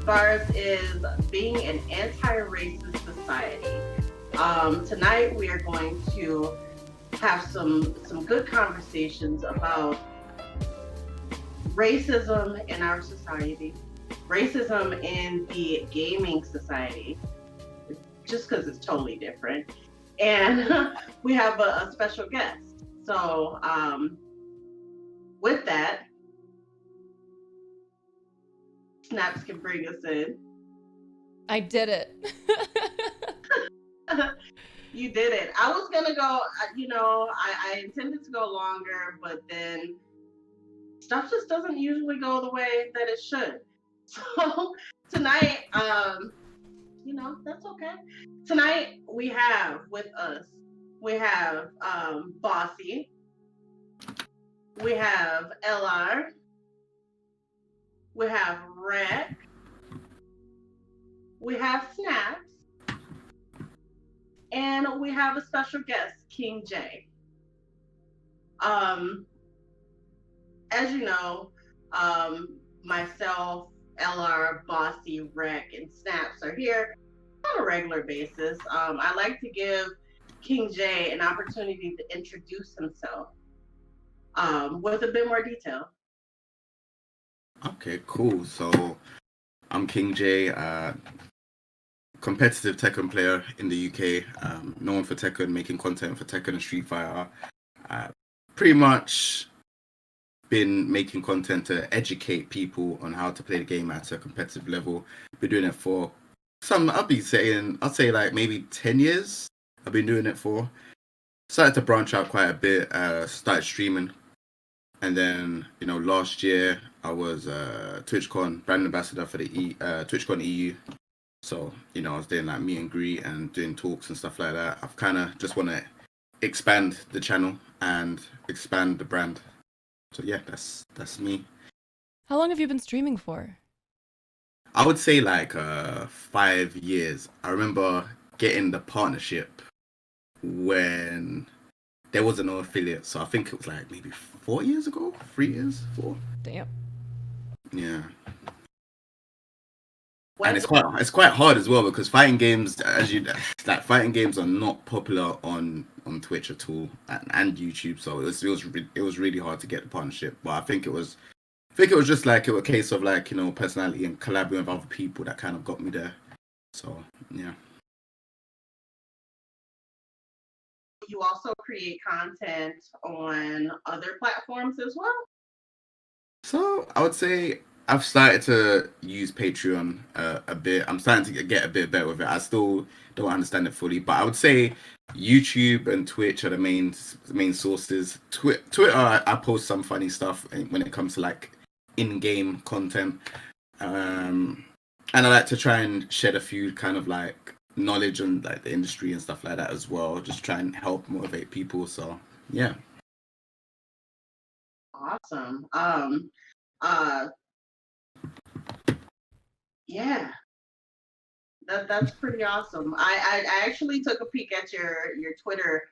Bars is being an anti-racist society. Tonight we are going to have some good conversations about racism in our society, racism in the gaming society, just because it's totally different. And we have a special guest. So with that, Snaps can bring us in. I did it. You did it. I was gonna go, I intended to go longer, but then stuff just doesn't usually go the way that it should. So tonight, that's okay. Tonight we have with us, we have Bossy, we have LR, we have Rec, we have Snaps, and we have a special guest, KingJae. As you know, myself, LR, Bossy, Rec, and Snaps are here on a regular basis. I like to give KingJae an opportunity to introduce himself with a bit more detail. Okay, cool. So I'm KingJae, competitive Tekken player in the UK, known for Tekken, making content for Tekken and Street Fighter. Pretty much been making content to educate people on how to play the game at a competitive level. Been doing it for I'd say like maybe 10 years. I've been doing it for. Started to branch out quite a bit, started streaming. And then, last year I was TwitchCon brand ambassador for the TwitchCon EU. So, I was doing like meet and greet and doing talks and stuff like that. I've kind of just want to expand the channel and expand the brand. So yeah, that's me. How long have you been streaming for? I would say like 5 years. I remember getting the partnership when there was no affiliate. So I think it was like maybe 4 years ago, 3 years, 4. Damn. Yeah. And it's quite hard as well because fighting games are not popular on Twitch at all and YouTube, so it was really hard to get the partnership. But I think it was just like a case of like personality and collaborating with other people that kind of got me there. So yeah. You also create content on other platforms as well? So I would say I've started to use Patreon a bit. I'm starting to get a bit better with it. I still don't understand it fully, but I would say YouTube and Twitch are the main sources. Twitter, I post some funny stuff when it comes to like in-game content, and I like to try and shed a few kind of like knowledge on like the industry and stuff like that as well. Just try and help motivate people. So yeah. Awesome. Yeah, that's pretty awesome. I actually took a peek at your Twitter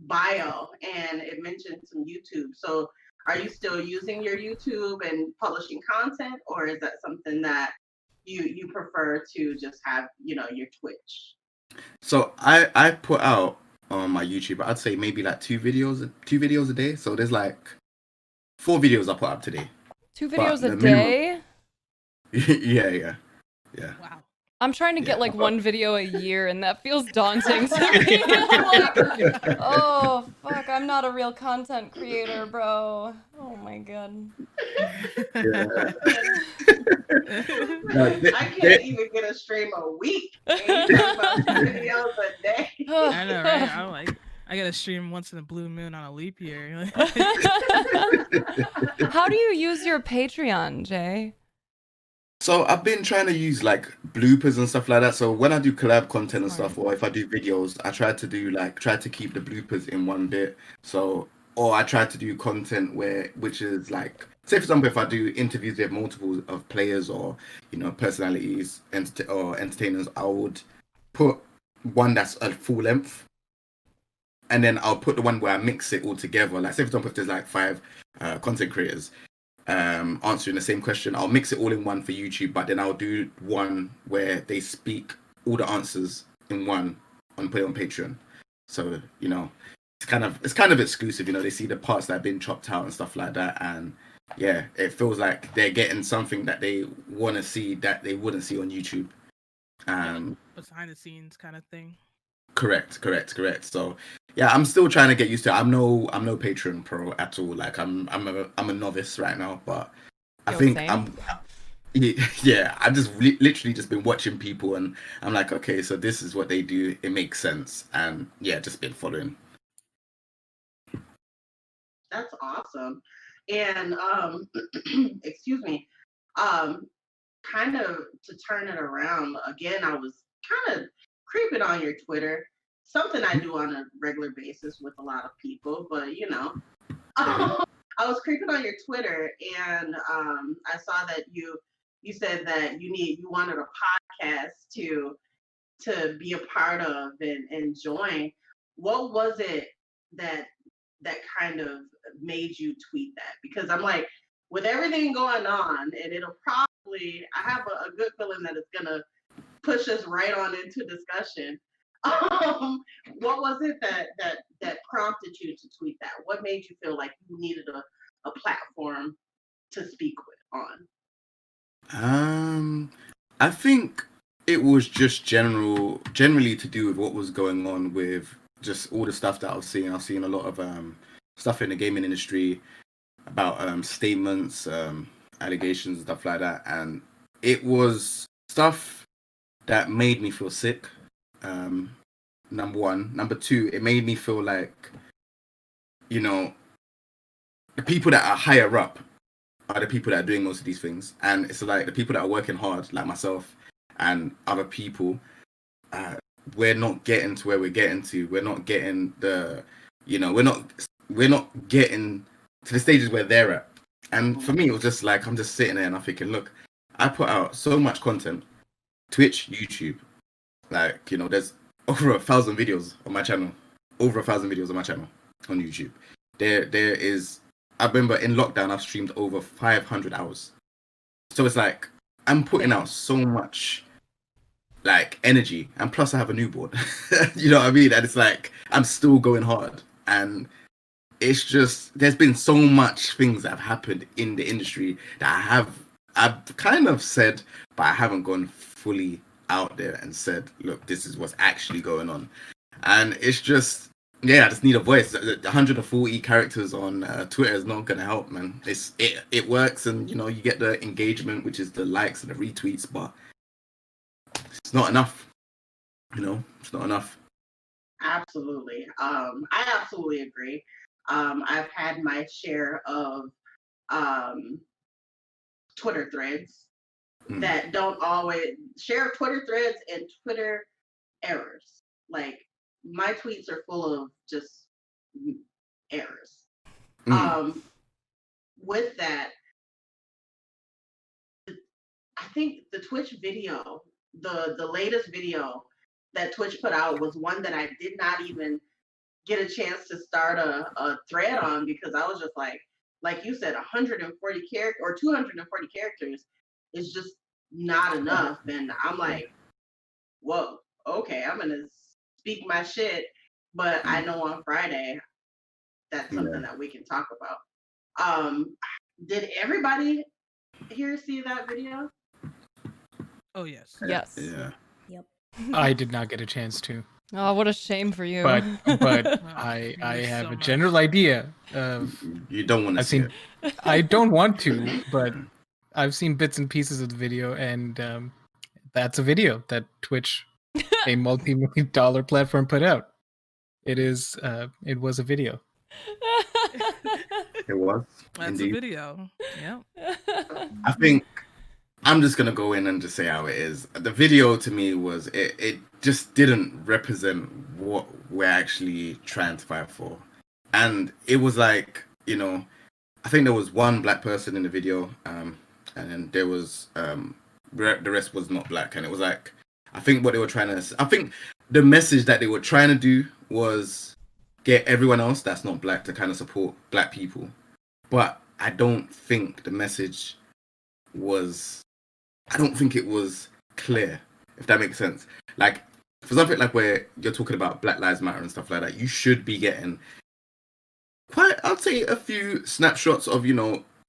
bio, and it mentioned some YouTube. So are you still using your YouTube and publishing content, or is that something that you prefer to just have your Twitch? So I put out on my YouTube, I'd say maybe like two videos a day. So there's like 4 videos I put up today. 2 videos a day? Yeah. Wow. I'm trying to get like 1 video a year, and that feels daunting to me. I'm like, oh fuck, I'm not a real content creator, bro. Oh my god. Yeah. I can't even get a stream a week. And you talk about 2 videos a day. I know, right? I gotta stream once in a blue moon on a leap year. How do you use your Patreon, Jay? So I've been trying to use like bloopers and stuff like that. So when I do collab content and stuff, or if I do videos, I try to keep the bloopers in one bit. So, or I try to do content which is like, say for example, if I do interviews with multiple of players or personalities or entertainers, I would put one that's a full length, and then I'll put the one where I mix it all together. Like say for example, if there's like 5 content creators, answering the same question. I'll mix it all in one for YouTube, but then I'll do one where they speak all the answers in one and put it on Patreon. So, you know, it's kind of exclusive. You know, they see the parts that have been chopped out and stuff like that, and yeah, it feels like they're getting something that they want to see that they wouldn't see on YouTube. Behind the scenes kind of thing. Correct. So yeah, I'm still trying to get used to it. I'm no Patreon pro at all. Like I'm a novice right now, but I think same. yeah, I've just literally just been watching people, and I'm like, okay, so this is what they do. It makes sense, and yeah, just been following. That's awesome. And excuse me, kind of to turn it around again, I was kind of creeping on your Twitter, something I do on a regular basis with a lot of people, but you know, I was creeping on your Twitter, and I saw that you said that you wanted a podcast to be a part of and join. What was it that kind of made you tweet that? Because I'm like, with everything going on, and it'll probably, I have a good feeling that it's gonna push us right on into discussion. What was it that prompted you to tweet that? What made you feel like you needed a platform to speak with on? I think it was just generally to do with what was going on with just all the stuff that I was seeing. I was seeing a lot of stuff in the gaming industry about statements, allegations, stuff like that, and it was stuff that made me feel sick. Number one. Number two, it made me feel like, you know, the people that are higher up are the people that are doing most of these things, and it's like the people that are working hard, like myself and other people, we're not getting to where we're getting to. We're not getting the, you know, we're not getting to the stages where they're at. And for me, it was just like, I'm just sitting there and I'm thinking, look, I put out so much content, Twitch, YouTube, like, you know, there's over 1,000 videos on my channel, on YouTube. There is, I remember in lockdown, I've streamed over 500 hours. So it's like, I'm putting out so much like energy, and plus I have a newborn. You know what I mean? And it's like, I'm still going hard. And it's just, there's been so much things that have happened in the industry that I've kind of said, but I haven't gone fully out there and said, look, this is what's actually going on. And it's just, yeah, I just need a voice. 140 characters on Twitter is not going to help, man. It works, and you know, you get the engagement, which is the likes and the retweets, but it's not enough. You know, it's not enough. Absolutely. I absolutely agree. I've had my share of Twitter threads that don't always share Twitter threads and Twitter errors. Like, my tweets are full of just errors. With that, I think the Twitch video, the latest video that Twitch put out, was one that I did not even get a chance to start a thread on, because I was just like you said, 140 characters or 240 characters is just not enough. And I'm like, whoa, okay, I'm gonna speak my shit, but I know on Friday that's something that we can talk about. Did everybody here see that video? Oh yes. Yes. Yeah. Yep. I did not get a chance to, Oh, what a shame for you. but Oh, I there's have so a much. general idea of. You don't want to I've see seen. I don't want to, but I've seen bits and pieces of the video, and that's a video that Twitch, a multi-million-dollar platform, put out. It is. It was a video. It was. That's indeed. a video. Yeah. I think I'm just gonna go in and just say how it is. The video to me was it just didn't represent what we're actually trying to fight for. And it was like, you know, I think there was one black person in the video, and then there was the rest was not black. And it was like, I think what they were trying to, I think the message that they were trying to do was get everyone else that's not black to kind of support black people. But I don't think the message was. I don't think it was clear, if that makes sense. Like, for something like where you're talking about Black Lives Matter and stuff like that, you should be getting quite, I'd say, a few snapshots of,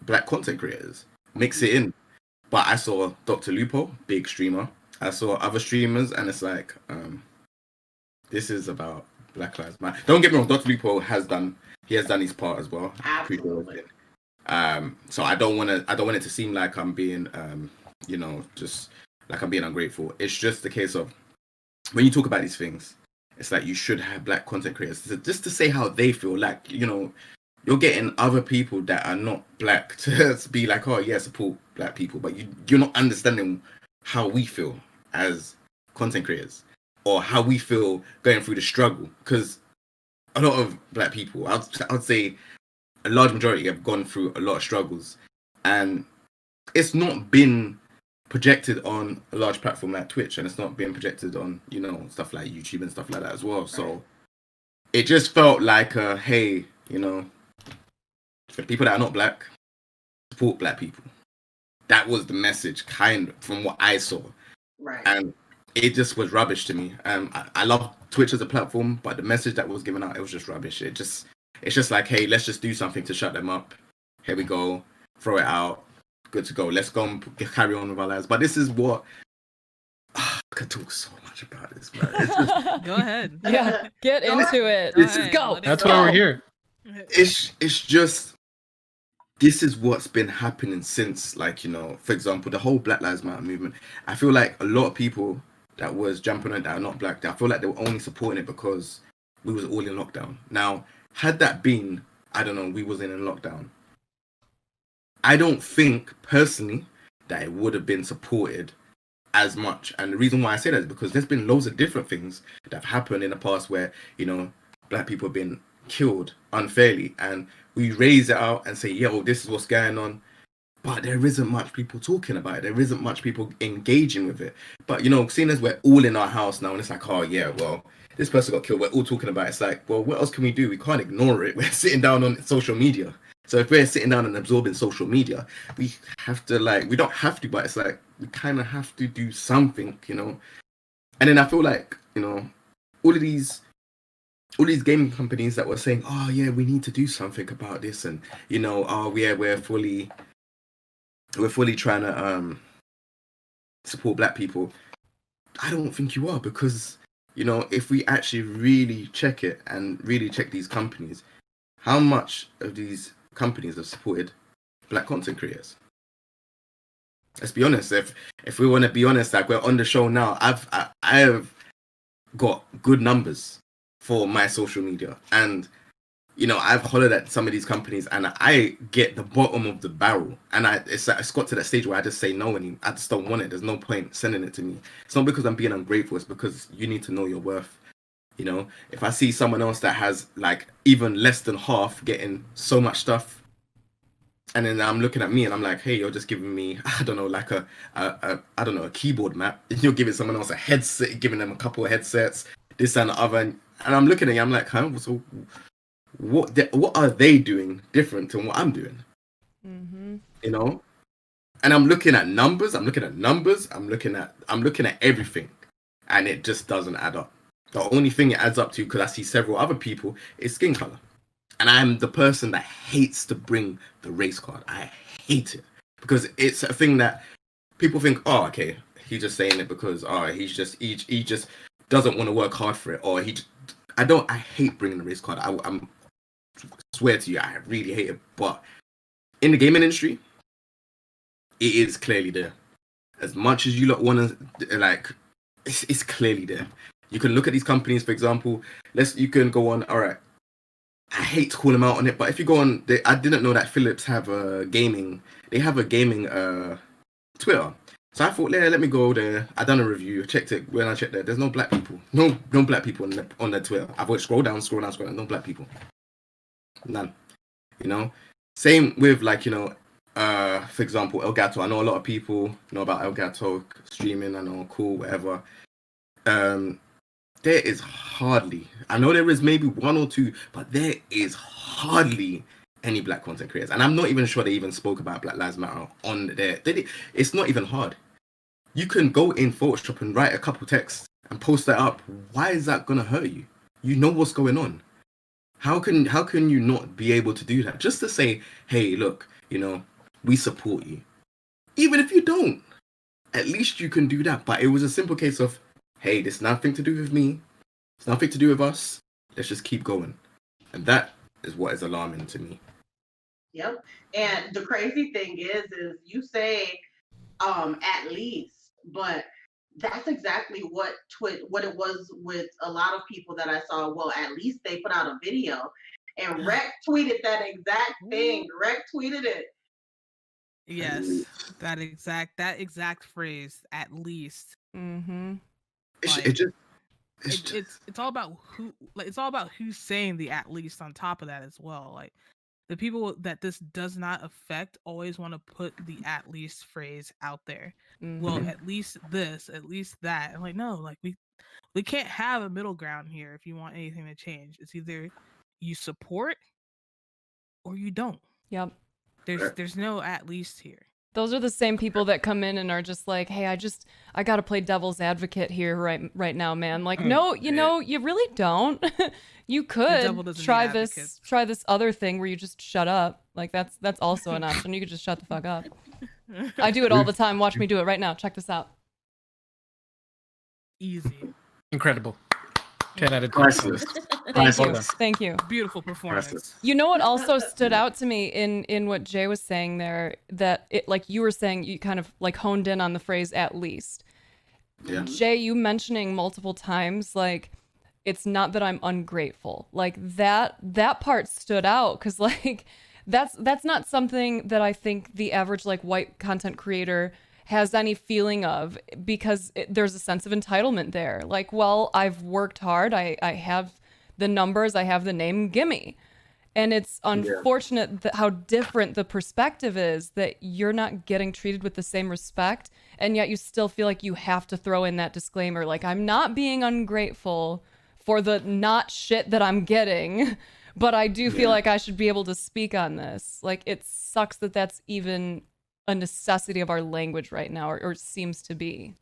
Black content creators. Mix it in. But I saw Dr. Lupo, big streamer. I saw other streamers, and it's like, this is about Black Lives Matter. Don't get me wrong, Dr. Lupo has done his part as well. Absolutely. So I don't want it to seem like I'm being, just like I'm being ungrateful. It's just the case of when you talk about these things, it's like you should have Black content creators just to say how they feel. Like, you're getting other people that are not Black to be like, oh yeah, support Black people, but you're not understanding how we feel as content creators or how we feel going through the struggle. Because a lot of Black people, I'd say a large majority have gone through a lot of struggles, and it's not been projected on a large platform like Twitch, and it's not being projected on, stuff like YouTube and stuff like that as well. So it just felt like, hey, for the people that are not Black, support Black people. That was the message, kind of, from what I saw. Right. And it just was rubbish to me. I love Twitch as a platform, but the message that was given out, it was just rubbish. It's just like, hey, let's just do something to shut them up. Here we go. Throw it out. Good to go. Let's go and carry on with our lives. But this is what I could talk so much about this, man. It's just, Go ahead. Yeah, get into it. This Let's is- go. That's why we're here. it's just, this is what's been happening since, like, for example, the whole Black Lives Matter movement. I feel like a lot of people that was jumping on it that are not Black, I feel like they were only supporting it because we was all in lockdown. Now, had that been, I don't know, we was in a lockdown, I don't think personally that it would have been supported as much. And the reason why I say that is because there's been loads of different things that have happened in the past where, Black people have been killed unfairly, and we raise it out and say, yo, this is what's going on. But there isn't much people talking about it. There isn't much people engaging with it. But, seeing as we're all in our house now, and it's like, oh, yeah, well, this person got killed. We're all talking about it. It's like, well, what else can we do? We can't ignore it. We're sitting down on social media. So if we're sitting down and absorbing social media, we have to, we don't have to, but it's like, we kind of have to do something, And then I feel like, all these gaming companies that were saying, oh, yeah, we need to do something about this. And, oh, yeah, we're fully trying to support Black people. I don't think you are, because, if we actually really check it and really check these companies, how much of these companies have supported Black content creators? Let's be honest. If we want to be honest, like, we're on the show now, I have got good numbers for my social media, and I've hollered at some of these companies and I get the bottom of the barrel, and it's got to that stage where I just say no, and I just don't want it. There's no point sending it to me. It's not because I'm being ungrateful, it's because you need to know your worth. If I see someone else that has even less than half getting so much stuff, and then I'm looking at me and I'm like, hey, you're just giving me, I don't know, a keyboard map. You're giving someone else a headset, giving them a couple of headsets, this and the other, and I'm looking at you, I'm like, huh? So what are they doing different to what I'm doing? Mm-hmm. And I'm looking at numbers, I'm looking at everything, and it just doesn't add up. The only thing it adds up to, because I see several other people, is skin color. And I'm the person that hates to bring the race card. I hate it, because it's a thing that people think, oh, okay, he's just saying it because he just doesn't want to work hard for it, or I hate bringing the race card. I swear to you, I really hate it. But in the gaming industry, it is clearly there. As much as you lot want to, it's clearly there. You can look at these companies, for example. You can go on. All right, I hate to call them out on it, but if you go on, I didn't know that Philips have a gaming. They have a gaming Twitter. So I thought, yeah, let me go there. I done a review, checked it. When I checked there, there's no Black people. No Black people on their Twitter. I've watched scroll down, no Black people. None. Same with for example, Elgato. I know a lot of people know about Elgato streaming. I know, cool, whatever. There is hardly, I know there is maybe one or two, but there is hardly any black content creators. And I'm not even sure they even spoke about Black Lives Matter on there. It's not even hard. You can go in Photoshop and write a couple texts and post that up. Why is that gonna hurt you? You know what's going on. How can you not be able to do that? Just to say, hey, look, we support you. Even if you don't, at least you can do that. But it was a simple case of, hey, this nothing to do with me. It's nothing to do with us. Let's just keep going. And that is what is alarming to me. Yep. And the crazy thing is you say at least, but that's exactly what it was with a lot of people that I saw. Well, at least they put out a video, and Rec tweeted that exact thing. Rec tweeted it. Yes, that exact phrase, at least. Mm-hmm. It's all about who. Like, it's all about who's saying the at least on top of that as well. Like, the people that this does not affect always want to put the at least phrase out there. Mm-hmm. Well, at least this, at least that. I'm like, no, like we can't have a middle ground here if you want anything to change. It's either you support or you don't. Yep. There's no at least here. Those are the same people that come in and are just like, hey, I got to play devil's advocate here right now, man. Like, no, you really don't. You could try this other thing where you just shut up. Like, that's also an option. You could just shut the fuck up. I do it all the time. Watch me do it right now. Check this out. Easy. Incredible. 10 out of 10. Priceless. Thank you. Beautiful performance. Priceless. You know what also stood out to me in what Jay was saying there, that it, like you were saying, you kind of like honed in on the phrase at least. Yeah. Jay, you mentioning multiple times, like, it's not that I'm ungrateful. Like that part stood out because like that's not something that I think the average like white content creator has any feeling of, because there's a sense of entitlement there. Like, well, I've worked hard. I have the numbers. I have the name. Gimme. And it's unfortunate that how different the perspective is, that you're not getting treated with the same respect. And yet you still feel like you have to throw in that disclaimer. Like, I'm not being ungrateful for the not shit that I'm getting, but I do feel like I should be able to speak on this. Like, it sucks that that's even a necessity of our language right now, or seems to be.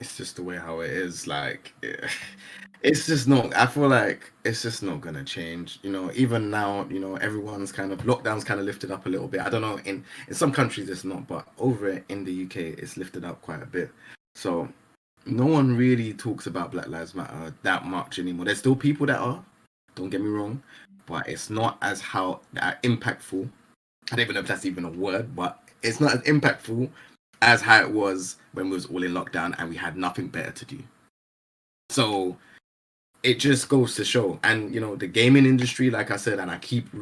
It's just the way how it is. Like, it's just not. I feel like it's just not gonna change. Even now, everyone's kind of lockdown's kind of lifted up a little bit. I don't know, in some countries it's not, but over in the UK it's lifted up quite a bit. So no one really talks about Black Lives Matter that much anymore. There's still people that are. Don't get me wrong, but it's not as impactful. I don't even know if that's even a word, but it's not as impactful as how it was when we was all in lockdown and we had nothing better to do. So it just goes to show. And the gaming industry, like I said, and I keep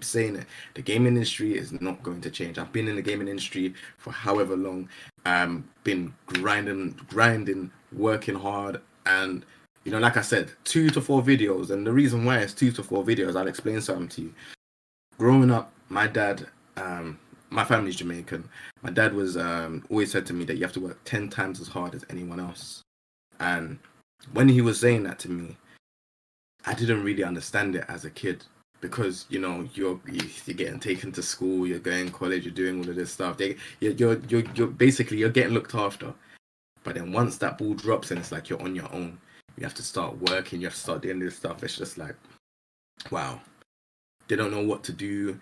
saying it, the gaming industry is not going to change. I've been in the gaming industry for however long, been grinding, working hard, and like I said, 2 to 4 videos. And the reason why it's 2 to 4 videos, I'll explain something to you. Growing up, my dad, my family's Jamaican. My dad was always said to me that you have to work 10 times as hard as anyone else. And when he was saying that to me, I didn't really understand it as a kid, because you're getting taken to school, you're going to college, you're doing all of this stuff. You're basically getting looked after. But then once that ball drops and it's like you're on your own, you have to start working, you have to start doing this stuff. It's just like, wow. They don't know what to do.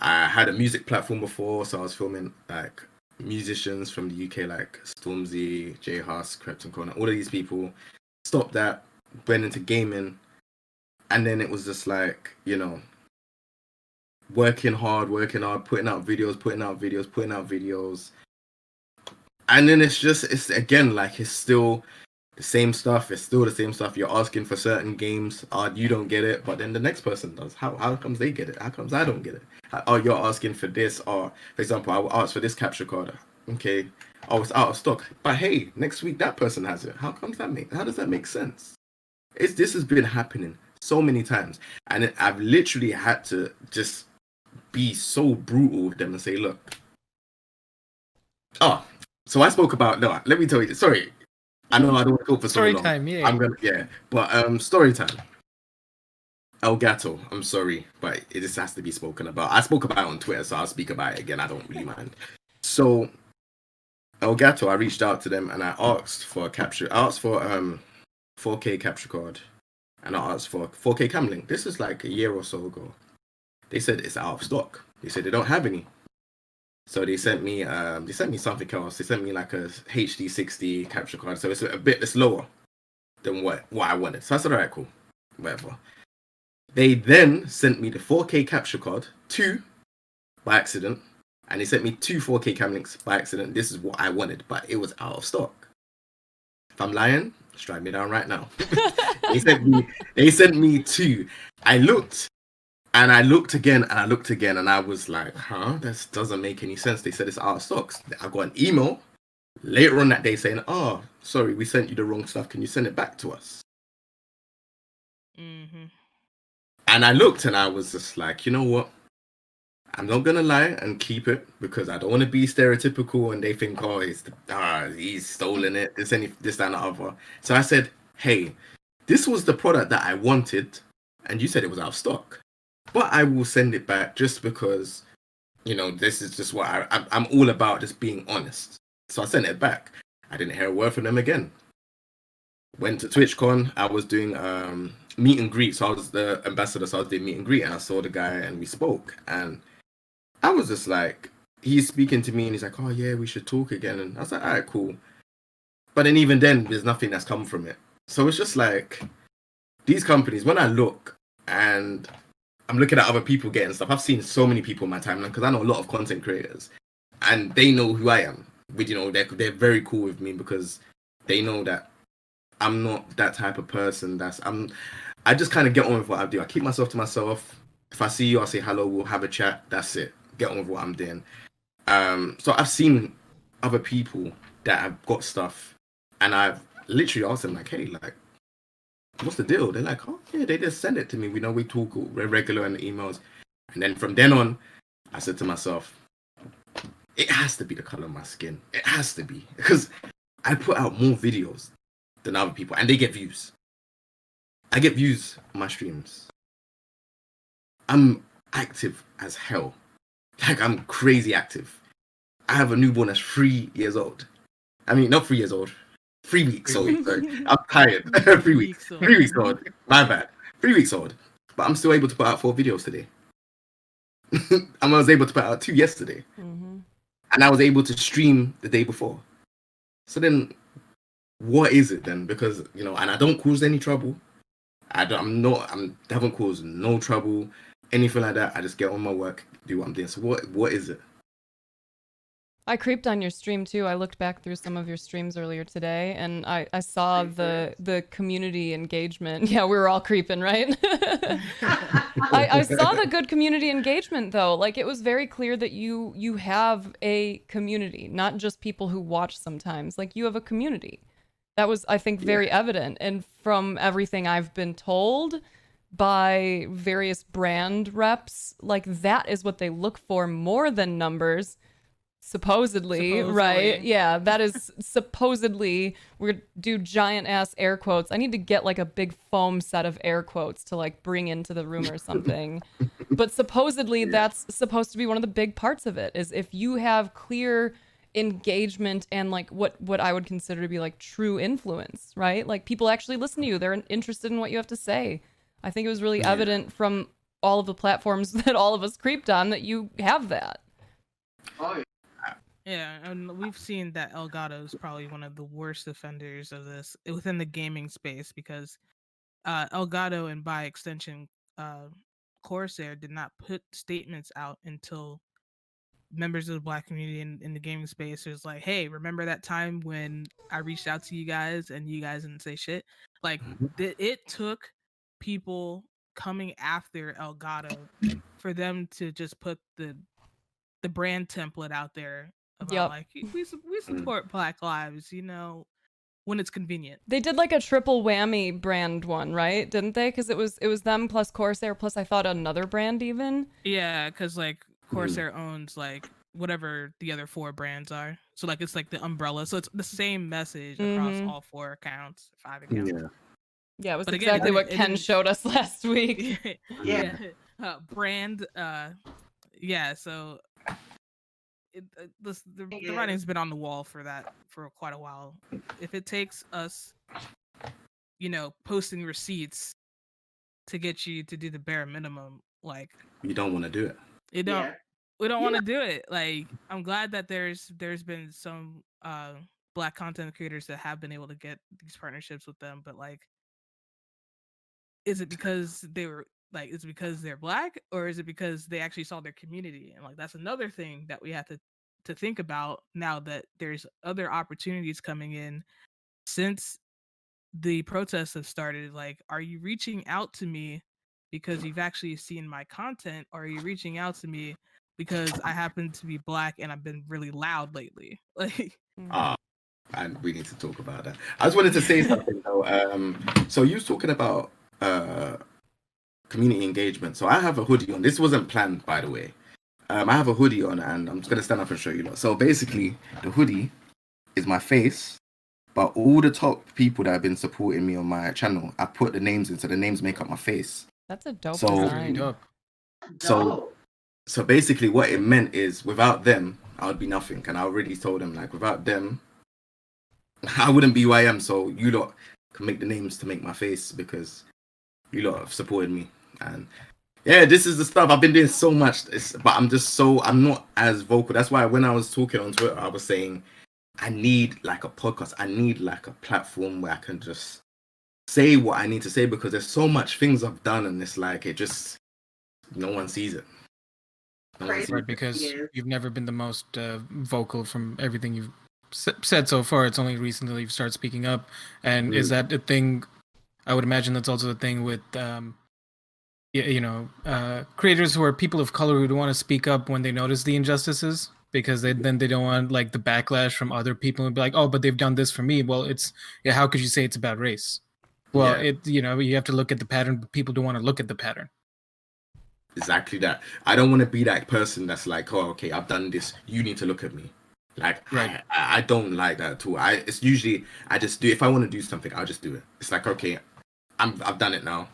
I had a music platform before, so I was filming like musicians from the UK, like Stormzy, J Huss, Krypton Corner, all of these people. Stopped that, went into gaming, and then it was just like, working hard, putting out videos. And then it's again, like, it's still the same stuff. You're asking for certain games. You don't get it, but then the next person does. How comes they get it? How comes I don't get it? You're asking for this, or for example, I will ask for this capture card. Okay, it's out of stock. But hey, next week that person has it. How does that make sense? This has been happening so many times, and I've literally had to just be so brutal with them and say, look. So I spoke about, no, let me tell you, sorry. I know I don't want to talk for so long. Story time, yeah. But story time. Elgato, I'm sorry, but it just has to be spoken about. I spoke about it on Twitter, so I'll speak about it again. I don't really mind. So Elgato, I reached out to them and I asked for a capture. I asked for 4K capture card, and I asked for 4K cam link. This is like a year or so ago. They said it's out of stock. They said they don't have any. So they sent me something else. They sent me like a HD 60 capture card. So it's lower than what I wanted. So I said, all right, cool, whatever. They then sent me the 4K capture card, 2 by accident, and they sent me 2 4K cam links by accident. This is what I wanted, but it was out of stock. If I'm lying, strike me down right now. They sent me 2. I looked again and I was like, this doesn't make any sense. They said it's out of stock. I got an email later on that day saying, oh, sorry, we sent you the wrong stuff. Can you send it back to us? Mm-hmm. And I looked and I was just like, you know what? I'm not gonna lie and keep it because I don't want to be stereotypical and they think, oh, he's stolen it, this, that, and the other. So I said, hey, this was the product that I wanted, and you said it was out of stock, but I will send it back just because, this is just what I'm all about, just being honest. So I sent it back. I didn't hear a word from them again. Went to TwitchCon. I was doing meet and greet, so I was the ambassador, so I was doing meet and greet, and I saw the guy and we spoke, and I was just like, he's speaking to me and he's like, oh yeah, we should talk again. And I was like, all right, cool. But then even then, there's nothing that's come from it. So it's just like, these companies, when I look and I'm looking at other people getting stuff, I've seen so many people in my timeline because I know a lot of content creators and they know who I am. They're very cool with me because they know that I'm not that type of person. I just kind of get on with what I do. I keep myself to myself. If I see you, I'll say hello, we'll have a chat. That's it. Get on with what I'm doing. So I've seen other people that have got stuff and I've literally asked them like, hey, like, what's the deal? They're like, oh yeah, they just send it to me. We know we talk regular in the emails. And then from then on, I said to myself, it has to be the color of my skin. It has to be. Because I put out more videos than other people and they get views. I get views on my streams. I'm active as hell. Like, I'm crazy active. I have a newborn that's 3 years old. I mean, not 3 years old. 3 weeks old. Sorry. I'm tired. 3 weeks. 3 weeks old. My bad. 3 weeks old. But I'm still able to put out 4 videos today. I was able to put out 2 yesterday. Mm-hmm. And I was able to stream the day before. So then, what is it then? Because, and I don't cause any trouble. I haven't caused no trouble, anything like that. I just get on my work, do what I'm doing. So what is it? I creeped on your stream too. I looked back through some of your streams earlier today and I saw the community engagement. Yeah, we were all creeping, right? I saw the good community engagement though. Like, it was very clear that you have a community, not just people who watch sometimes. Like, you have a community. That was, I think, very evident. And from everything I've been told by various brand reps, like, that is what they look for more than numbers. Supposedly, right? Yeah, that is supposedly. We're gonna do giant ass air quotes. I need to get like a big foam set of air quotes to like bring into the room or something. But supposedly that's supposed to be one of the big parts of it, is if you have clear engagement and like what I would consider to be like true influence, right? Like, people actually listen to you. They're interested in what you have to say. I think it was really evident from all of the platforms that all of us creeped on that you have that. Oh, yeah. Yeah, and we've seen that Elgato is probably one of the worst offenders of this within the gaming space because Elgato and by extension Corsair did not put statements out until members of the Black community in the gaming space was like, hey, remember that time when I reached out to you guys and you guys didn't say shit? Like, it took people coming after Elgato for them to just put the brand template out there about like, we support Black lives, when it's convenient. They did like a triple whammy brand one, right? Didn't they? Because it was them plus Corsair plus I thought another brand even. Yeah, because like Corsair owns like whatever the other 4 brands are. So like, it's like the umbrella. So it's the same message across all 4 accounts, 5 accounts. Yeah. Yeah, it was But again, exactly what it Ken didn't- showed us last week. Yeah. Brand. Yeah. So the writing's been on the wall for that for quite a while. If it takes us, posting receipts to get you to do the bare minimum, like You don't want to do it. we don't Yeah. want to do it. Like, I'm glad that there's been some Black content creators that have been able to get these partnerships with them, but like, is it because is it because they're Black, or is it because they actually saw their community? And like, that's another thing that we have to think about now that there's other opportunities coming in since the protests have started. Like, are you reaching out to me because you've actually seen my content, or are you reaching out to me because I happen to be Black and I've been really loud lately? Like, And we need to talk about that. I just wanted to say something though. So you was talking about community engagement. So I have a hoodie on. This wasn't planned, by the way. I have a hoodie on, and I'm just gonna stand up and show you. So basically, the hoodie is my face, but all the top people that have been supporting me on my channel, I put the names in, so the names make up my face. That's a dope So- That's really design. dope. So- So basically, what it meant is, without them, I would be nothing. And I already told them, like, without them, I wouldn't be who I am. So you lot can make the names to make my face, because you lot have supported me. And yeah, this is the stuff I've been doing so much. But I'm not as vocal. That's why when I was talking on Twitter, I was saying I need like a podcast. I need like a platform where I can just say what I need to say, because there's so much things I've done, and it's like no one sees it. No one Crazy. sees Right, it. because Yeah. you've never been the most vocal from everything you've said so far. It's only recently you've started speaking up. And is that a thing? I would imagine that's also the thing with, creators who are people of color who don't want to speak up when they notice the injustices, because then they don't want like the backlash from other people and be like, oh, but they've done this for me. Well, how could you say it's about race? Well, Yeah. you have to look at the pattern, but people don't want to look at the pattern. Exactly that. I don't want to be that person that's like, oh, okay, I've done this, you need to look at me. Like, Right. I don't like that at all. It's usually, I just do, if I want to do something, I'll just do it. It's like, okay, I've done it now,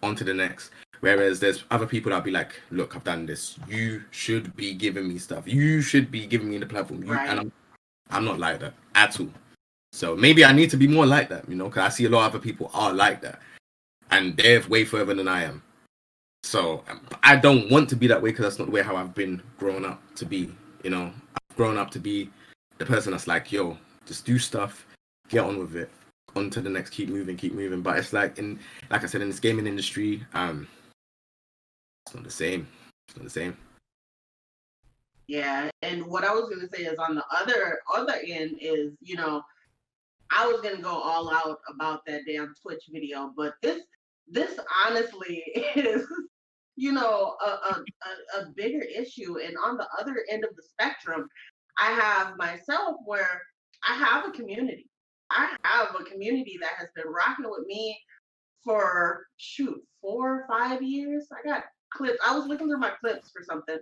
on to the next. Whereas there's other people that'll be like, look, I've done this, you should be giving me stuff, you should be giving me the platform. Right. And I'm not like that at all. So maybe I need to be more like that, because I see a lot of other people are like that, and they're way further than I am. So I don't want to be that way, because that's not the way how I've been grown up to be. I've grown up to be the person that's like, yo, just do stuff, get on with it, on to the next, keep moving. But it's like, like I said, in this gaming industry, it's not the same. It's not the same. Yeah, and what I was gonna say is, on the other end is, I was gonna go all out about that damn Twitch video, but this honestly is, a bigger issue. And on the other end of the spectrum, I have myself, where I have a community. I have a community that has been rocking with me for 4 or 5 years. I got clips. I was looking through my clips for something.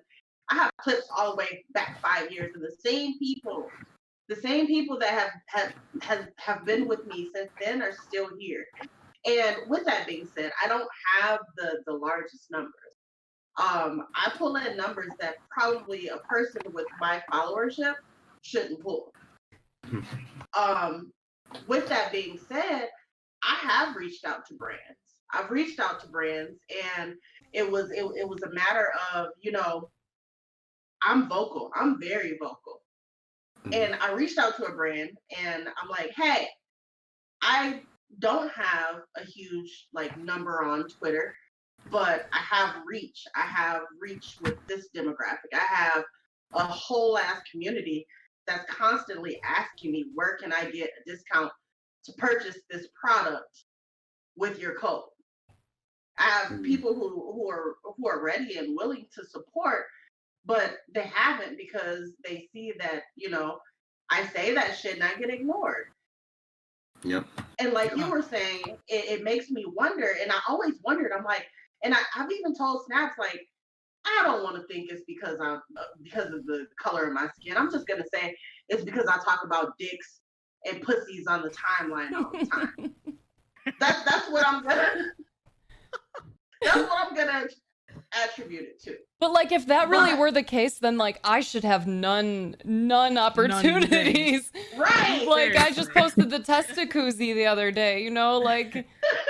I have clips all the way back 5 years, and the same people that have been with me since then are still here. And with that being said, I don't have the largest numbers. I pull in numbers that probably a person with my followership shouldn't pull. With that being said, I have reached out to brands. I've reached out to brands, and it was a matter of, I'm vocal. I'm very vocal. And I reached out to a brand, and I'm like, hey, I don't have a huge number on Twitter, but I have reach. I have reach with this demographic. I have a whole ass community that's constantly asking me, where can I get a discount to purchase this product with your code? I have people who are ready and willing to support, but they haven't, because they see that, I say that shit and I get ignored. Yep. And like you were saying, it makes me wonder, and I always wondered, I'm like, and I've even told Snaps, like, I don't want to think it's because of the color of my skin. I'm just gonna say it's because I talk about dicks and pussies on the timeline all the time. That's what I'm gonna. That's what I'm gonna attribute it to. But like, if that really were the case, then like I should have none opportunities. Right. Like I just posted the Testacuzzi the other day, you know, like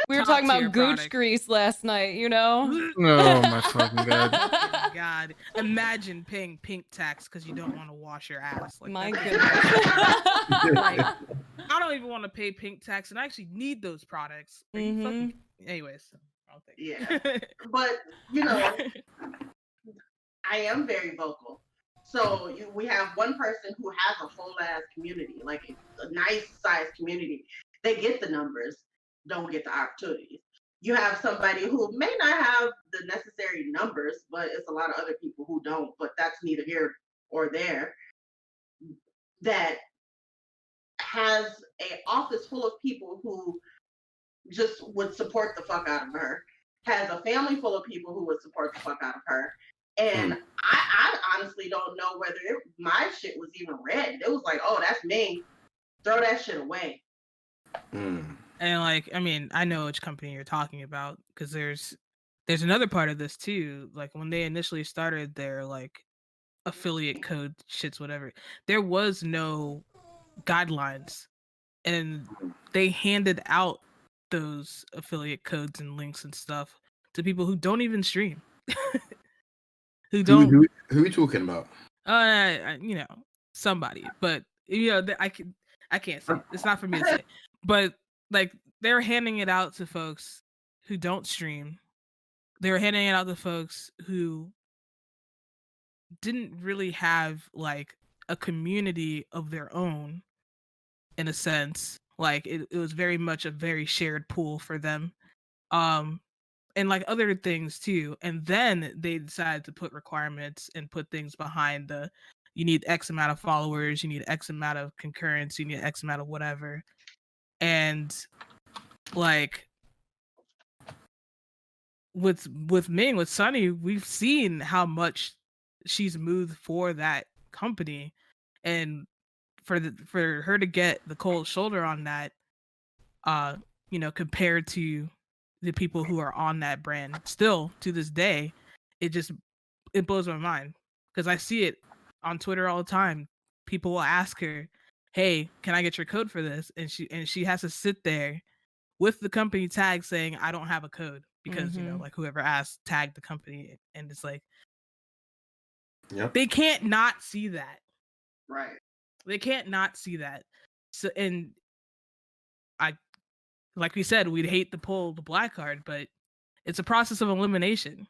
we were talking about gooch grease last night, you know. Oh my fucking god. Oh, God, imagine paying pink tax because you don't want to wash your ass. Like, My that's- goodness. Like, I don't even want to pay pink tax, and I actually need those products. Are you fucking... Anyways, I'll think. Yeah, but you know, I am very vocal. So we have one person who has a whole ass community, like a nice sized community. They get the numbers, don't get the opportunities. You have somebody who may not have the necessary numbers, but it's a lot of other people who don't, but that's neither here or there, that has an office full of people who just would support the fuck out of her, has a family full of people who would support the fuck out of her. And I honestly don't know whether my shit was even read. It was like, oh, that's me. Throw that shit away. And like, I mean, I know which company you're talking about because there's another part of this too. Like when they initially started their like affiliate code shits, whatever, there was no guidelines, and they handed out those affiliate codes and links and stuff to people who don't even stream. Who don't? Who are you talking about? You know, somebody, but you know, I can't say. It's not for me to say. But like, they're handing it out to folks who don't stream. They're handing it out to folks who didn't really have like a community of their own, in a sense. Like it was very much a very shared pool for them. And like other things too. And then they decided to put requirements and put things behind the you need X amount of followers, you need X amount of concurrence, you need X amount of whatever. And like with Ming, with Sunny, we've seen how much she's moved for that company. And for her to get the cold shoulder on that, you know, compared to the people who are on that brand still to this day, it blows my mind because I see it on Twitter all the time. People will ask her, "Hey, can I get your code for this?" And she has to sit there with the company tag saying, "I don't have a code," because you know, like whoever asked tagged the company, and it's like, they can't not see that, right? They can't not see that. So, and like we said, we'd hate to pull the black card, but it's a process of elimination.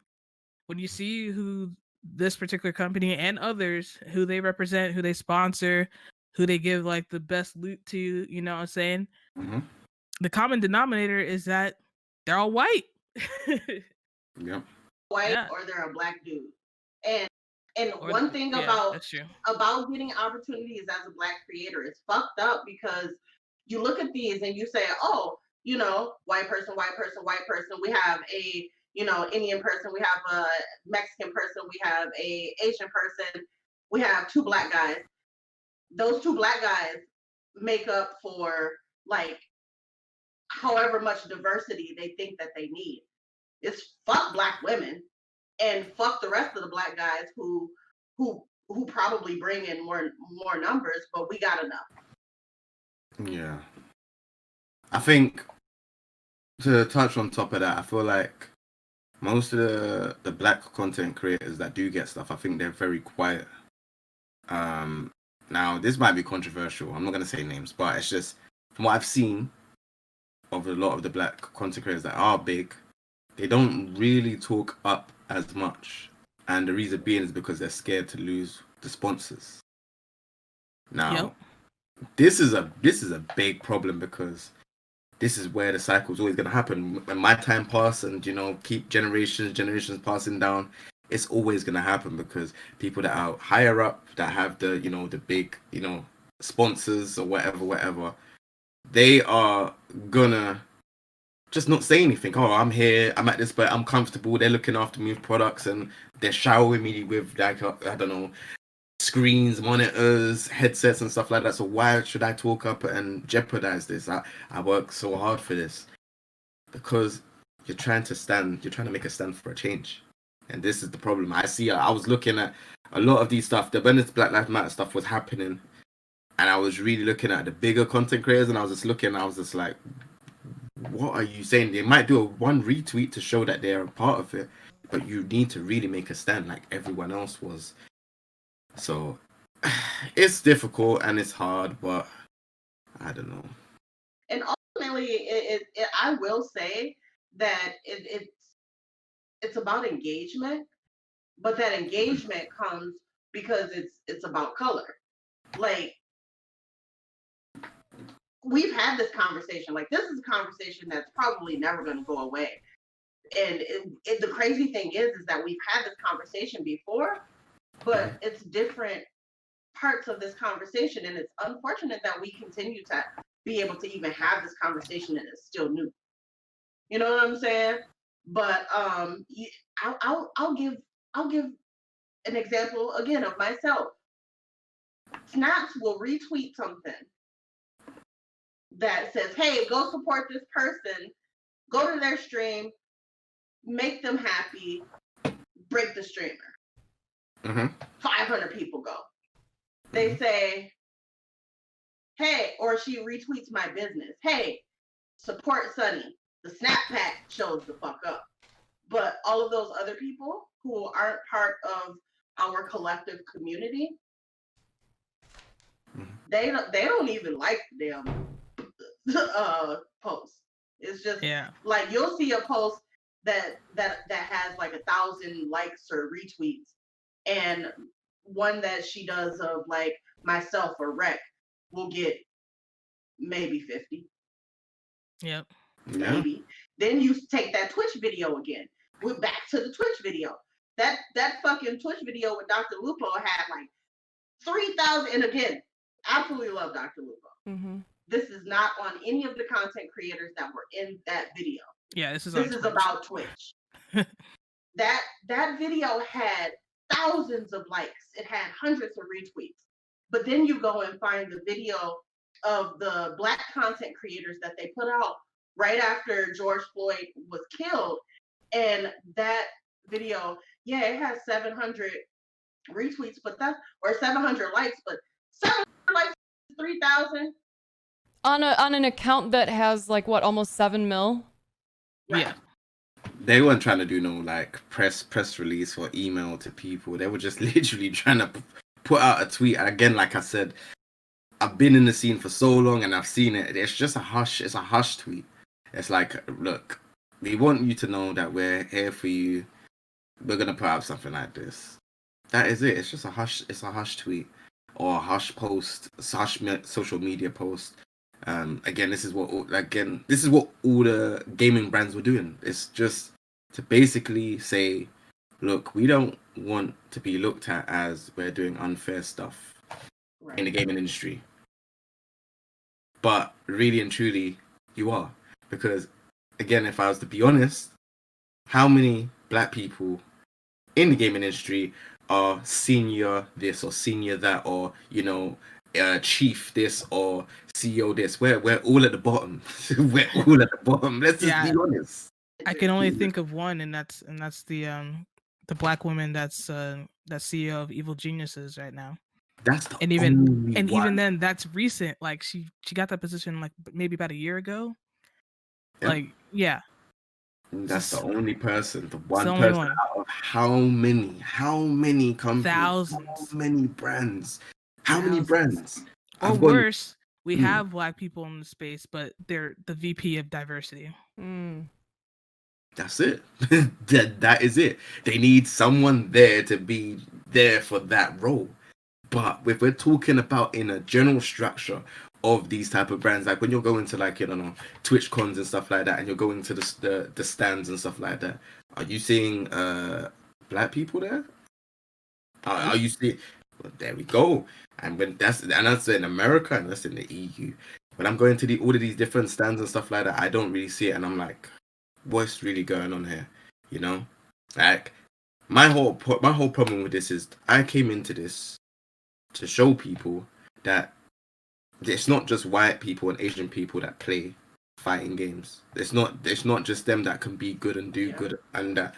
When you see who this particular company and others, who they represent, who they sponsor, who they give like the best loot to, you know what I'm saying? The common denominator is that they're all white. White, or they're a black dude. And or one thing about getting opportunities as a black creator is fucked up, because you look at these and you say, oh, you know, white person, white person, white person. We have a, you know, Indian person. We have a Mexican person. We have a Asian person. We have 2 black guys. Those 2 black guys make up for like however much diversity they think that they need. It's fuck black women and fuck the rest of the black guys who probably bring in more numbers, but we got enough. Yeah. I think to touch on top of that, I feel like most of the black content creators that do get stuff, I think they're very quiet. Now this might be controversial. I'm not gonna say names, but it's just from what I've seen of a lot of the black content creators that are big, they don't really talk up as much, and the reason being is because they're scared to lose the sponsors. Now, this is a big problem, because this is where the cycle is always going to happen. When my time pass and, you know, keep generations passing down, it's always going to happen, because people that are higher up, that have the, you know, the big, you know, sponsors or whatever, they are gonna just not say anything. Oh, I'm here, I'm at this, but I'm comfortable. They're looking after me with products, and they're showering me with, like, I don't know, screens, monitors, headsets, and stuff like that. So why should I talk up and jeopardize this? I work so hard for this. because you're trying to make a stand for a change. And this is the problem. I was looking at a lot of these stuff, when this Black Lives Matter stuff was happening, and I was really looking at the bigger content creators, and I was just like, what are you saying? They might do one retweet to show that they're a part of it, but you need to really make a stand like everyone else was. So it's difficult and it's hard, but I don't know. And ultimately, I will say that it's about engagement, but that engagement comes because it's about color. Like, we've had this conversation. Like, this is a conversation that's probably never going to go away. And the crazy thing is that we've had this conversation before, but it's different parts of this conversation, and it's unfortunate that we continue to be able to even have this conversation and it's still new. You know what I'm saying? But I'll give an example again of myself. Snaps will retweet something that says, "Hey, go support this person, go to their stream, make them happy, break the streamer." 500 people go. They say, "Hey," or she retweets my business, "Hey, support Sunny. The Snap Pack shows the fuck up." But all of those other people who aren't part of our collective community, they don't even like the damn post. It's just like, you'll see a post that has like 1,000 likes or retweets, and one that she does of like myself or Rec will get maybe 50. Yep. Maybe. Then you take that Twitch video again. We're back to the Twitch video. That fucking Twitch video with Dr. Lupo had like 3,000. And again, absolutely love Dr. Lupo. This is not on any of the content creators that were in that video. Yeah, this is about Twitch. That video had thousands of likes. It had hundreds of retweets. But then you go and find the video of the Black content creators that they put out right after George Floyd was killed, and that video, it has 700 retweets, or 700 likes, but 700 likes is 3,000 on an account that has like what, almost 7 mil. Right. Yeah. They weren't trying to do no like press release or email to people. They were just literally trying to put out a tweet. Again, like I said, I've been in the scene for so long and I've seen it. It's just a hush. It's a hush tweet. It's like, look, we want you to know that we're here for you. We're gonna put out something like this. That is it. It's just a hush. It's a hush tweet or a hush post, social media post. Again, this is what all the gaming brands were doing. It's just to basically say, look, we don't want to be looked at as we're doing unfair stuff in the gaming industry. But really and truly, you are. Because, again, if I was to be honest, how many Black people in the gaming industry are senior this or senior that, or, chief this or CEO this? We're all at the bottom. We're all at the bottom. Let's just be honest. I can only think of one, and that's the Black woman that's CEO of Evil Geniuses right now. That's the even then, that's recent. Like she got that position like maybe about a year ago. Yep. Like, yeah. That's the only person, the one only person one. out of how many companies, Thousands. how many brands, how many brands? Or worse, we have Black people in the space, but they're the VP of diversity. That's it. that is it. They need someone there to be there for that role. But if we're talking about in a general structure of these type of brands, like when you're going to like, Twitch cons and stuff like that, and you're going to the stands and stuff like that, are you seeing Black people there? Are you seeing? Well, there we go. And that's in America and that's in the EU. When I'm going to all of these different stands and stuff like that, I don't really see it, and I'm like, what's really going on here? Like my whole problem with this is I came into this to show people that it's not just white people and Asian people that play fighting games. It's not just them that can be good and do good, and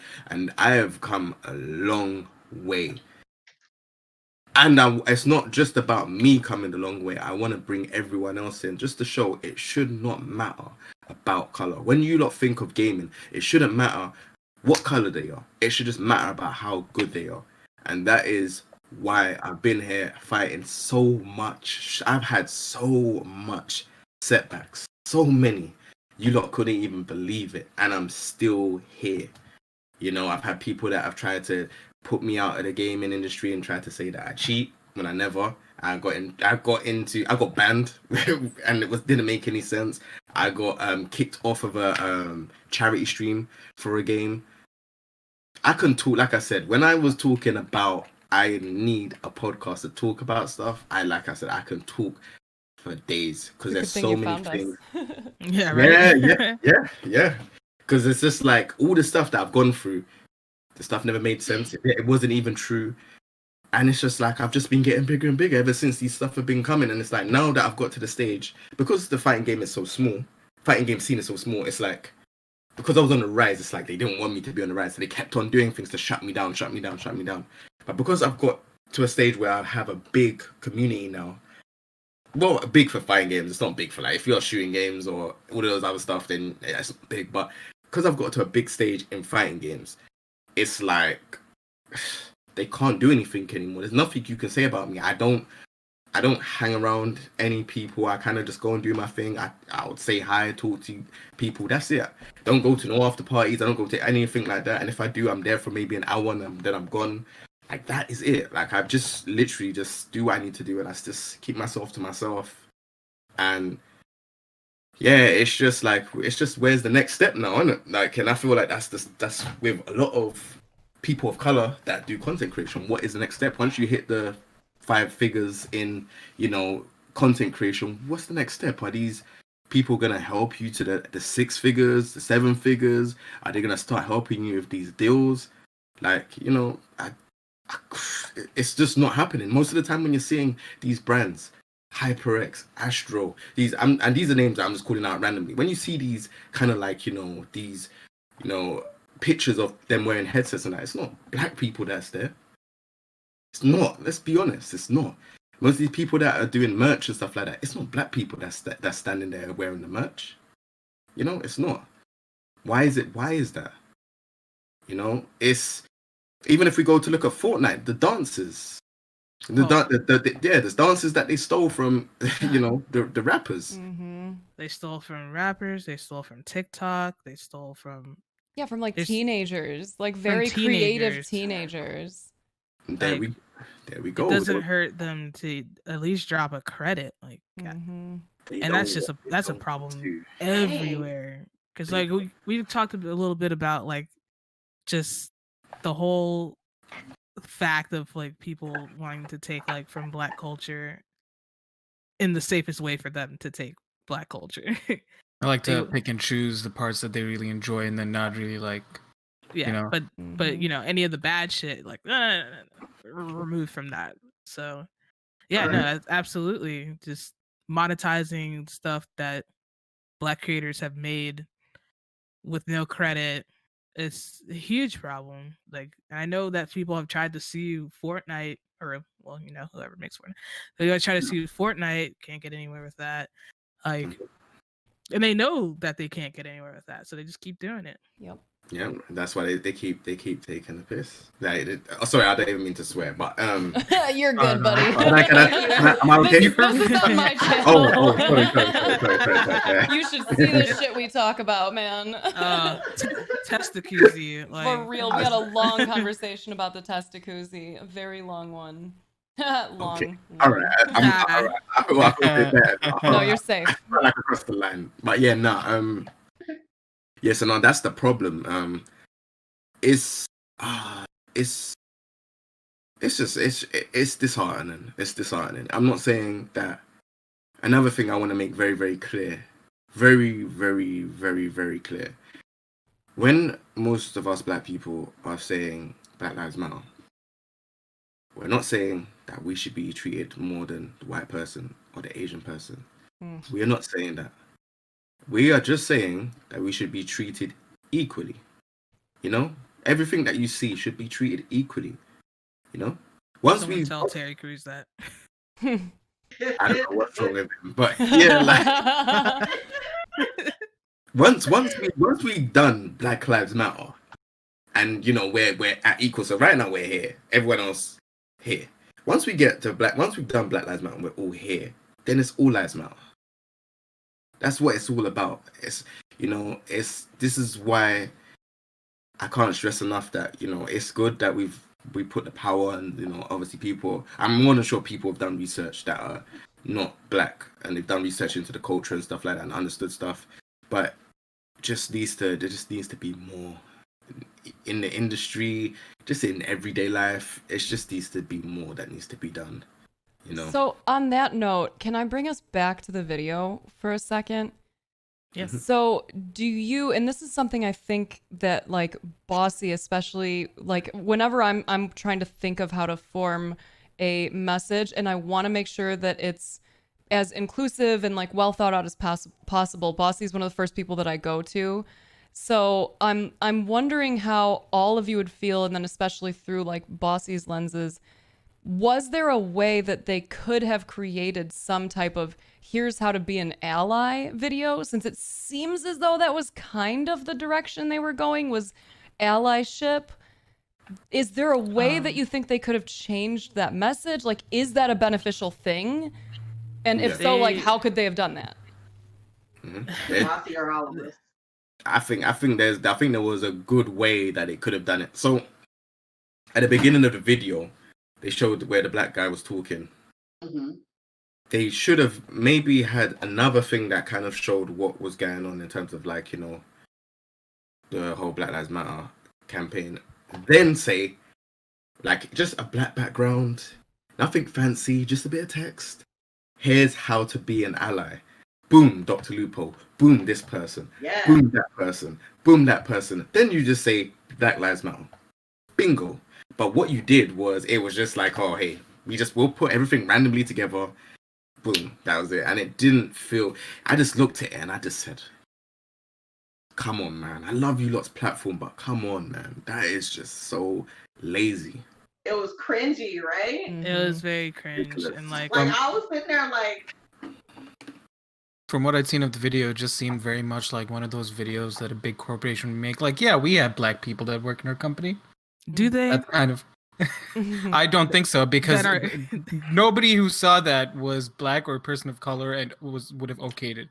I have come a long way. And it's not just about me coming a long way. I want to bring everyone else in just to show it should not matter about color. When you lot think of gaming, it shouldn't matter what color they are. It should just matter about how good they are. And that is why I've been here fighting so much. I've had so much setbacks, so many. You lot couldn't even believe it. And I'm still here. You know, I've had people that have tried to put me out of the gaming industry and tried to say that I cheat when I never. I got banned and didn't make any sense. I got kicked off of a charity stream for a game. I can talk, like I said, when I was talking about I need a podcast to talk about stuff, I can talk for days because there's so many things. Yeah, right. Yeah. Because it's just like all the stuff that I've gone through, the stuff never made sense. It wasn't even true. And it's just like I've just been getting bigger and bigger ever since these stuff have been coming. And it's like now that I've got to the stage, because the fighting game is so small, fighting game scene is so small, it's like because I was on the rise, it's like they didn't want me to be on the rise. So they kept on doing things to shut me down. But because I've got to a stage where I have a big community now, well, big for fighting games, it's not big for like if you're shooting games or all those other stuff, then it's big. But because I've got to a big stage in fighting games, it's like they can't do anything anymore. There's nothing you can say about me. I don't hang around any people. I kind of just go and do my thing. I would say hi, talk to people. That's it. Don't go to no after parties. I don't go to anything like that. And if I do, I'm there for maybe an hour and then I'm gone. Like that is it. Like I've just literally just do what I need to do and I just keep myself to myself. And yeah, it's just where's the next step now, isn't it? Like, and I feel like that's with a lot of people of color that do content creation. What is the next step? Once you hit the 5 figures in, content creation, what's the next step? Are these people gonna help you to the 6 figures, the 7 figures? Are they gonna start helping you with these deals? Like, it's just not happening. Most of the time when you're seeing these brands, HyperX, Astro, these and these are names that I'm just calling out randomly. When you see these kind of like, these, pictures of them wearing headsets and that, it's not black people that's there. It's not. Let's be honest. It's not. Most of these people that are doing merch and stuff like that, it's not black people that's standing there wearing the merch. It's not. Why is it? Why is that? It's even if we go to look at Fortnite, the dances, there's dances that they stole from, the rappers. Mm-hmm. They stole from rappers. They stole from TikTok. They stole from from like teenagers, like very creative teenagers. There we go. It doesn't hurt them to at least drop a credit, like, Mm-hmm. and that's a problem everywhere. Because like we talked a little bit about like just the whole fact of like people wanting to take like from Black culture in the safest way for them to take Black culture. I like to pick and choose the parts that they really enjoy and then not really like. But any of the bad shit, like removed from that. So no, that's absolutely just monetizing stuff that Black creators have made with no credit. It's a huge problem. Like I know that people have tried to sue Fortnite or whoever makes Fortnite. They try to sue Fortnite, can't get anywhere with that. Like, and they know that they can't get anywhere with that, so they just keep doing it. Yep. Yeah, that's why they keep taking the piss. Sorry, I don't even mean to swear, but you're good, buddy. Am I okay? This is on my channel. Sorry. You should see the shit we talk about, man. Testacuzzi, like for real. We had a long conversation about the testacuzzi, a very long one. Okay. All right. I feel better. No, you're safe. Like across the line, but yeah, no. Yes, and that's the problem. It's disheartening. It's disheartening. I'm not saying that. Another thing I want to make very, very clear, very, very, very, very clear. When most of us Black people are saying Black Lives Matter, we're not saying that we should be treated more than the white person or the Asian person. We are not saying that. We are just saying that we should be treated equally. You know, everything that you see should be treated equally. You know, once Someone we, tell Terry Crews that. I don't know what's wrong with him, but yeah, like once we done Black Lives Matter, and you know we're at equal. So right now we're here, everyone else here. Once we get to once we've done Black Lives Matter, and we're all here. Then it's all lives matter. That's what it's all about. It's this is why I can't stress enough that it's good that we put the power, and obviously people. I'm more than sure people have done research that are not black, and they've done research into the culture and stuff like that and understood stuff. But there just needs to be more in the industry, just in everyday life. It just needs to be more that needs to be done. So on that note, can I bring us back to the video for a second? Yes. So do you, and this is something I think that like Bossy, especially like whenever I'm trying to think of how to form a message, and I want to make sure that it's as inclusive and like well thought out as possible. Bossy is one of the first people that I go to. So I'm wondering how all of you would feel, and then especially through like Bossy's lenses. Was there a way that they could have created some type of here's how to be an ally video, since it seems as though that was kind of the direction they were going, was allyship? Is there a way that you think they could have changed that message? Like, is that a beneficial thing? And if so, like, how could they have done that? Bossy or all of this. I think there was a good way that it could have done it. So at the beginning of the video, they showed where the black guy was talking. Mm-hmm. They should have maybe had another thing that kind of showed what was going on in terms of like, the whole Black Lives Matter campaign. Then say, like, just a black background, nothing fancy, just a bit of text. Here's how to be an ally. Boom, Dr. Lupo. Boom, this person. Yeah. Boom, that person. Boom, that person. Then you just say Black Lives Matter. Bingo. But what you did was, it was just like, oh, hey, we'll put everything randomly together. Boom, that was it. And it didn't feel, I just looked at it and I just said, come on, man. I love you lot's platform, but come on, man. That is just so lazy. It was cringy, right? It was very cringe. Ridiculous. And like I was sitting there like, From what I'd seen of the video, it just seemed very much like one of those videos that a big corporation would make. Like, yeah, we have black people that work in our company. do they? That's kind of. I don't think so, because nobody who saw that was black or a person of color and would have okayed it.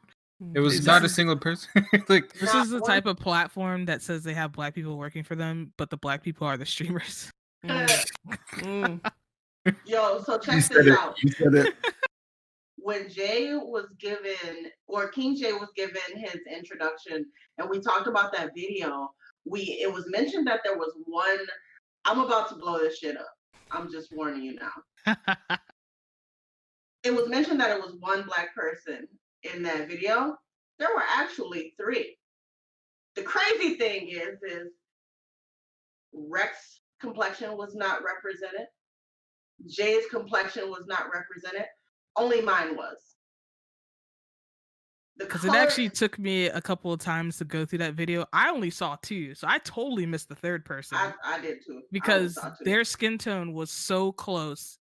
It was not a single person. Like, This is the type of platform that says they have black people working for them, but the black people are the streamers. yo, so check You this out. You said it. When Jay was given, or KingJae was given his introduction, and we talked about that video, it was mentioned that there was one. I'm about to blow this shit up. I'm just warning you now. It was mentioned that it was one black person in that video. There were actually 3. The crazy thing is Rex's complexion was not represented. Jay's complexion was not represented. Only mine was. Because it actually took me a couple of times to go through that video. I only saw 2, so I totally missed the third person. I did too. Because their skin tone was so close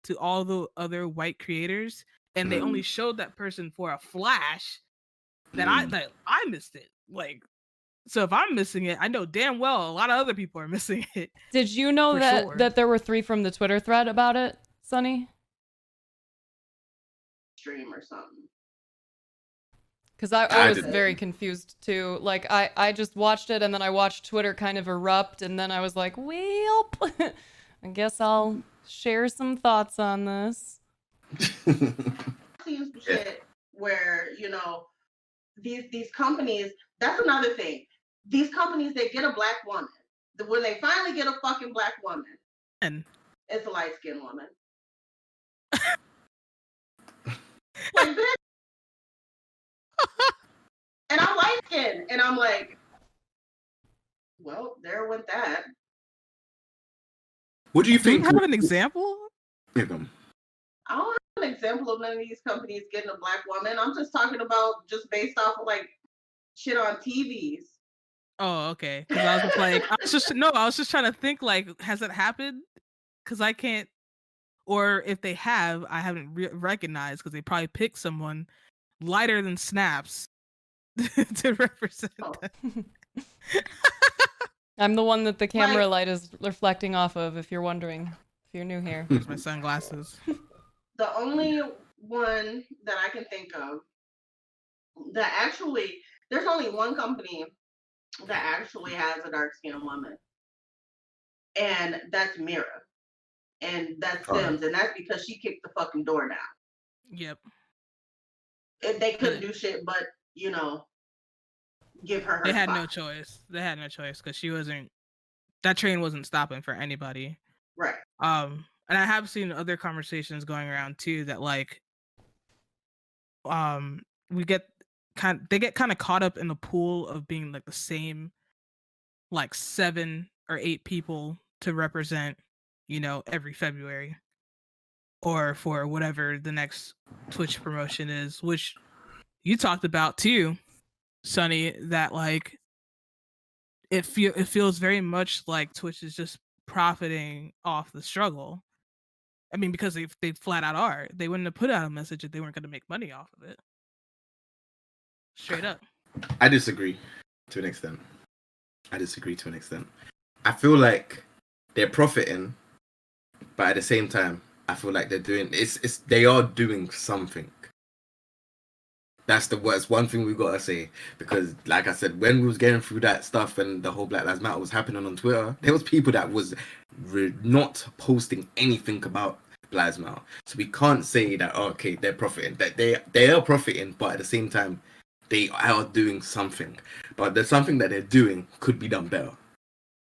to all the other white creators, and they only showed that person for a flash that I missed it. Like, so if I'm missing it, I know damn well a lot of other people are missing it. Did you know that there were 3 from the Twitter thread about it, Sonny? Stream or something. Because I was very confused too. Like I just watched it, and then I watched Twitter kind of erupt, and then I was like, well, I guess I'll share some thoughts on this. Seems shit where, these companies, that's another thing. These companies, they get a black woman. When they finally get a fucking black woman, it's a light-skinned woman. Like, bitch. And I'm light-skinned, and I'm like, well, there went that. What do you think? Do you have an example? Give them. I don't an example of none of these companies getting a black woman. I'm just talking about just based off of like shit on TVs. Oh, okay. Because I was just like, I was just trying to think like, has it happened? Because I can't, or if they have, I haven't recognized because they probably picked someone lighter than Snaps to represent Oh. them. I'm the one that the camera Like- light is reflecting off of, if you're wondering, if you're new here. Here's my sunglasses. The only one that I can think of that actually, there's only one company that actually has a dark skinned woman, and that's Mira, and that's Sims, and that's because she kicked the fucking door down. Yep. And they couldn't do shit but, you know, give her They had spot. no choice. They had no choice because she wasn't. That train wasn't stopping for anybody. Right. And I have seen other conversations going around too that like, they get kind of caught up in the pool of being like the same, like 7 or 8 people to represent, you know, every February, or for whatever the next Twitch promotion is, which you talked about too, Sonny. That like, it feels very much like Twitch is just profiting off the struggle. I mean, because they flat out are. They wouldn't have put out a message if they weren't going to make money off of it. Straight up. I disagree to an extent. I feel like they're profiting, but at the same time, I feel like they're doing they are doing something. That's the worst one thing we gotta say, because like I said, when we was getting through that stuff and the whole Black Lives Matter was happening on Twitter, there was people that was not posting anything about Black Lives Matter. So we can't say that okay, they're profiting. That they are profiting, but at the same time, they are doing something. But there's something that they're doing could be done better.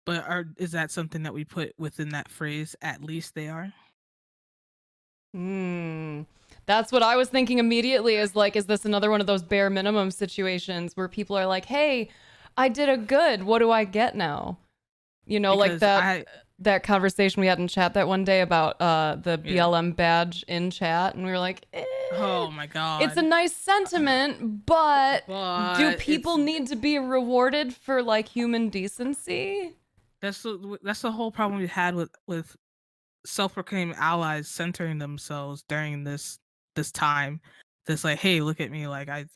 But is that something that we put within that phrase? At least they are. That's what I was thinking immediately. Is like, is this another one of those bare minimum situations where people are like, "Hey, I did a good. What do I get now?" You know, Because like that conversation we had in chat that one day about the BLM badge in chat, and we were like, oh my god, it's a nice sentiment, but do people it's- need to be rewarded for like human decency? That's the whole problem we had with self-proclaimed allies centering themselves during this time. That's like, hey, look at me, like I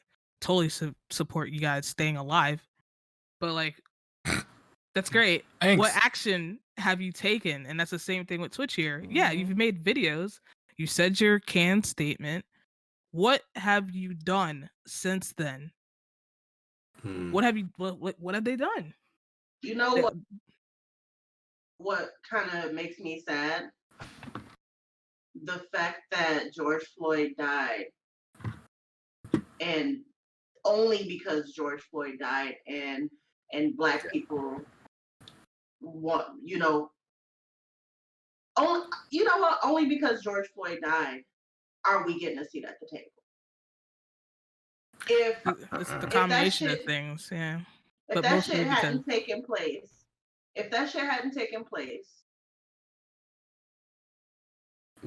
totally support you guys staying alive, but like, that's great. Thanks. What action have you taken? And that's the same thing with Twitch here. Yeah, you've made videos, you said your canned statement. What have you done since then? What have they done? You know what kind of makes me sad? The fact that George Floyd died, and only because George Floyd died, and Black people want, you know, only because George Floyd died are we getting a seat at the table. If It's the combination shit, of things, yeah. If But that shit mostly hadn't taken place,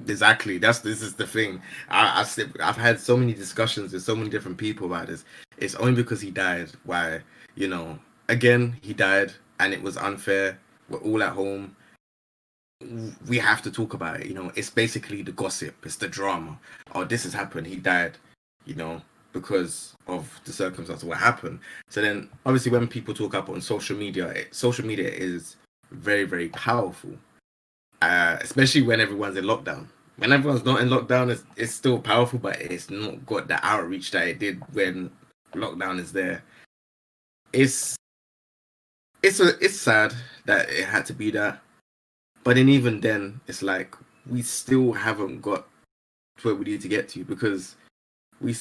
exactly. This is the thing. I've had so many discussions with so many different people about this. It's only because he died. Why, you know, again, he died and it was unfair. We're all at home. We have to talk about it. You know, it's basically the gossip. It's the drama. Oh, this has happened. He died, you know, because of the circumstance of what happened. So then, obviously, when people talk up on social media is very, very powerful. Especially when everyone's in lockdown. When everyone's not in lockdown, it's still powerful, but it's not got the outreach that it did when lockdown is there. It's sad that it had to be that, but then even then, it's like we still haven't got to where we need to get to, because we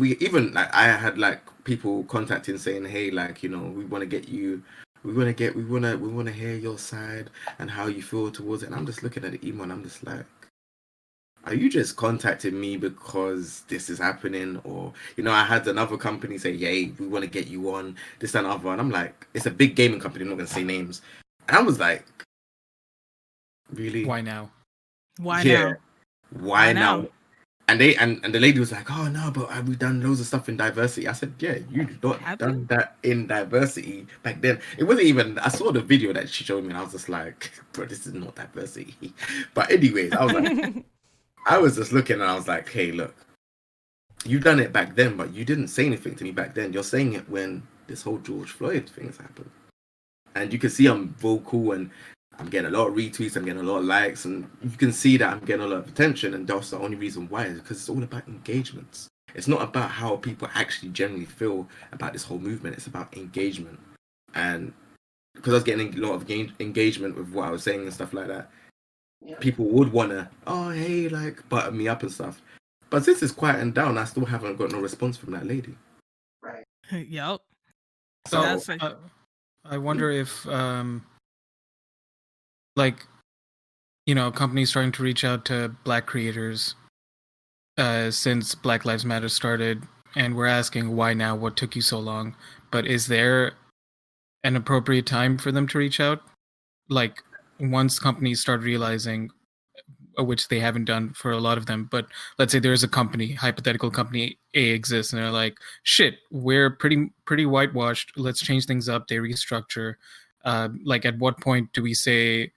even like I had like people contacting saying, hey, like, you know, we want to get you. We want to hear your side and how you feel towards it. And I'm just looking at the email and I'm just like, are you just contacting me because this is happening? Or, you know, I had another company say, yay, we want to get you on this and other. And I'm like, it's a big gaming company. I'm not going to say names. And I was like, really? Why now? Why now? Why now? And the lady was like, "Oh no, but we've done loads of stuff in diversity." I said, "Yeah, you not Have done you? that in diversity back then." It wasn't even. I saw the video that she showed me, and I was just like, "Bro, this is not diversity." But anyways, I was like, I was just looking, and I was like, "Hey, look, you done it back then, but you didn't say anything to me back then. You're saying it when this whole George Floyd thing has happened." And you can see I'm vocal and I'm getting a lot of retweets, I'm getting a lot of likes, and you can see that I'm getting a lot of attention. And that's the only reason why, is because it's all about engagements. It's not about how people actually generally feel about this whole movement. It's about engagement. And because I was getting a lot of engagement with what I was saying and stuff like that, people would want to, oh, hey, like, butter me up and stuff. But since it's quieting down, I still haven't got no response from that lady. Right. Yep. So That's like- I wonder if like, you know, companies starting to reach out to Black creators since Black Lives Matter started, and we're asking why now, what took you so long? But is there an appropriate time for them to reach out? Like, once companies start realizing, which they haven't done for a lot of them, but let's say there's a company, hypothetical company A exists, and they're like, shit, we're pretty whitewashed, let's change things up. They restructure. Like, at what point do we say,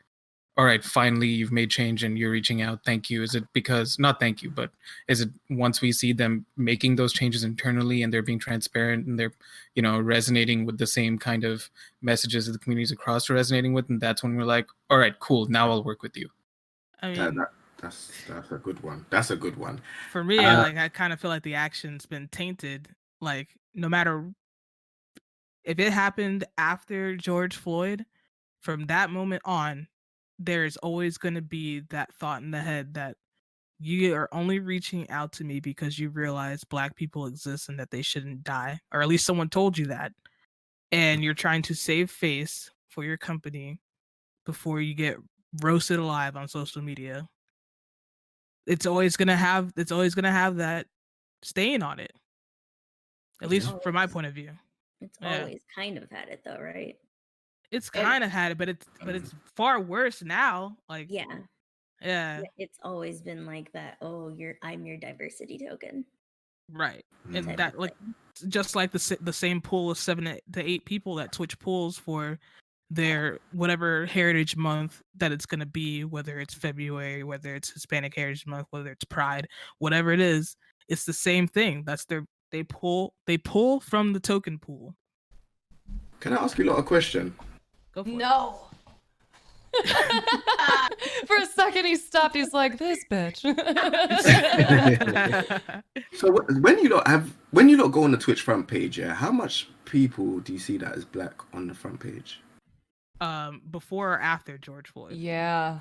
all right, finally you've made change and you're reaching out, thank you? Is it because, not thank you, but is it once we see them making those changes internally and they're being transparent and they're, you know, resonating with the same kind of messages that the communities across are resonating with, and that's when we're like, all right, cool, now I'll work with you? I mean, That's a good one. That's a good one. for me, like, I kind of feel like the action's been tainted. Like, no matter if it happened after George Floyd, from that moment on, there's always going to be that thought in the head that you are only reaching out to me because you realize Black people exist and that they shouldn't die, or at least someone told you that, and you're trying to save face for your company before you get roasted alive on social media. It's always gonna have that stain on it, at least from my point of view. It's Yeah. always kind of had it though, right? It's kind of had it, but it's far worse now. Like, Yeah. yeah, It's always been like that. Oh, I'm your diversity token. right. And type that, of like, thing. just like the same pool of 7 to 8 people that Twitch pulls for their whatever Heritage Month that it's gonna be, whether it's February, whether it's Hispanic Heritage Month, whether it's Pride, whatever it is, it's the same thing. That's they pull from the token pool. Can I ask you a lot of question? Go for it. No. For a second, he stopped. He's like, "This bitch." So when you lot go on the Twitch front page, yeah, how much people do you see that is Black on the front page? Before or after George Floyd? Yeah.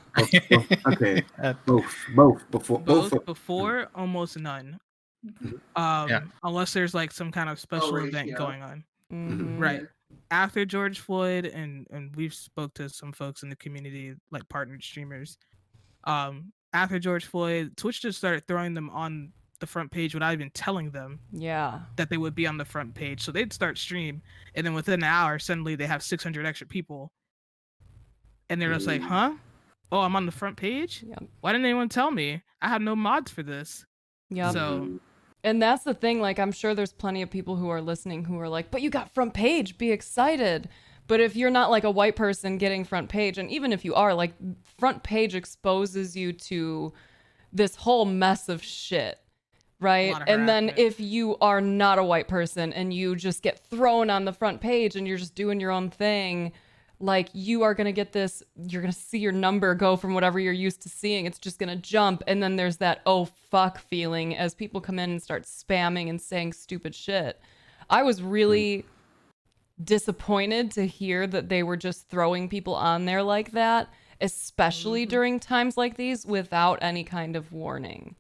Okay, both Before, almost none. Yeah. Unless there's like some kind of special event ratio. going on. Mhm. Right. After George Floyd, and we've spoke to some folks in the community, like partnered streamers. After George Floyd, Twitch just started throwing them on the front page without even telling them Yeah. that they would be on the front page. So they'd start stream, and then within an hour, suddenly they have 600 extra people, and they're just like, "Huh? Oh, I'm on the front page? Yep. Why didn't anyone tell me? I have no mods for this." Yep. So And that's the thing, like, I'm sure there's plenty of people who are listening who are like, but you got front page, be excited. But if you're not like a white person getting front page, and even if you are, like, front page exposes you to this whole mess of shit, right? lot of And then harassment. if you are not a white person and you just get thrown on the front page and you're just doing your own thing, like, you are going to get this, you're going to see your number go from whatever you're used to seeing. It's just going to jump. And then there's that, oh, fuck feeling as people come in and start spamming and saying stupid shit. I was really disappointed to hear that they were just throwing people on there like that, especially during times like these without any kind of warning.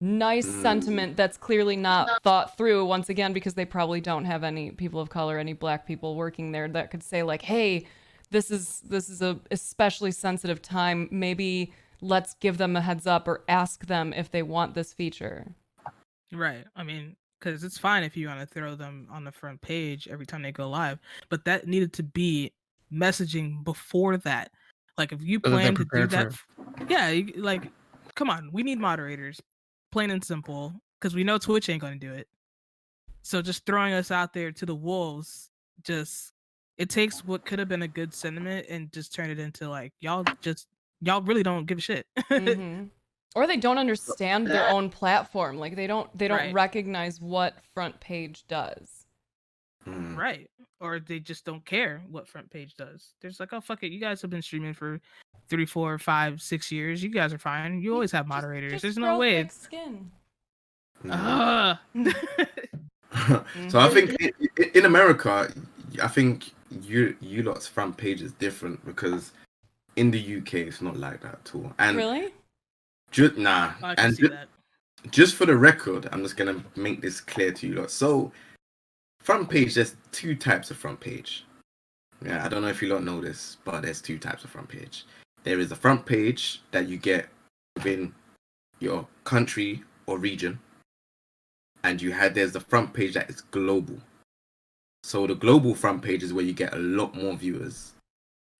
Nice sentiment that's clearly not thought through, once again, because they probably don't have any people of color, any Black people working there that could say, like, hey, this is a especially sensitive time. Maybe let's give them a heads up or ask them if they want this feature. Right. I mean, because it's fine if you want to throw them on the front page every time they go live, but that needed to be messaging before that. Like, if you So that they're plan to do prepared that, for yeah, like, come on, we need moderators. plain and simple, because we know Twitch ain't going to do it. So just throwing us out there to the wolves, it takes what could have been a good sentiment and just turn it into like y'all really don't give a shit. Mm-hmm. Or they don't understand their own platform. Like they don't Right. recognize what front page does. Right. Or they just don't care what front page does. There's like, oh fuck it, you guys have been streaming for 3, 4, 5, 6 years. You guys are fine. You always have moderators. Just There's no grow way. thick skin. So I think in America, I think you lot's front page is different because in the UK it's not like that at all. And Really? Nah. I can And see that. just for the record, I'm just gonna make this clear to you lot. So front page, there's 2 types of front page. Yeah, I don't know if you lot know this, but there's 2 types of front page. There is a front page that you get within your country or region, and there's the front page that is global. So the global front page is where you get a lot more viewers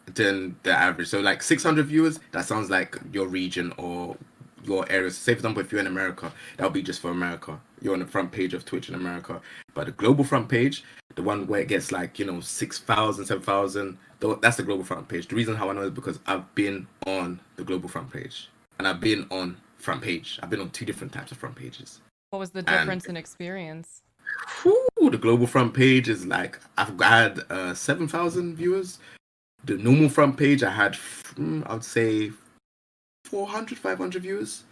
than the average. So like 600 viewers, that sounds like your region or your area. So say for example, if you're in America, that'll be just for America. You're on the front page of Twitch in America. But the global front page, the one where it gets like 6,000, 7,000, that's the global front page. The reason how I know is because I've been on the global front page and I've been on front page. I've been on 2 different types of front pages. What was the difference in experience? The global front page is like I've had 7,000 viewers. The normal front page I had I'd say 400, 500 viewers.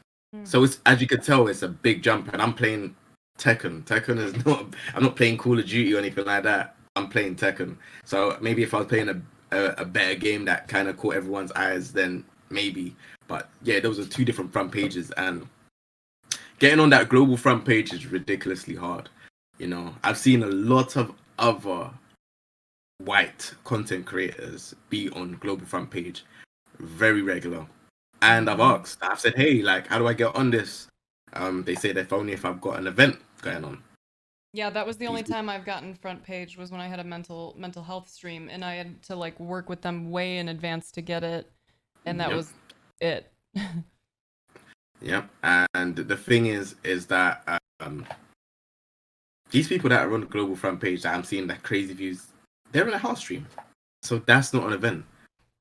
So it's, as you can tell, it's a big jump. And I'm playing Tekken. Tekken is not. I'm not playing Call of Duty or anything like that. I'm playing Tekken. So maybe if I was playing a better game that kind of caught everyone's eyes, then maybe. But yeah, those are 2 different front pages, and getting on that global front page is ridiculously hard. I've seen a lot of other white content creators be on global front page very regular. And I've said, hey, like, how do I get on this? They say if only if I've got an event going on. Yeah, that was the only time I've gotten front page was when I had a mental health stream, and I had to like work with them way in advance to get it, and that was it. Yep. And the thing is that these people that are on the global front page that I'm seeing that crazy views, they're in a house stream. So that's not an event.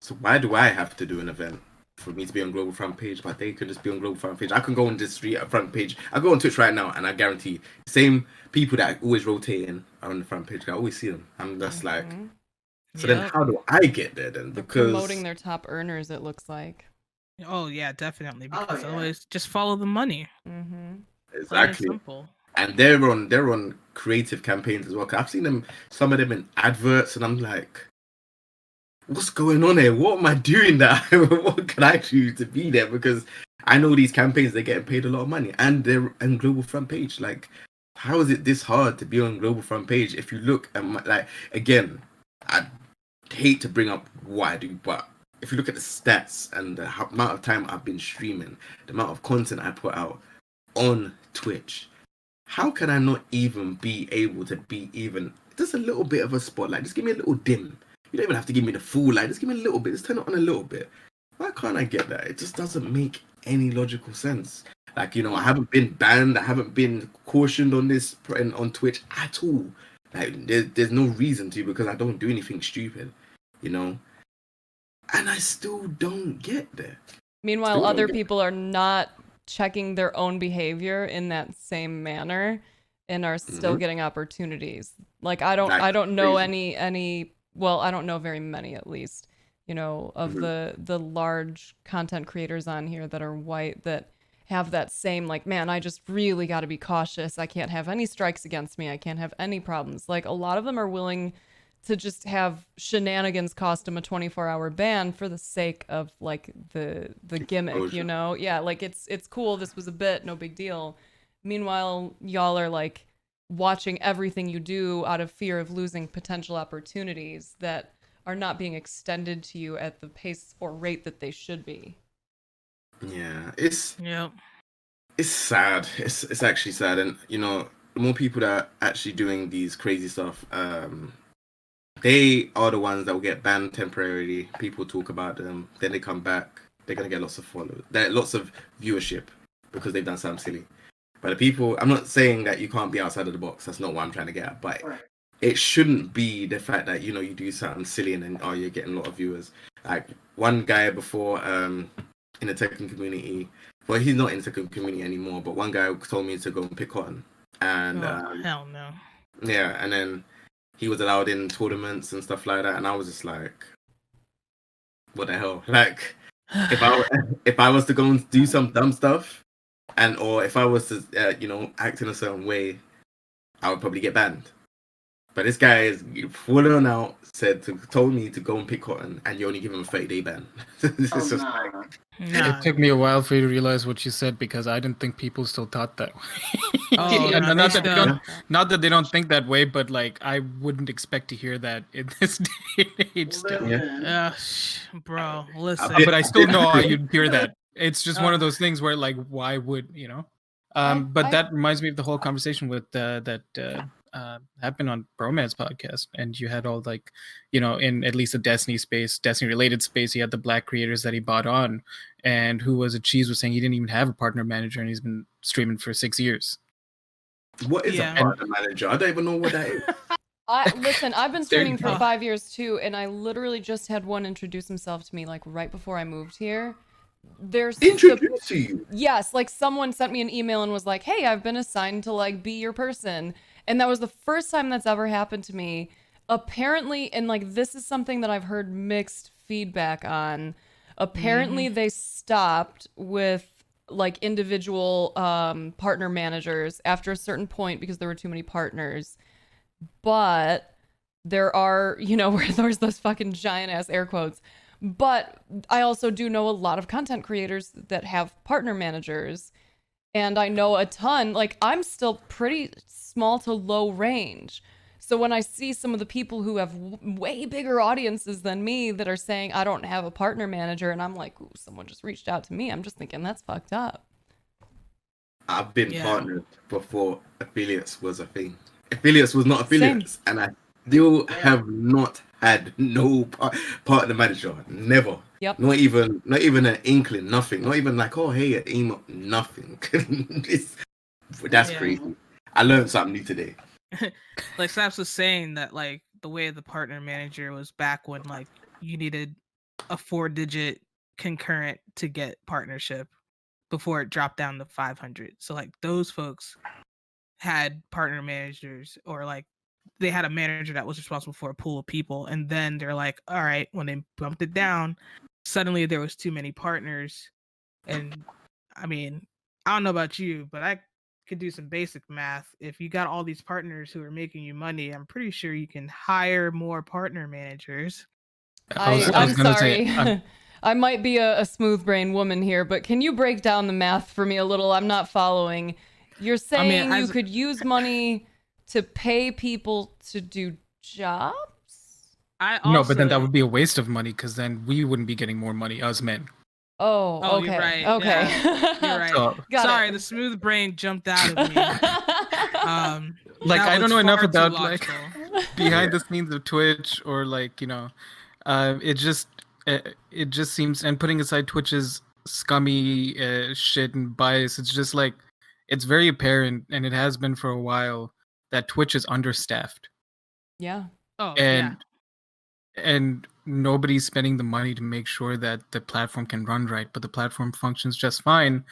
So why do I have to do an event for me to be on global front page, but they can just be on global front page? I can go on this front page. I go on Twitch right now, and I guarantee the same people that are always rotating are on the front page. I always see them. I'm just like, so then how do I get there then? Because promoting their top earners, it looks like. Oh yeah, definitely. Because always just follow the money. Exactly. Simple. And they're on creative campaigns as well. 'Cause I've seen them, some of them in adverts, and I'm like, what's going on here? What am I doing that? What can I do to be there? Because I know these campaigns, they're getting paid a lot of money, and they're on global front page. Like, how is it this hard to be on global front page? If you look at like, again, I hate to bring up what I do, but if you look at the stats and the amount of time I've been streaming, the amount of content I put out on Twitch, how can I not even be able to be even just a little bit of a spotlight? Just give me a little dim. You don't even have to give me the full light. Just give me a little bit. Just turn it on a little bit. Why can't I get that? It just doesn't make any logical sense. Like, I haven't been banned. I haven't been cautioned on this on Twitch at all. Like, there's no reason to, because I don't do anything stupid, And I still don't get there. Meanwhile, other people are not checking their own behavior in that same manner and are still getting opportunities. Like I don't know any well, I don't know very many, at least, of the large content creators on here that are white that have that same, like, man, I just really got to be cautious. I can't have any strikes against me. I can't have any problems. Like, a lot of them are willing to just have shenanigans cost them a 24-hour ban for the sake of, like, the gimmick, Yeah, like, it's cool. This was a bit, no big deal. Meanwhile, y'all are, like, watching everything you do out of fear of losing potential opportunities that are not being extended to you at the pace or rate that they should be. Yeah, it's sad. It's actually sad. And, the more people that are actually doing these crazy stuff, they are the ones that will get banned temporarily. People talk about them, then they come back. They're gonna get lots of followers, lots of viewership because they've done something silly. But the people, I'm not saying that you can't be outside of the box. That's not what I'm trying to get at. But Right. it shouldn't be the fact that, you know, you do something silly and then, oh, you're getting a lot of viewers. Like one guy before in the Tekken community, well, he's not in the Tekken community anymore, but one guy told me to go and pick cotton. And hell no. yeah, and then he was allowed in tournaments and stuff like that. And I was just like, what the hell? Like, if I was to go and do some dumb stuff, and or if I was to you know, act in a certain way, I would probably get banned. But this guy is full on out, told me to go and pick cotton, and you only give him a 30-day ban. It's Oh, just nah. like, Nah. It took me a while for you to realize what you said because I didn't think people still thought that way. Oh, Yeah, no, not, they that they still- don't, not that they don't think that way, but like I wouldn't expect to hear that in this day and age still. Listen. Bro, listen. But I still know how you'd hear that. It's just one of those things where like, why would you know? But that reminds me of the whole conversation with that happened on Broman's podcast, and you had all like, you know, in at least the Destiny space, Destiny related space, you had the black creators that he bought on, and who was a cheese was saying he didn't even have a partner manager, and he's been streaming for 6 years. what is Yeah. a partner manager? I don't even know what that is. Listen, I've been There streaming you for go. 5 years too, and I literally just had one introduce himself to me like right before I moved here. There's Introduce to you. Yes, like someone sent me an email and was like, "Hey, I've been assigned to like be your person." And that was the first time that's ever happened to me. Apparently, and like this is something that I've heard mixed feedback on. Apparently, they stopped with like individual partner managers after a certain point because there were too many partners. But there are, you know, where there's those fucking giant ass air quotes. But I also do know a lot of content creators that have partner managers. And I know a ton, like I'm still pretty small to low range. So when I see some of the people who have way bigger audiences than me that are saying, I don't have a partner manager, and I'm like, ooh, someone just reached out to me. I'm just thinking that's fucked up. I've been Yeah. partnered before affiliates was a thing. Affiliates was not affiliates, and I still have not had no partner manager. Never. Yep. Not even an inkling. Nothing. Not even like, oh hey, an email. Nothing. That's Yeah. crazy. I learned something new today. Like Snaps was saying that like the way the partner manager was back when like you needed a 4-digit concurrent to get partnership before it dropped down to 500. So like those folks had partner managers, or like they had a manager that was responsible for a pool of people, and then they're like, all right, when they bumped it down, suddenly there was too many partners. And I mean, I don't know about you, but I could do some basic math. If you got all these partners who are making you money, I'm pretty sure you can hire more partner managers. I'm gonna sorry. say, I might be a smooth brain woman here, but can you break down the math for me a little? I'm not following. You're saying you could use money to pay people to do jobs? no, but then that would be a waste of money because then we wouldn't be getting more money, us men. Oh, Oh, okay. you're right. Okay. Yeah, you're right. So, Got Sorry, it. the smooth brain jumped out of me. like that I don't was know enough far too about like logical. behind the scenes of Twitch or like, you know, it just seems, and putting aside Twitch's scummy shit and bias, it's just like it's very apparent, and it has been for a while, that Twitch is understaffed. Yeah. Oh, and nobody's spending the money to make sure that the platform can run right, but the platform functions just fine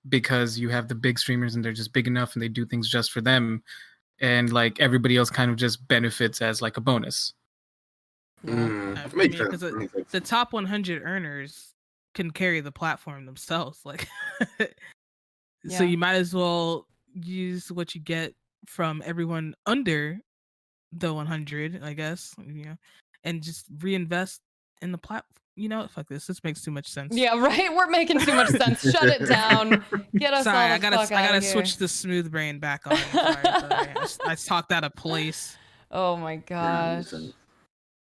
because you have the big streamers and they're just big enough and they do things just for them, and like everybody else kind of just benefits as like a bonus. Makes mean, sense. 'cause Makes sense. the top 100 earners can carry the platform themselves. Like, so Yeah. you might as well use what you get from everyone under the 100, I guess, you know, and just reinvest in the platform. You know, fuck this. This makes too much sense. Yeah, right? We're making too much sense. Shut it down. Get us Sorry, all the I gotta fuck out of here. switch the smooth brain back on. Sorry. I talked out of place. Oh my gosh. sense.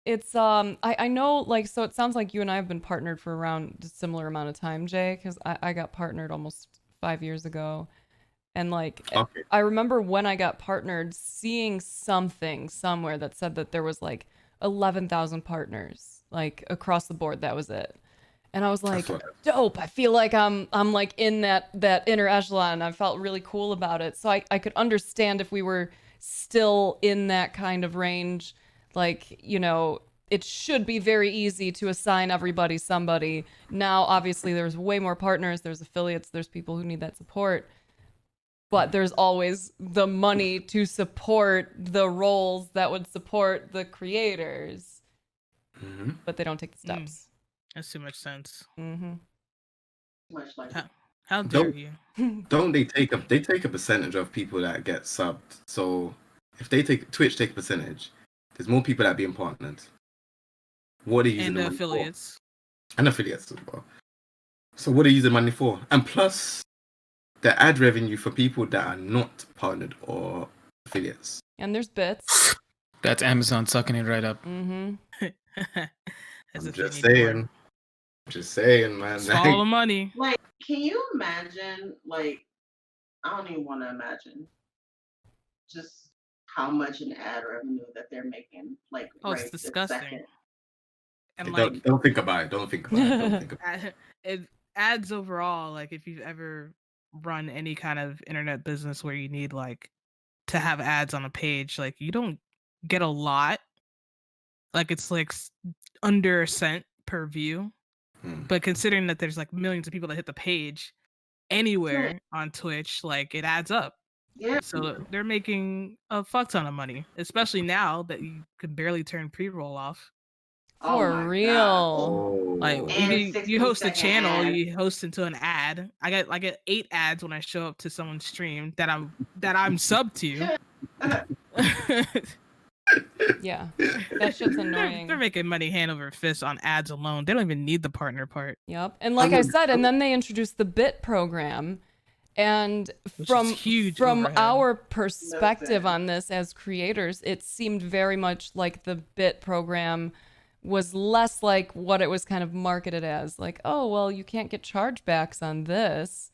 It's I know, like, so it sounds like you and I have been partnered for around a similar amount of time, Jay, because I got partnered almost 5 years ago. And like Okay. I remember when I got partnered seeing something somewhere that said that there was like 11,000 partners, like across the board. That was it. And I was like, what- dope. I feel like I'm like in that inner echelon. I felt really cool about it. So I could understand if we were still in that kind of range. Like, you know, it should be very easy to assign everybody somebody. Now, obviously, there's way more partners. There's affiliates. There's people who need that support. But there's always the money to support the roles that would support the creators. Mhm. But they don't take the steps. That's too much sense. Mm-hmm. Much like How dare Don't- you? Don't they take a percentage of people that get subbed? So if Twitch take a percentage, there's more people that being partnered. What are you using And the money affiliates. for? And affiliates as well. So what are you using money for? And plus the ad revenue for people that are not partnered or affiliates. And there's bits. That's Amazon sucking it right up. Mm-hmm. As I'm if they just need more. saying. Just saying, man. Just follow the money. Like, can you imagine? Like, I don't even want to imagine just how much in ad revenue that they're making. Like, Oh, it's right this disgusting. second. And like Don't think about it. Don't think about it. Don't think about it. ads overall, like if you've ever run any kind of internet business where you need like to have ads on a page, like you don't get a lot. Like it's like under a cent per view. But considering that there's like millions of people that hit the page anywhere on Twitch, like it adds up. Yeah. So they're making a fuck ton of money, especially now that you can barely turn pre-roll off. Oh For my real. God. Oh. Like And you host a 60-second channel, ad. you host into an ad. I get 8 ads when I show up to someone's stream that I'm subbed to. Yeah. That shit's annoying. They're making money hand over fist on ads alone. They don't even need the partner part. Yep. And like I said, and then they introduced the bit program. And Which from is huge from overhead. our perspective Listen. on this as creators, it seemed very much like the bit program was less like what it was kind of marketed as. Like, oh, well, you can't get chargebacks on this.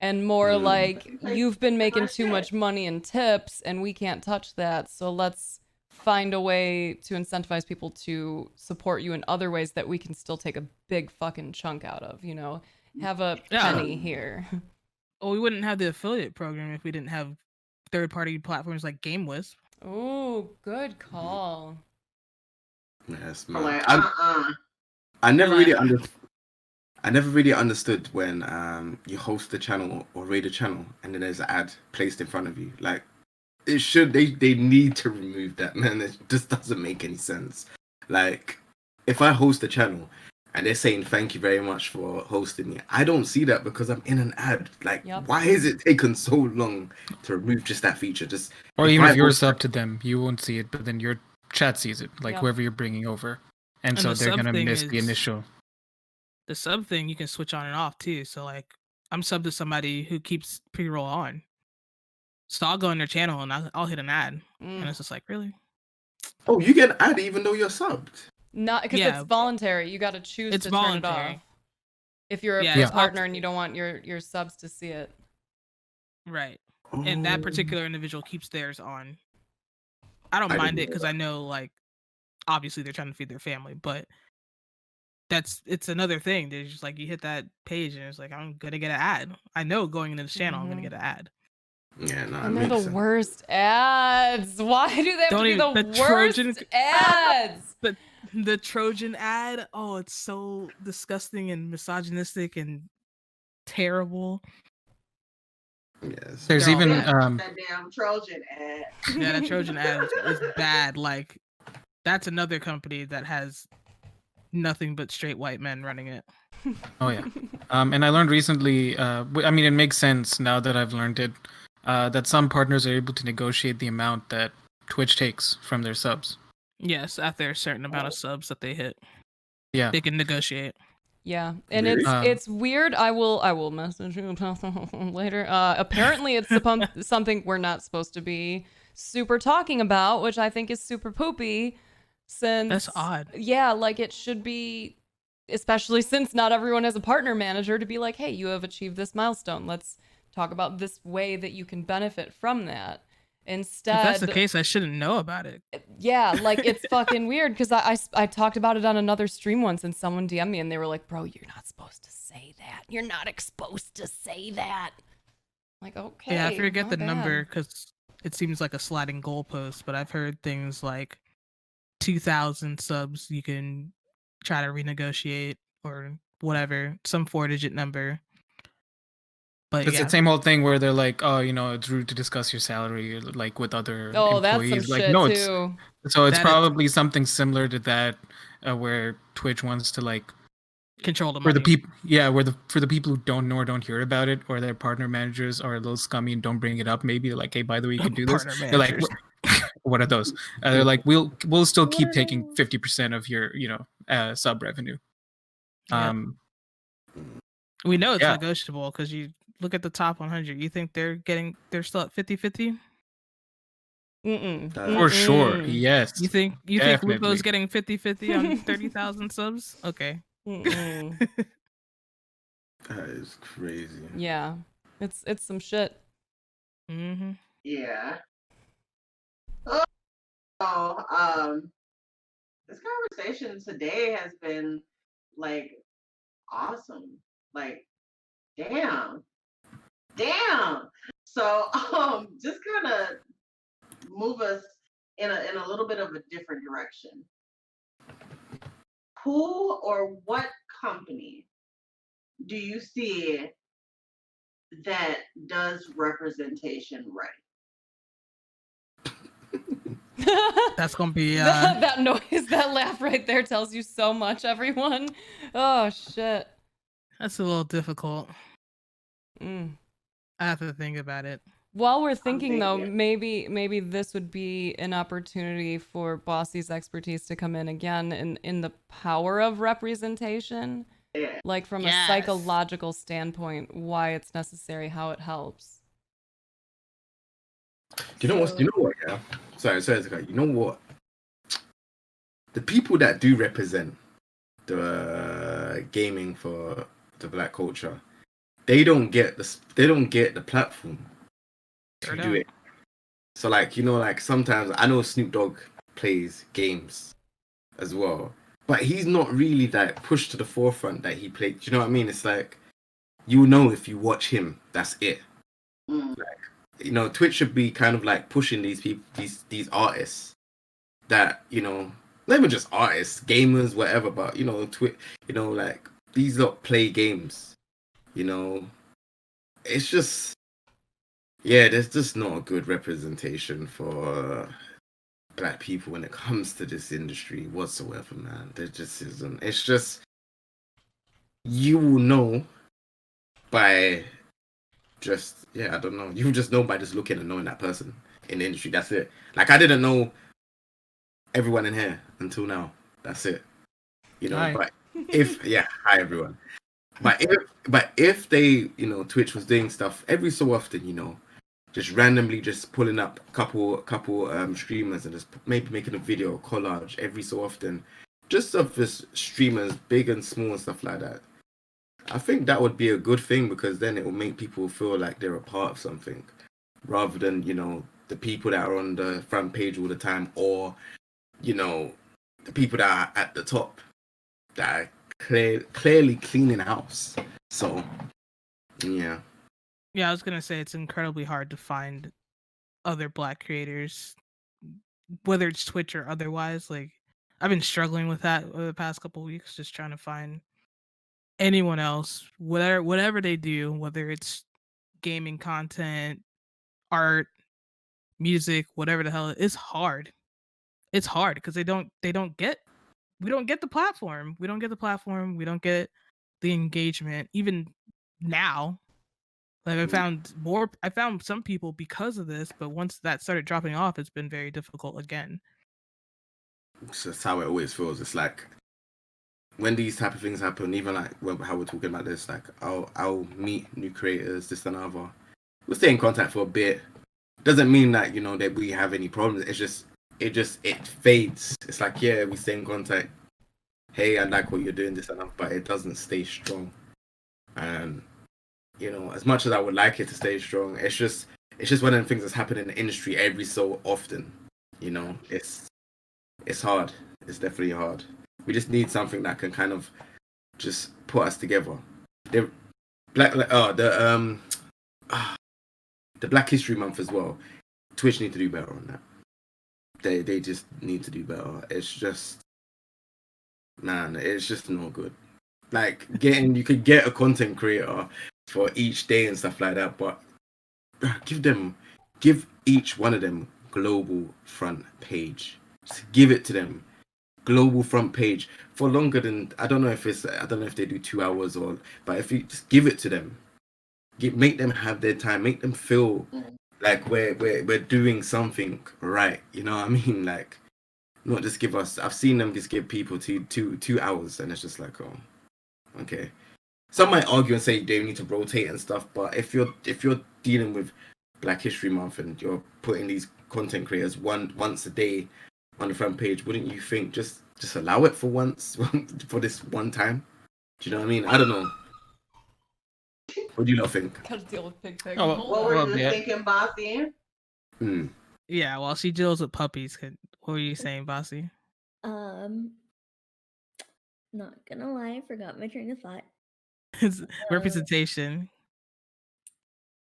And more like, you've been making too much money in tips and we can't touch that. So let's find a way to incentivize people to support you in other ways that we can still take a big fucking chunk out of, you know? Have a penny here. Well, we wouldn't have the affiliate program if we didn't have third-party platforms like GameWisp. Oh, good call. Yes, I'm man. like, I never Like- really understood when you host a channel or raid a channel and then there's an ad placed in front of you. Like they need to remove that, man. It just doesn't make any sense. Like if I host a channel and they're saying thank you very much for hosting me, I don't see that because I'm in an ad. Like Yep. why is it taken so long to remove just that feature? Just Or even if I you're host- sub to them, you won't see it, but then your chat sees it, like Yep. whoever you're bringing over. And so the they're sub going to thing miss the is- initial. The sub thing you can switch on and off too. So like I'm subbed to somebody who keeps pre-roll on. So I'll go on their channel and I'll hit an ad. And it's just like, really? Oh, you get an ad even though you're subbed. Not because Yeah. it's voluntary. You got to choose It's to turn it voluntary. off. If you're a Yeah, free it's partner and you don't want your subs to see it. Right. And that Oh. particular individual keeps theirs on. I don't I mind didn't it because I know like obviously they're trying to feed their family, but it's another thing. There's just like you hit that page and it's like I'm gonna get an ad. I know going into this channel I'm gonna Mhm. get an ad. Yeah, no, And it they're the makes sense. worst ads. Why do they have Don't to be even- the the worst Trojan- ads? The Trojan ad, oh, it's so disgusting and misogynistic and terrible. Yes. There's They're all even bad. that damn Trojan ad. Yeah, that Trojan ad is bad. Like that's another company that has nothing but straight white men running it. Oh yeah, and I learned recently. I mean, it makes sense now that I've learned it. That some partners are able to negotiate the amount that Twitch takes from their subs. Yes, after a certain amount of subs that they hit, Yeah, they can negotiate. Yeah, and Really? it's weird. I will message you later. Apparently, it's something we're not supposed to be super talking about, which I think is super poopy. Since That's odd. Yeah, like it should be, especially since not everyone has a partner manager to be like, hey, you have achieved this milestone. Let's talk about this way that you can benefit from that. Instead, if that's the case, I shouldn't know about it. yeah, like it's fucking weird because I talked about it on another stream once and someone DM'd me and they were like, bro, you're not supposed to say that. You're not supposed to say that. I'm like, okay. Yeah, I forget my the bad. number because it seems like a sliding goalpost, but I've heard things like 2,000 subs you can try to renegotiate or whatever, some 4-digit number. But It's yeah, the same whole thing where they're like, oh, you know, it's rude to discuss your salary like with other Oh, that's some employees. Like, shit no, it's too. so it's That is- probably something similar to that, where Twitch wants to like control the for the money. people, yeah, where for the people who don't know or don't hear about it, or their partner managers are a little scummy and don't bring it up. Maybe they're like, hey, by the way, you can do this. Partner They're like, managers. what are those? They're like, we'll still What keep are taking those? 50% of your sub revenue. Yep. We know it's yeah. negotiable because you look at the top 100. You think they're still at 50-50? Mm-mm. For sure, Mm-mm. yes. You think Definitely. Lupo's getting 50-50 on 30,000 subs? Okay. Mm-mm. That is crazy. Yeah, it's some shit. Mm-hmm. Yeah. This conversation today has been like awesome. Like, damn. So, just kind of move us in a little bit of a different direction. Who or what company do you see that does representation right? That's gonna be that noise, that laugh right there tells you so much, everyone. Oh shit. that's a little difficult. Mm. I have to think about it. While we're thinking though, thinking. maybe this would be an opportunity for Bossy's expertise to come in again in the power of representation. Yeah. Like from Yes. a psychological standpoint, why it's necessary, how it helps. You know what? Yeah. Sorry, Zaka. You know what? The people that do represent the gaming for the black culture, they don't get the platform to do it. So like, you know, like sometimes I know Snoop Dogg plays games as well, but he's not really like pushed to the forefront that he played. Do you know what I mean? It's like, you know, if you watch him, that's it. Like, you know, Twitch should be kind of like pushing these people, these artists that, you know, not even just artists, gamers, whatever, but you know, you know, like these lot play games. You know, it's just, yeah, there's just not a good representation for black people when it comes to this industry whatsoever, man. There just isn't. It's just, you will know by just, yeah, I don't know. You just know by just looking and knowing that person in the industry. That's it. Like, I didn't know everyone in here until now. That's it. You know, Hi. but hi everyone. But if they, you know, Twitch was doing stuff every so often, you know, just randomly just pulling up a couple streamers and just maybe making a video collage every so often, just of this streamers, big and small and stuff like that. I think that would be a good thing because then it will make people feel like they're a part of something, rather than, you know, the people that are on the front page all the time, or, you know, the people that are at the top that are clearly cleaning house. So, yeah. Yeah, I was gonna say it's incredibly hard to find other black creators, whether it's Twitch or otherwise. Like, I've been struggling with that over the past couple of weeks, just trying to find anyone else, whatever they do, whether it's gaming content, art, music, whatever the hell. It's hard. It's hard because we don't get the platform. We don't get the platform. We don't get the engagement. Even now, like I found some people because of this, but once that started dropping off, it's been very difficult again. So that's how it always feels. It's like when these type of things happen, even like how we're talking about this, like I'll meet new creators, this and other. We'll stay in contact for a bit. Doesn't mean that, you know, that we have any problems. It's just it fades. It's like, yeah, we stay in contact. Hey, I like what you're doing, this and that, but it doesn't stay strong. And, you know, as much as I would like it to stay strong, it's just it's just one of the things that's happened in the industry every so often. You know, it's hard. It's definitely hard. We just need something that can kind of just put us together. The the Black History Month as well. Twitch need to do better on that. They just need to do better. It's just, man, it's just not good. Like you could get a content creator for each day and stuff like that, but give each one of them global front page. Just give it to them. Global front page for longer than I don't know if they do 2 hours but if you just give it to them, make them have their time, make them feel like we're doing something right. You know what I mean? Like, not just give us. I've seen them just give people 2 hours, and it's just like, oh, okay. Some might argue and say they need to rotate and stuff, but if you're dealing with Black History Month and you're putting these content creators once a day on the front page, wouldn't you think just allow it for once for this one time? Do you know what I mean? I don't know. What do you not think? Gotta deal with pig. What were you thinking, Bossy? Yeah, while she deals with puppies, what were you saying, Bossy? Not gonna lie, I forgot my train of thought. Representation.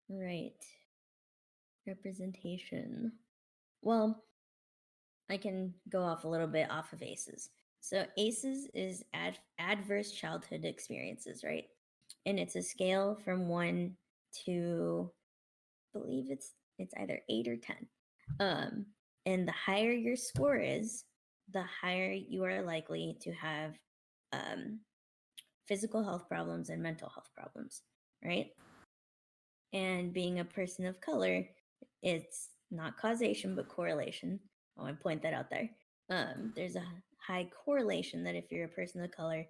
Right. Representation. Well, I can go off a little bit off of ACEs. So ACEs is adverse childhood experiences, right? And it's a scale from 1 to, I believe it's either 8 or 10. And the higher your score is, the higher you are likely to have physical health problems and mental health problems, right? And being a person of color, it's not causation but correlation. I want to point that out there. There's a high correlation that if you're a person of color,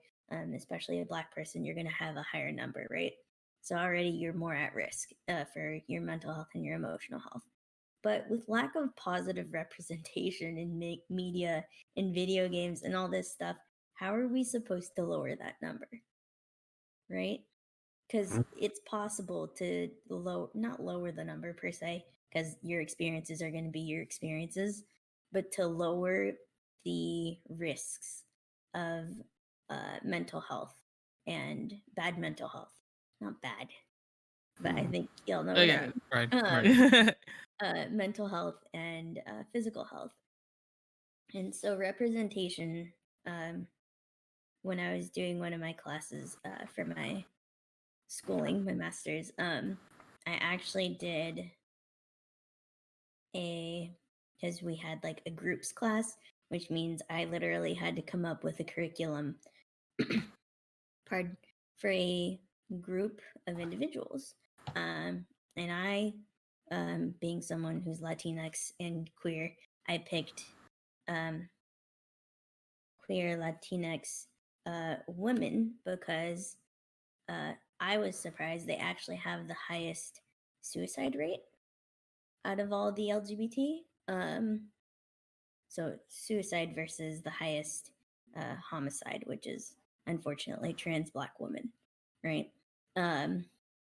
especially a Black person, you're going to have a higher number, right? So already you're more at risk for your mental health and your emotional health. But with lack of positive representation in media and video games and all this stuff, how are we supposed to lower that number? Right? Because it's possible to not lower the number per se, because your experiences are going to be your experiences, but to lower the risks of mental health and bad mental health. Not bad, but I think y'all know what I mean. Right. Mental health and physical health. And so representation, when I was doing one of my classes for my schooling, my master's, I actually did because we had like a groups class, which means I literally had to come up with a curriculum for a group of individuals. And I, being someone who's Latinx and queer, I picked queer Latinx women because I was surprised they actually have the highest suicide rate out of all the LGBT. So suicide versus the highest homicide, which is unfortunately trans Black women, right?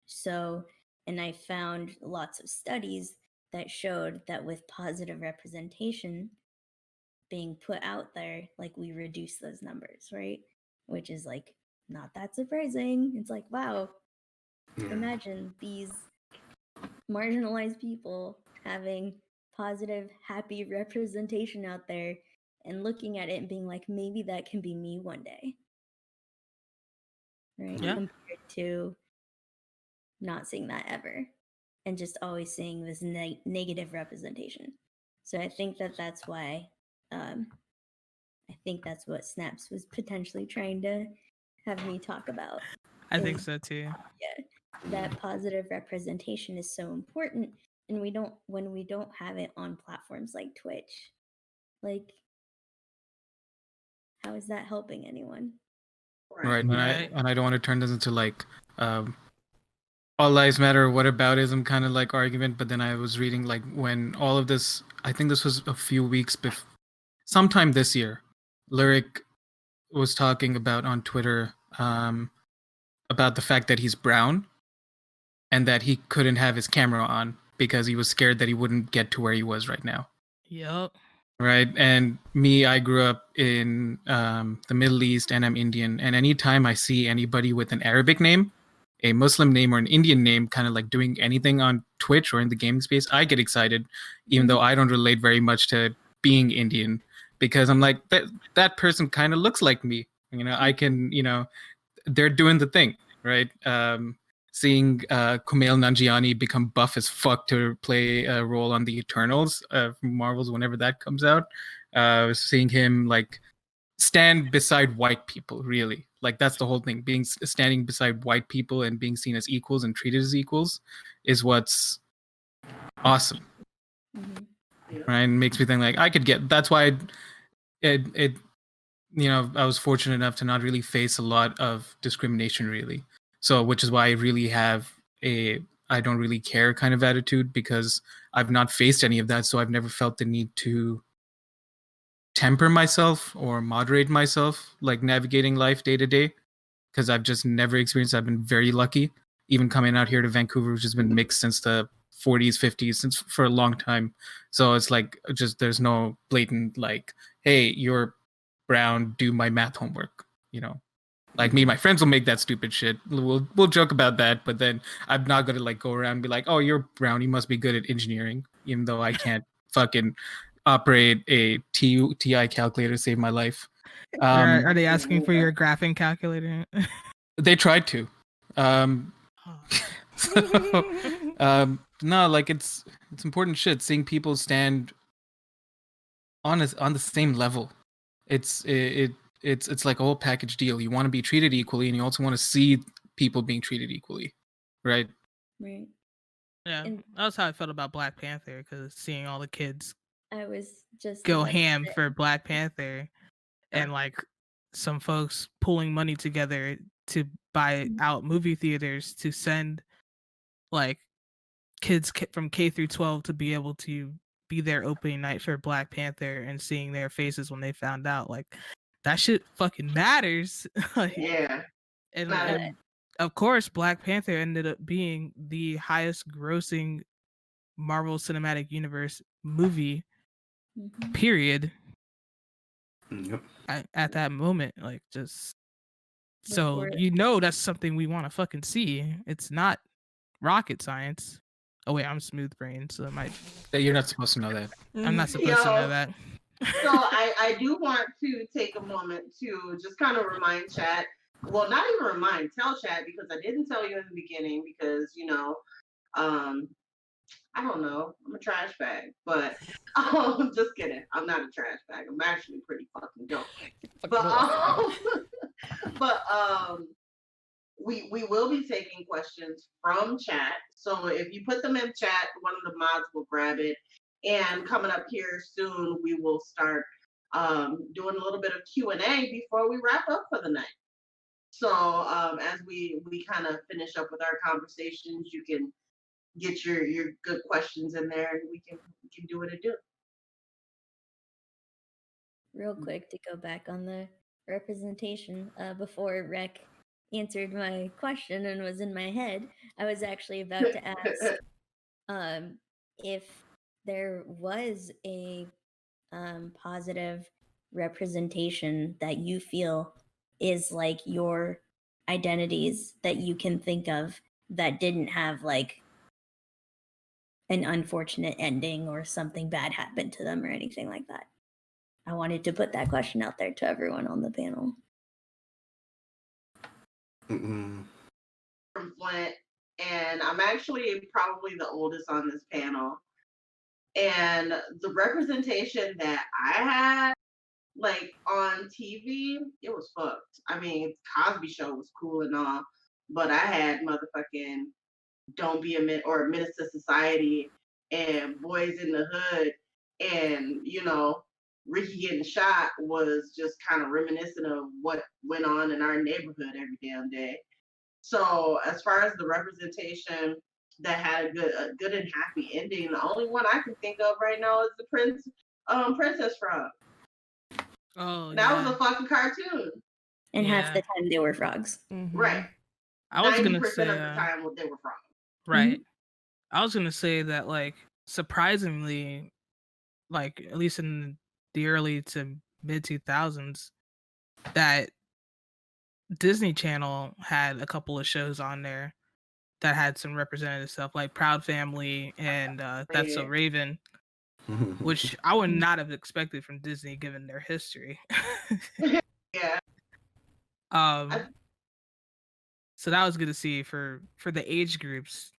So, and I found lots of studies that showed that with positive representation being put out there, like we reduce those numbers, right? Which is like not that surprising. It's like, wow, imagine these marginalized people having positive, happy representation out there and looking at it and being like, maybe that can be me one day. Right? Yeah. Compared to not seeing that ever and just always seeing this negative representation. So I think that's why, I think that's what Snaps was potentially trying to have me talk about. I think so too. Yeah, that positive representation is so important, and when we don't have it on platforms like Twitch, like, how is that helping anyone? Right, and I don't want to turn this into like all lives matter or whataboutism kind of like argument, but then I was reading like when all of this, I think this was a few weeks before, sometime this year, Lyric was talking about on Twitter about the fact that he's brown and that he couldn't have his camera on because he was scared that he wouldn't get to where he was right now. Yep. Right. And me, I grew up in the Middle East and I'm Indian. And anytime I see anybody with an Arabic name, a Muslim name, or an Indian name kind of like doing anything on Twitch or in the gaming space, I get excited, even though I don't relate very much to being Indian, because I'm like, that person kind of looks like me. I can, they're doing the thing, right? Seeing Kumail Nanjiani become buff as fuck to play a role on the Eternals from Marvels whenever that comes out. Seeing him like stand beside white people, really. Like that's the whole thing. Standing beside white people and being seen as equals and treated as equals is what's awesome. Right? And makes me think like I could get. That's why I was fortunate enough to not really face a lot of discrimination, really. So, which is why I really have I don't really care kind of attitude, because I've not faced any of that. So I've never felt the need to temper myself or moderate myself, like navigating life day to day, because I've just never experienced. I've been very lucky, even coming out here to Vancouver, which has been mixed since the 40s, 50s, since for a long time. So it's like just there's no blatant like, hey, you're brown, do my math homework, Like me, my friends will make that stupid shit. We'll joke about that, but then I'm not gonna like go around and be like, "Oh, you're brown. You must be good at engineering," even though I can't fucking operate a TI calculator to save my life. Are they asking for your graphing calculator? They tried to. No, like it's important shit. Seeing people stand on the same level. It's like a whole package deal. You want to be treated equally, and you also want to see people being treated equally, right? Right. Yeah, that's how I felt about Black Panther, because seeing all the kids I was just go about to ham say- for Black Panther, and like some folks pulling money together to buy out movie theaters to send like kids from K through 12 to be able to be there opening night for Black Panther, and seeing their faces when they found out, like that shit fucking matters. Like, Yeah. and of course Black Panther ended up being the highest grossing Marvel Cinematic Universe movie period. Yep. At that moment, like just Before- so that's something we want to fucking see. It's not rocket science. Oh wait, I'm smooth brain, so it might. You're not supposed to know that. I'm not supposed to know that. So I do want to take a moment to just kind of remind chat. Well, not even remind, tell chat, because I didn't tell you in the beginning, because I don't know, I'm a trash bag, but just kidding. I'm not a trash bag. I'm actually pretty fucking dope. But we will be taking questions from chat. So if you put them in chat, one of the mods will grab it. And coming up here soon, we will start doing a little bit of Q&A before we wrap up for the night. So as we kind of finish up with our conversations, you can get your good questions in there, and we can do what it do. Real quick to go back on the representation, before Rec answered my question and was in my head, I was actually about to ask if there was a positive representation that you feel is like your identities that you can think of that didn't have like an unfortunate ending or something bad happened to them or anything like that. I wanted to put that question out there to everyone on the panel. Mm-mm. From Flint, and I'm actually probably the oldest on this panel. And the representation that I had, like on TV, it was fucked. I mean, Cosby Show was cool and all, but I had motherfucking Don't Be a Menace to Society and Boys in the Hood, and Ricky getting shot was just kind of reminiscent of what went on in our neighborhood every damn day. So as far as the representation that had a good and happy ending, the only one I can think of right now is the Princess Frog. Oh, that was a fucking cartoon. And half the time they were frogs. Right. I was 90% gonna say of the time they were frogs. right. I was gonna say that, like, surprisingly, like, at least in the early to mid 2000s, that Disney Channel had a couple of shows on there that had some representative stuff, like Proud Family and That's So Raven, which I would not have expected from Disney given their history. Yeah. So that was good to see for the age groups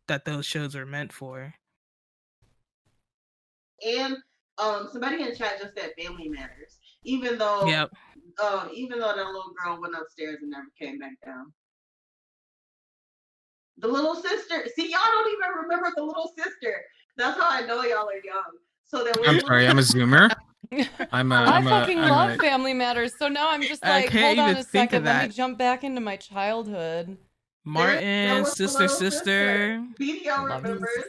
that those shows are meant for. And somebody in chat just said Family Matters. Even though Yep. even though that little girl went upstairs and never came back down. The little sister. See, y'all don't even remember the little sister. That's how I know y'all are young. So there was. I'm sorry, I'm a Zoomer. I fucking love Family Matters. So now I'm just like, hold on a second. Let me jump back into my childhood. Martin, sister. BDO remembers.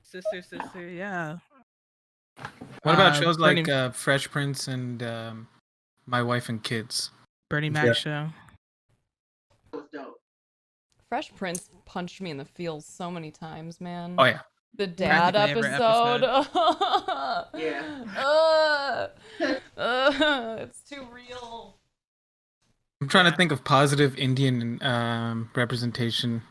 Sister, yeah. What about shows like Fresh Prince and My Wife and Kids? Bernie Mac show. That was dope. Fresh Prince punched me in the feels so many times, man. Oh yeah. The dad episode. Yeah. It's too real. I'm trying to think of positive Indian representation.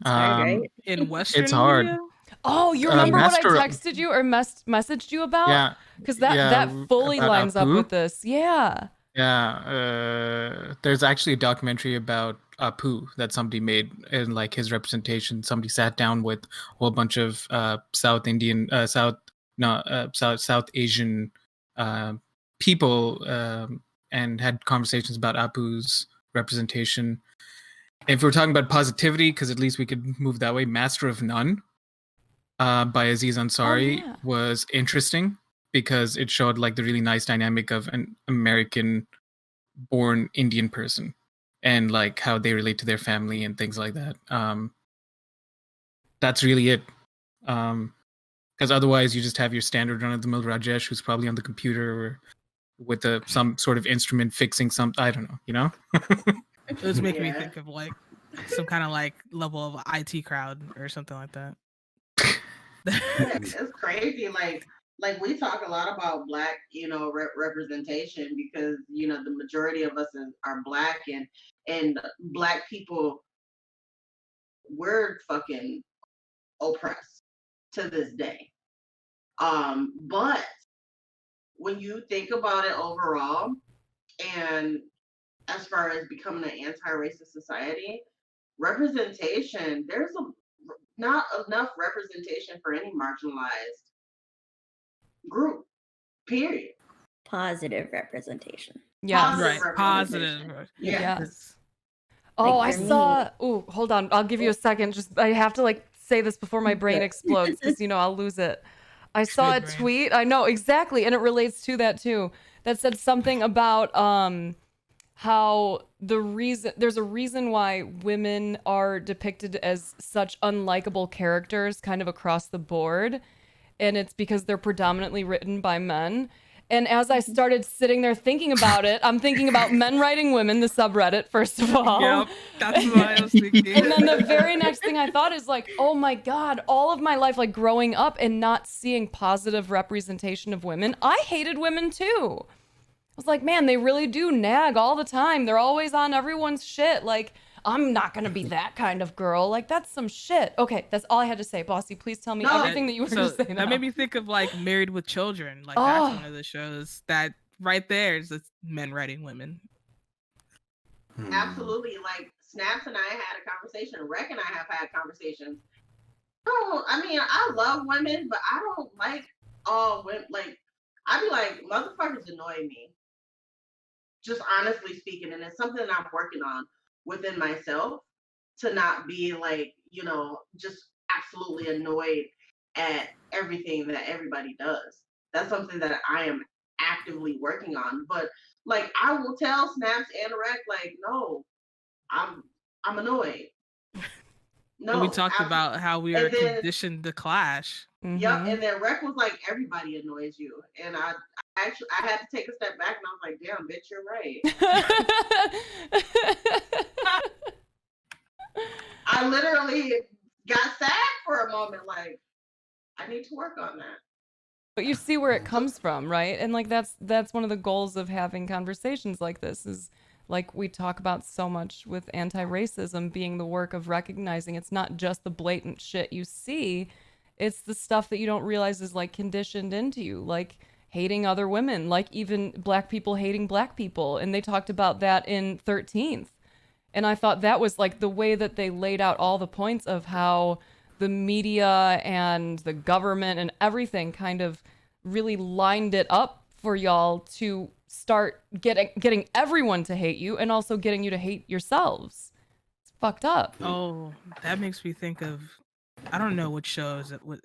In Western it's hard. media? Oh, you remember what I texted you or messaged you about? Yeah. Because that fully lines up with this. Yeah. Yeah. There's actually a documentary about Apu that somebody made, and like his representation. Somebody sat down with a whole bunch of South Asian people and had conversations about Apu's representation. If we're talking about positivity, because at least we could move that way, Master of None by Aziz Ansari was interesting because it showed like the really nice dynamic of an American-born Indian person and like how they relate to their family and things like that. That's really it. Because otherwise you just have your standard run-of-the-mill Rajesh who's probably on the computer or with some sort of instrument fixing something. I don't know, you know? It was making me think of like some kind of like level of IT crowd or something like that. It's crazy. Like we talk a lot about Black, representation because the majority of us are Black and Black people, we're fucking oppressed to this day. But when you think about it overall, and as far as becoming an anti-racist society, representation, there's not enough representation for any marginalized group, period. Positive representation. Yeah. Right. Positive. Yes. Oh, I saw. Oh, hold on. I'll give you a second. I have to like say this before my brain explodes because I'll lose it. I saw a tweet. I know exactly, and it relates to that too. That said something about how there's a reason why women are depicted as such unlikable characters kind of across the board, and it's because they're predominantly written by men. And as I started sitting there thinking about it, I'm thinking about men writing women, the subreddit, first of all. Yep, that's what I was thinking. And then the very next thing I thought is like, oh my God, all of my life, like growing up and not seeing positive representation of women, I hated women too. I was like, man, they really do nag all the time. They're always on everyone's shit. Like, I'm not going to be that kind of girl. Like, that's some shit. Okay, that's all I had to say. Bossy, please tell me everything that you were going to say now. That made me think of, like, Married with Children. Like, that's one of the shows that right there is men writing women. Absolutely. Like, Snaps and I had a conversation. Rec and I have had conversations. I love women, but I don't like all women. Like, I be like, motherfuckers annoy me. Just honestly speaking. And it's something that I'm working on within myself to not be like, just absolutely annoyed at everything that everybody does. That's something that I am actively working on. But like, I will tell Snaps and Rec, like, no, I'm annoyed. No, and we talked about how we are conditioned to clash. Yep, and then Rec was like, everybody annoys you. And I had to take a step back and I was like, damn, bitch, you're right. I literally got sad for work on that. But you see where it comes from, right? And like that's one of the goals of having conversations like this is like we talk about so much with anti-racism being the work of recognizing it's not just the blatant shit you see, it's the stuff that you don't realize is like conditioned into you, like hating other women, like even black people hating black people. And they talked about that in 13th. And I thought that was like the way that they laid out all the points of how the media and the government and everything kind of really lined it up for y'all to start getting everyone to hate you and also getting you to hate yourselves. It's fucked up. Oh, that makes me think of, I don't know which show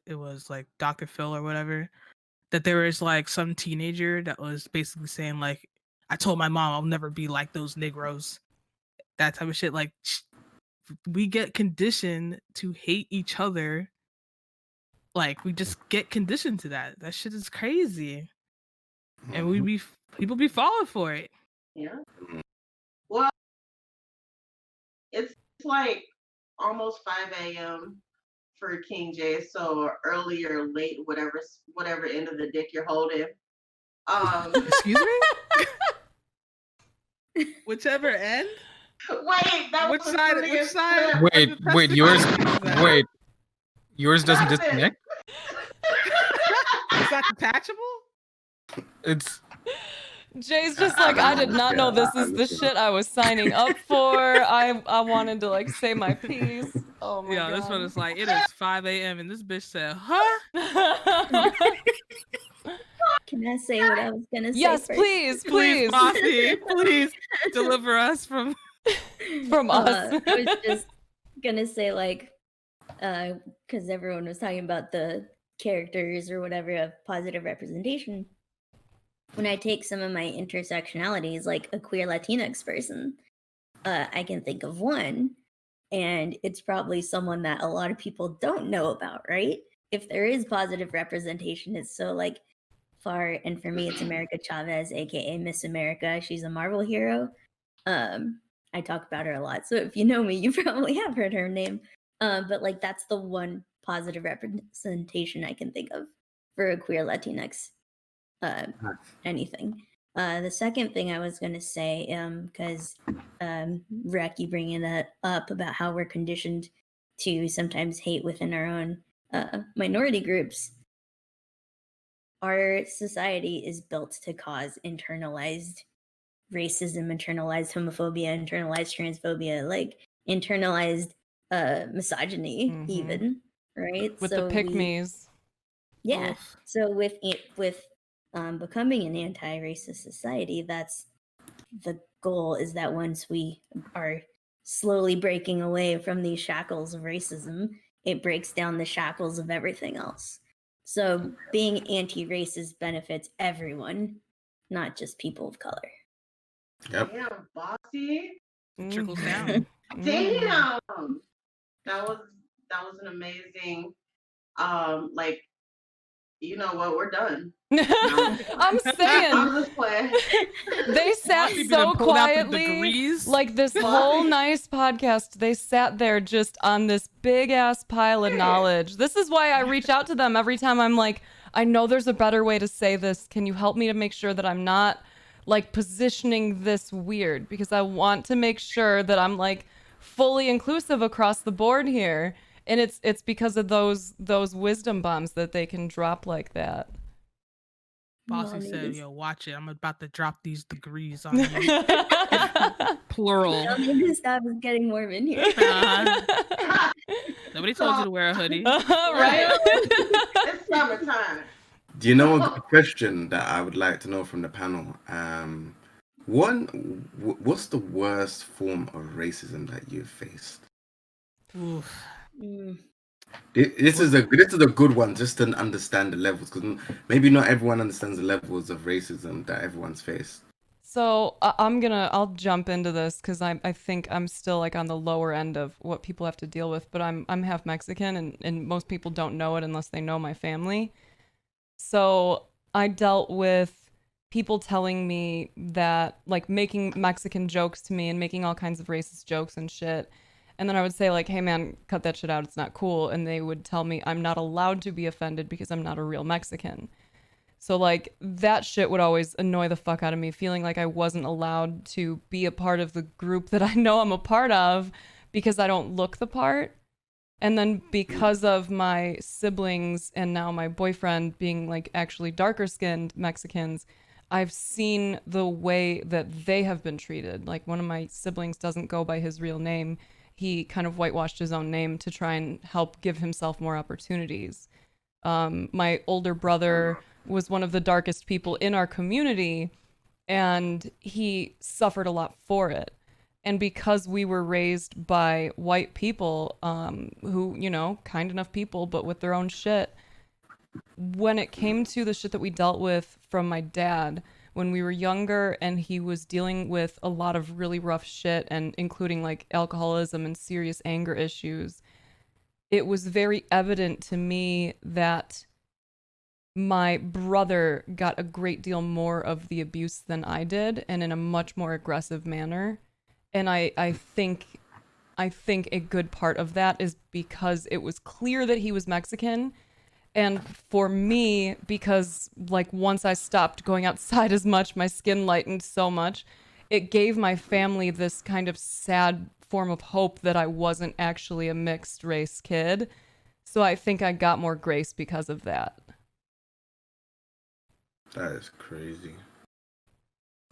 it was like Dr. Phil or whatever, that there was like some teenager that was basically saying like, I told my mom I'll never be like those Negroes. That type of shit. Like, we get conditioned to hate each other. Like, we just get conditioned to that. That shit is crazy. And people be falling for it. Yeah. Well, it's like almost 5 a.m. for KingJae, so early or late, whatever end of the dick you're holding. Excuse me? Whichever end? Wait, that Which was side? Which side? Wait, yours doesn't disconnect? Is that detachable? It's Jay's just like, I did not know this is the shit I was signing up for. I wanted to like say my piece. Oh my god. Yeah, this one is like, it is 5 a.m. and this bitch said, huh? Can I say what I was gonna say? Yes, first? please. Bossy, please deliver us from us. I was just gonna say like, because everyone was talking about the characters or whatever of positive representation. When I take some of my intersectionalities, like a queer Latinx person, I can think of one, and it's probably someone that a lot of people don't know about, right? If there is positive representation, it's so like far, and for me, it's America Chavez, aka Miss America. She's a Marvel hero. I talk about her a lot, so if you know me, you probably have heard her name. But like that's the one positive representation I can think of for a queer Latinx. Anything. The second thing I was going to say, because Reki bringing that up about how we're conditioned to sometimes hate within our own minority groups, our society is built to cause internalized racism, internalized homophobia, internalized transphobia, like internalized misogyny, even, right? With the pick-me's. Yeah. Oof. So with becoming an anti-racist society, that's the goal, is that once we are slowly breaking away from these shackles of racism, it breaks down the shackles of everything else. So being anti-racist benefits everyone, not just people of color. Yep. Damn, bossy. Trickles down. Damn. That was an amazing like, you know what, we're done. I'm saying I'm just playing. they sat Bossy so done pulled out the quietly, degrees. like this whole nice podcast. They sat there just on this big ass pile of knowledge. This is why I reach out to them every time. I'm like, I know there's a better way to say this. Can you help me to make sure that I'm not like positioning this weird? Because I want to make sure that I'm like fully inclusive across the board here. And it's because of those wisdom bombs that they can drop like that. Bossy Well, said, it's- yo, watch it. I'm about to drop these degrees on you. Plural. Y'all need to stop getting Mormon here. Nobody told you to wear a hoodie. Right? It's summertime. Do you know a good question that I would like to know from the panel? What's the worst form of racism that you've faced? Oof. This is a good one, just to understand the levels, because maybe not everyone understands the levels of racism that everyone's faced. So I'll jump into this because I think I'm still like on the lower end of what people have to deal with, but I'm half Mexican and most people don't know it unless they know my family. So I dealt with people telling me that, like, making Mexican jokes to me and making all kinds of racist jokes and shit. And then I would say like, hey man, cut that shit out. It's not cool. And they would tell me I'm not allowed to be offended because I'm not a real Mexican. So like that shit would always annoy the fuck out of me, feeling like I wasn't allowed to be a part of the group that I know I'm a part of because I don't look the part. And then because of my siblings and now my boyfriend being like actually darker skinned Mexicans, I've seen the way that they have been treated. Like one of my siblings doesn't go by his real name. He kind of whitewashed his own name to try and help give himself more opportunities. My older brother was one of the darkest people in our community, and he suffered a lot for it. And because we were raised by white people, who, you know, kind enough people, but with their own shit, when it came to the shit that we dealt with from my dad when we were younger and he was dealing with a lot of really rough shit and including like alcoholism and serious anger issues, it was very evident to me that my brother got a great deal more of the abuse than I did and in a much more aggressive manner. And I think a good part of that is because it was clear that he was Mexican. And for me, because like once I stopped going outside as much, my skin lightened so much, it gave my family this kind of sad form of hope that I wasn't actually a mixed race kid. So I think I got more grace because of that. That is crazy.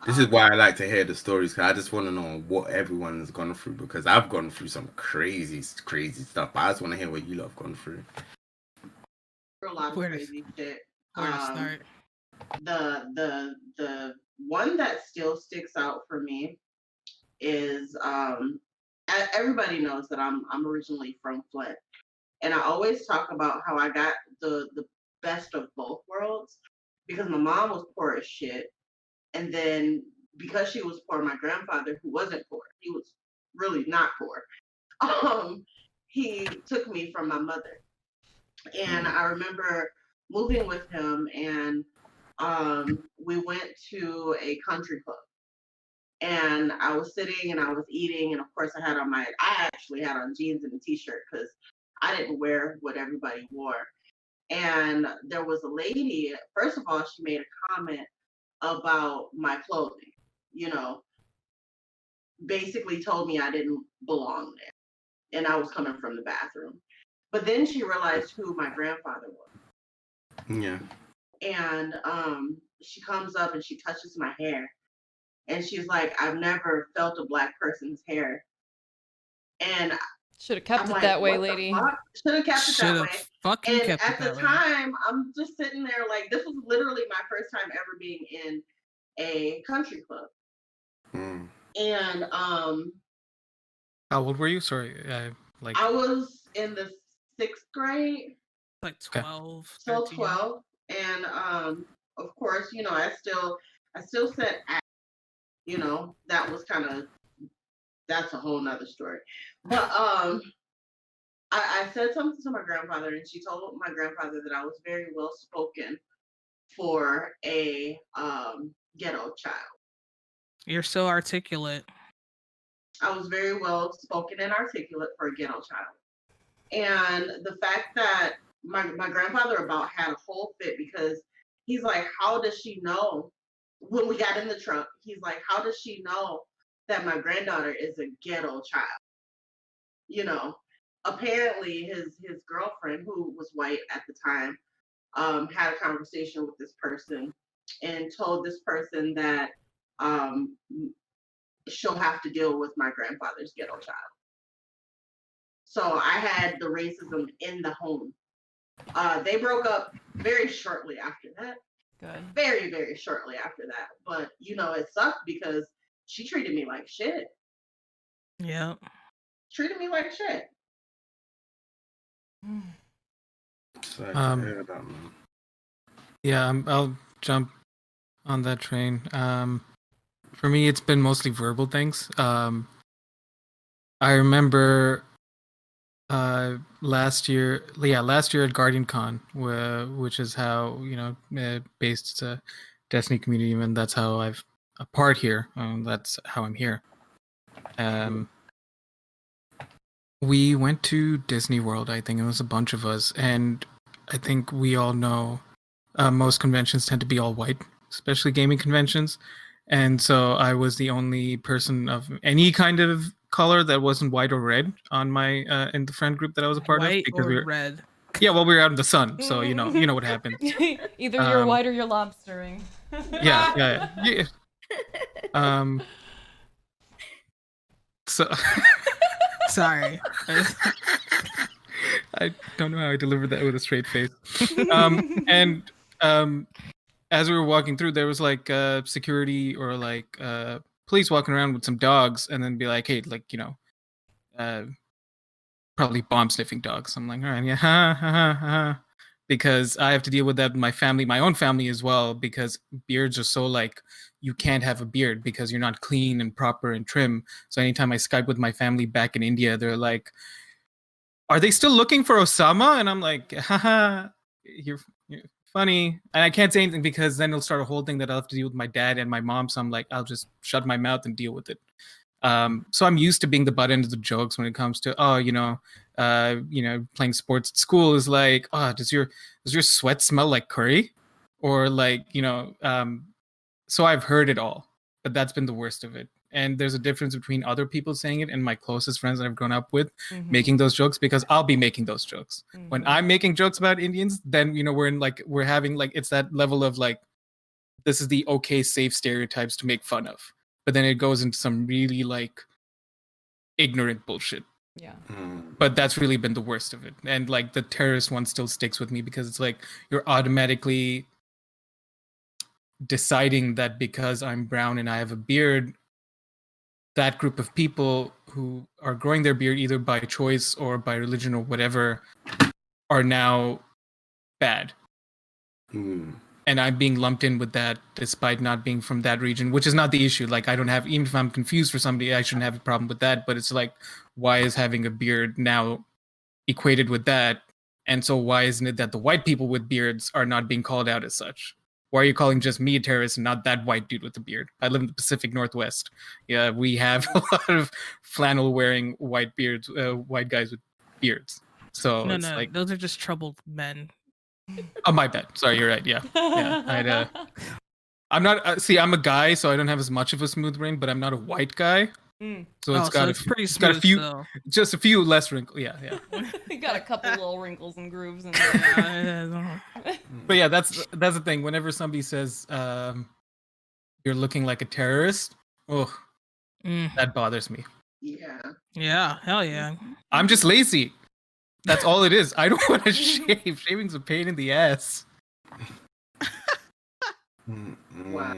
This is why I like to hear the stories, because I just want to know what everyone's gone through, because I've gone through some crazy, crazy stuff. But I just want to hear what you lot have gone through. A lot of Where to- crazy shit. Where to start? The one that still sticks out for me is everybody knows that I'm originally from Flint, and I always talk about how I got the best of both worlds because my mom was poor as shit, and then because she was poor, my grandfather, who wasn't poor, he was really not poor, he took me from my mother. And I remember moving with him, and we went to a country club. And I was sitting and I was eating, and of course I actually had on jeans and a t-shirt because I didn't wear what everybody wore. And there was a lady, first of all, she made a comment about my clothing, you know, basically told me I didn't belong there. And I was coming from the bathroom. But then she realized who my grandfather was. Yeah. And she comes up and she touches my hair. And she's like, I've never felt a black person's hair. And should have kept I'm it like, that way, what lady. Should have kept it that way. Fucking And kept at it the that way. time, I'm just sitting there like, this was literally my first time ever being in a country club. Mm. And How old were you? Sorry, I was in the 6th grade. Like 12. So 13. 12. And of course, you know, I still said, you know, that was kind of, that's a whole nother story. But I said something to my grandfather, and she told my grandfather that I was very well spoken for a ghetto child. You're so articulate. I was very well spoken and articulate for a ghetto child. And the fact that my grandfather about had a whole fit because he's like, how does she know? When we got in the truck, he's like, how does she know that my granddaughter is a ghetto child? You know, apparently his girlfriend, who was white at the time, had a conversation with this person and told this person that she'll have to deal with my grandfather's ghetto child. So I had the racism in the home. They broke up very shortly after that. Good. Very, very shortly after that. But, you know, it sucked because she treated me like shit. Yeah. Treated me like shit. Sorry to hear that, man. Yeah, I'll jump on that train. For me, it's been mostly verbal things. I remember last year at GuardianCon, which is how, you know, based Destiny community, and that's how I've a part here. That's how I'm here. We went to Disney World. I think it was a bunch of us, and I think we all know most conventions tend to be all white, especially gaming conventions. And so I was the only person of any kind of color that wasn't white or red on my in the friend group that I was a part of White because or we were red? well we were out in the sun, so you know what happens. Either you're Um, white or you're lobstering. yeah. So Sorry. I don't know how I delivered that with a straight face. And as we were walking through, there was like security or like police walking around with some dogs, and then be like, "Hey, like probably bomb sniffing dogs." I'm like, "All right, yeah, ha, ha, ha, ha," because I have to deal with that with my family, my own family as well, because beards are so like you can't have a beard because you're not clean and proper and trim. So anytime I Skype with my family back in India, they're like, "Are they still looking for Osama?" And I'm like, haha, you're funny. And I can't say anything because then it'll start a whole thing that I'll have to deal with my dad and my mom. So I'm like, I'll just shut my mouth and deal with it. So I'm used to being the butt end of the jokes when it comes to, playing sports at school is like, oh, does your sweat smell like curry? Or like, so I've heard it all, but that's been the worst of it. And there's a difference between other people saying it and my closest friends that I've grown up with making those jokes, because I'll be making those jokes. When I'm making jokes about Indians, then we're having like, it's that level of like, this is the okay, safe stereotypes to make fun of. But then it goes into some really like ignorant bullshit. Yeah. But that's really been the worst of it. And like the terrorist one still sticks with me because it's like you're automatically deciding that because I'm brown and I have a beard, that group of people who are growing their beard either by choice or by religion or whatever are now bad. And I'm being lumped in with that despite not being from that region, which is not the issue. Like I don't have, even if I'm confused for somebody, I shouldn't have a problem with that. But it's like, why is having a beard now equated with that? And so why isn't it that the white people with beards are not being called out as such? Why are you calling just me a terrorist and not that white dude with a beard? I live in the Pacific Northwest. Yeah, we have a lot of flannel wearing white beards, white guys with beards. So No, it's like, those are just troubled men. oh, my bad. Sorry, you're right. Yeah. I'm not. See, I'm a guy, so I don't have as much of a smooth brain, but I'm not a white guy. So it's pretty it's got a smooth few, still. just a few less wrinkles. Yeah. You got a couple little wrinkles and grooves in there. But yeah, that's the thing. Whenever somebody says you're looking like a terrorist, that bothers me. Yeah, hell yeah. I'm just lazy. That's all it is. I don't want to shave. Shaving's a pain in the ass. Wow.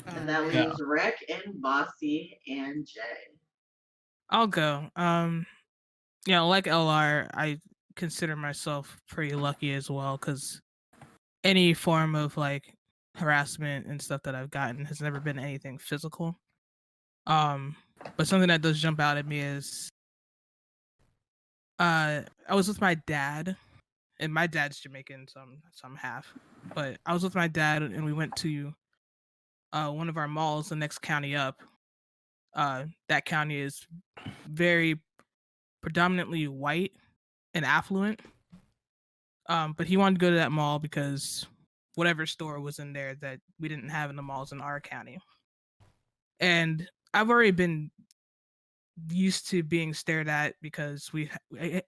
And that leaves Rec and Bossy and Jay. I'll go. Like LR, I consider myself pretty lucky as well, because any form of like harassment and stuff that I've gotten has never been anything physical. But something that does jump out at me is I was with my dad, and my dad's Jamaican, so I'm half. But I was with my dad, and we went to one of our malls the next county up. That county is very predominantly white and affluent. But he wanted to go to that mall because whatever store was in there that we didn't have in the malls in our county. And I've already been used to being stared at because we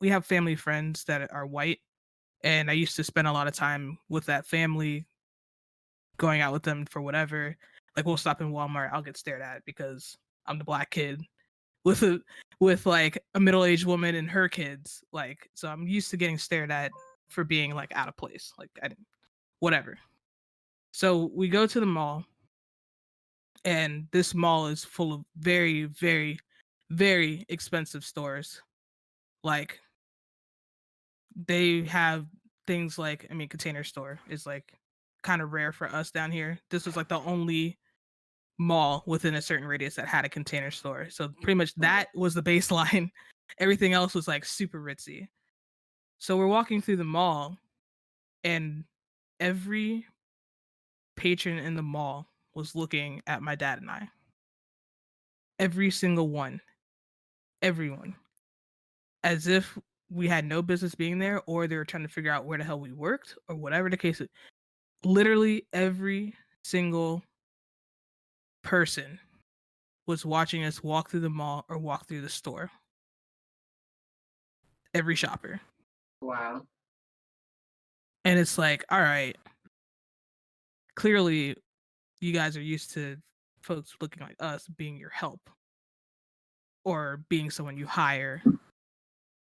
have family friends that are white, and I used to spend a lot of time with that family, going out with them for whatever. Like we'll stop in Walmart, I'll get stared at because I'm the black kid with like a middle-aged woman and her kids. Like, so I'm used to getting stared at for being like out of place. Like whatever. So we go to the mall, and this mall is full of very, very, very expensive stores. Like they have things like, I mean, Container Store is like kind of rare for us down here. This was like the only mall within a certain radius that had a Container Store. So pretty much that was the baseline. Everything else was like super ritzy. So we're walking through the mall, and every patron in the mall was looking at my dad and I. Every single one. everyone, as if we had no business being there, or they were trying to figure out where the hell we worked, or whatever the case is. Literally every single person was watching us walk through the mall or walk through the store. Every shopper. Wow. And it's like, all right, clearly you guys are used to folks looking like us being your help, or being someone you hire,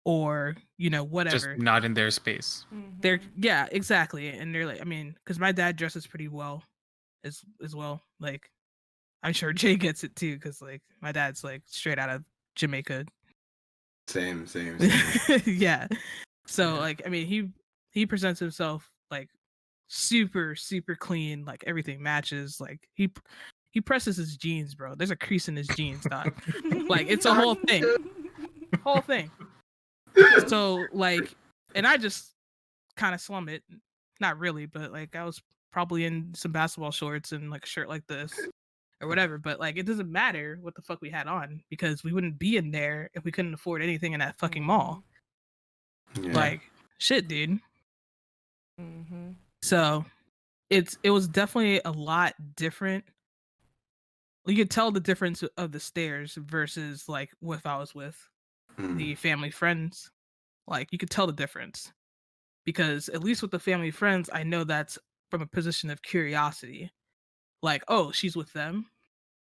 or Just whatever. not in their space. They're yeah, exactly. And they're like, I mean, because my dad dresses pretty well as well. Like, I'm sure Jay gets it too, because like my dad's like straight out of Jamaica. Same. Yeah. So Yeah. like, I mean, he presents himself like super clean, like everything matches. Like he presses his jeans, bro. There's a crease in his jeans, dog. Like, it's a whole thing. Whole thing. So like, and I just kind of slum it. Not really, but like I was probably in some basketball shorts and like a shirt like this or whatever. But like, it doesn't matter what the fuck we had on, because we wouldn't be in there if we couldn't afford anything in that fucking mall. Yeah. Like, shit, dude. Mm-hmm. So it was definitely a lot different. You could tell the difference of the stairs versus like if I was with the family friends. Like, you could tell the difference, because at least with the family friends, I know that's from a position of curiosity. Like, oh, she's with them.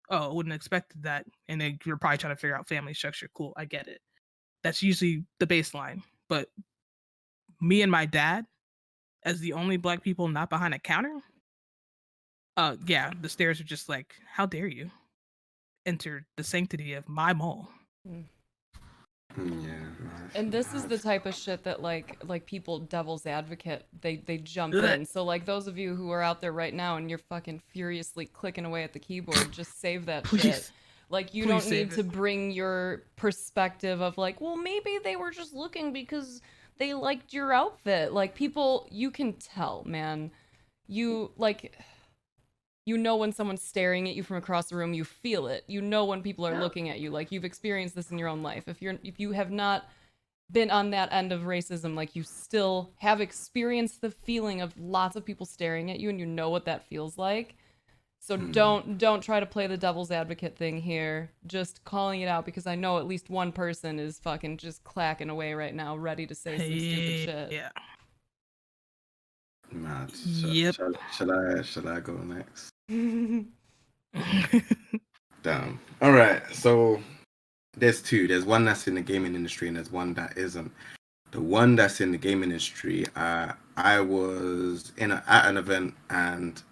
Oh, I wouldn't have expected that. And then you're probably trying to figure out family structure. Cool, I get it. That's usually the baseline. But me and my dad, as the only black people not behind a counter, yeah, the stairs are just like, how dare you enter the sanctity of my mall? Yeah. And this is the type of shit that like people devil's advocate, they jump in. So like those of you who are out there right now and you're fucking furiously clicking away at the keyboard, just save that shit. Like, you don't need to bring your perspective of like, well, maybe they were just looking because they liked your outfit. Like, people, you can tell, man. You like, you know when someone's staring at you from across the room, you feel it. You know when people are looking at you. Like, you've experienced this in your own life. If you have not been on that end of racism, like, you still have experienced the feeling of lots of people staring at you, and you know what that feels like. So don't try to play the devil's advocate thing here. Just calling it out, because I know at least one person is fucking just clacking away right now, ready to say some stupid shit. Yeah. Mad. Yep. Should I go next? Damn. All right. So there's two. There's one that's in the gaming industry, and there's one that isn't. The one that's in the gaming industry, I was at an event, and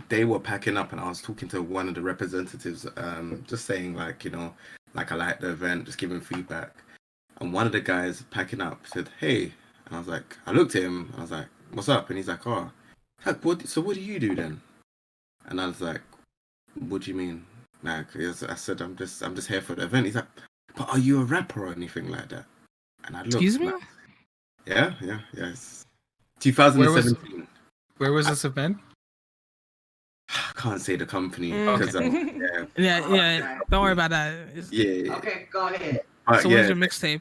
they were packing up, and I was talking to one of the representatives, just saying like, like, I like the event, just giving feedback. And one of the guys packing up said, "Hey," and I was like, I looked at him, and I was like, "What's up?" And he's like, "Oh, heck, what do you do then?" And I was like, "What do you mean?" Like, I said, I'm just here for the event. He's like, "But are you a rapper or anything like that?" And I looked. Excuse me? Like, yeah, it's 2017. Where was this event? I can't say the company Okay. because Yeah. Don't worry about that. yeah. Okay, go ahead. So where's your mixtape?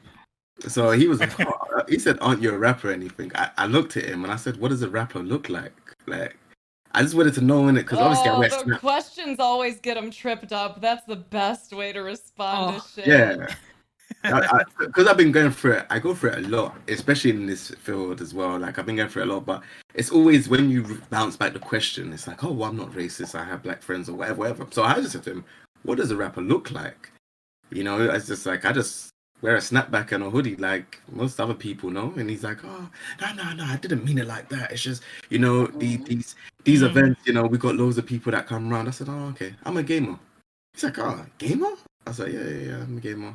So he was like, he said, "Aren't you a rapper or anything?" I looked at him and I said, "What does a rapper look like?" Like, I just wanted to know in it, because obviously I wear the Snap. questions always get them tripped up. That's the best way to respond to shit. Yeah. Because I've been going through it. I go through it a lot, especially in this field as well. Like, I've been going through it a lot, but it's always when you bounce back the question, it's like, "Oh, well, I'm not racist. I have black friends," or whatever. So I just said to him, "What does a rapper look like?" It's just like, I just wear a snapback and a hoodie like most other people, know. And he's like, "Oh, no, I didn't mean it like that. It's just, these events, we got loads of people that come around." I said, "Oh, okay, I'm a gamer." He's like, "Oh, gamer?" I was like, yeah, I'm a gamer."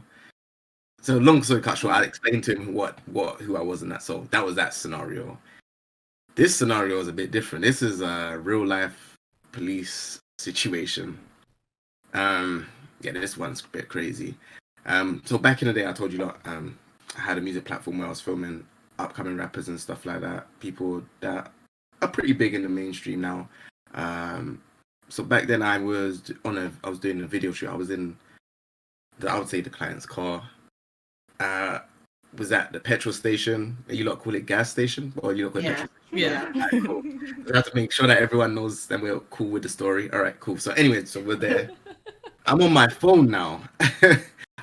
So long story cut short, I explained to him who I was in that. So that was that scenario. This scenario is a bit different. This is a real life police situation. Yeah, this one's a bit crazy. So back in the day, I told you lot, I had a music platform where I was filming upcoming rappers and stuff like that. People that are pretty big in the mainstream now. So back then I was doing a video shoot. I was in I would say the client's car. was at the petrol station. You lot call it gas station, or you lot call it Yeah. petrol? Yeah. Alright, cool. We have to make sure that everyone knows that we're cool with the story. All right, cool. So anyway, so we're there. I'm on my phone now.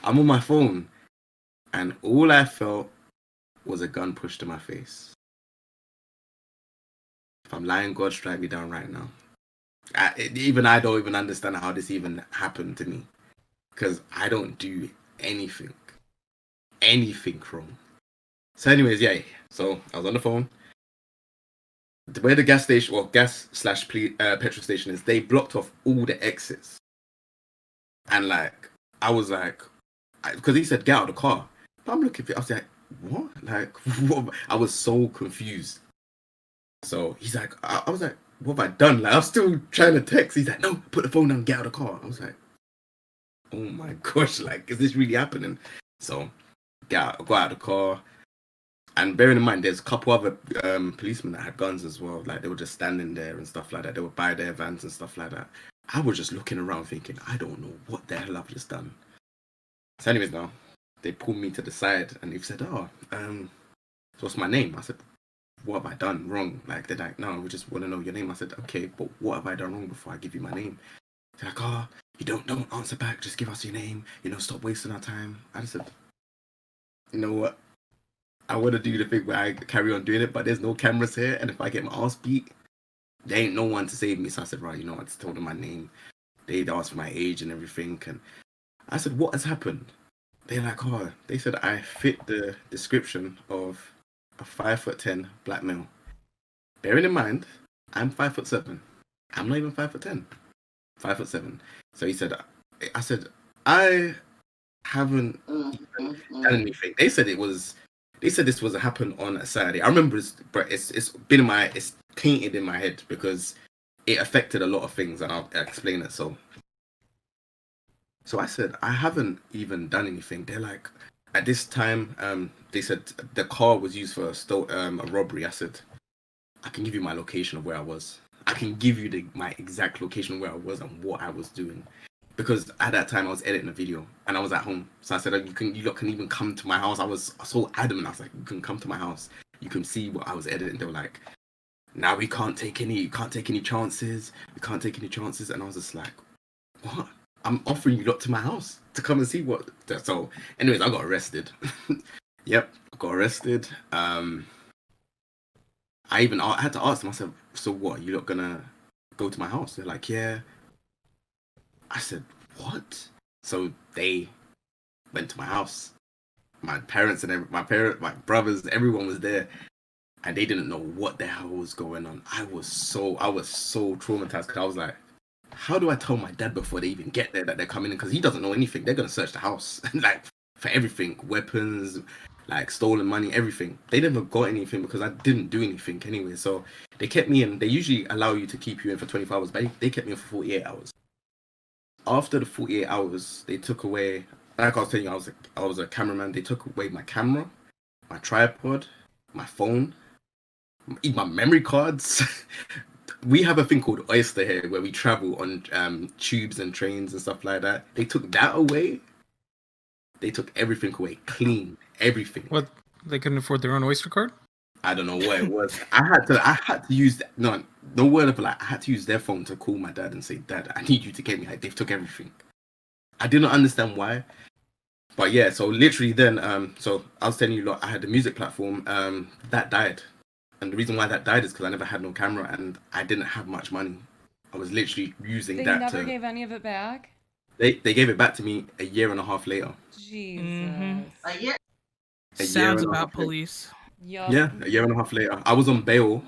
I'm on my phone, and all I felt was a gun pushed to my face. If I'm lying, God strike me down right now. I don't even understand how this even happened to me, because I don't do anything wrong. So anyways, yeah. So I was on the phone. Where the gas station, or gas slash petrol station is, they blocked off all the exits. And like, I was like, because he said get out of the car. But I'm looking at it, I was like, what? Like, what? I was so confused. So he's like, I was like, what have I done? Like, I'm still trying to text. He's like, no, put the phone down, get out of the car. I was like, oh my gosh, like, is this really happening? So go out of the car. And bearing in mind, there's a couple other policemen that had guns as well. Like, they were just standing there and stuff like that. They would buy their vans and stuff like that. I was just looking around thinking, I don't know what the hell I've just done. So anyways, now, they pulled me to the side and they've said, oh, what's my name? I said, what have I done wrong? Like, they're like, no, we just want to know your name. I said, okay, but what have I done wrong before I give you my name? They're like, oh, you don't answer back. Just give us your name. Stop wasting our time. I just said, you know what? I want to do the thing where I carry on doing it, but there's no cameras here. And if I get my ass beat, there ain't no one to save me. So I said, right, I just told them my name. They'd asked for my age and everything. And I said, what has happened? They're like, oh, they said I fit the description of a 5'10" black male. Bearing in mind, I'm 5'7". I'm not even 5'10". 5'7". So he said, I said, I haven't even done anything. They said this was happened on a Saturday. I remember it's been it's tainted in my head because it affected a lot of things, and I'll explain it. So I said, I haven't even done anything. They're like, at this time, they said the car was used for a robbery. I said, I can give you my location of where I was. I can give you my exact location of where I was and what I was doing. Because at that time I was editing a video and I was at home. So I said, you lot can even come to my house. I was so adamant. I was like, you can come to my house. You can see what I was editing. They were like, now we can't take any chances. We can't take any chances. And I was just like, what? I'm offering you lot to my house to come and see what. So anyways, I got arrested. Yep, I got arrested. I had to ask them. I said, so what? You lot gonna go to my house? They're like, yeah. I said, what? So they went to my house. My parents and my brothers, everyone was there, and they didn't know what the hell was going on. I was so traumatized because I was like, how do I tell my dad before they even get there that they're coming in? Because he doesn't know anything. They're gonna search the house like for everything, weapons, like stolen money, everything. They never got anything because I didn't do anything anyway. So they kept me in. They usually allow you to keep you in for 24 hours, but they kept me in for 48 hours. After the 48 hours, they took away, like I was telling you, I was a cameraman. They took away my camera, my tripod, my phone, my memory cards. We have a thing called Oyster here where we travel on tubes and trains and stuff like that. They took that away. They took everything away, clean, everything. What? They couldn't afford their own Oyster card? I don't know what it was. I had to use no word of like I had to use their phone to call my dad and say, Dad, I need you to get me. Like, they've took everything. I didn't understand why. But yeah, so literally then so I was telling you, look, I had the music platform that died. And the reason why that died is because I never had no camera and I didn't have much money. I was literally using They that never gave any of it back? They gave it back to me a year and a half later. Jesus. Yeah. Sounds about police. Yup. Yeah, a year and a half later. I was on bail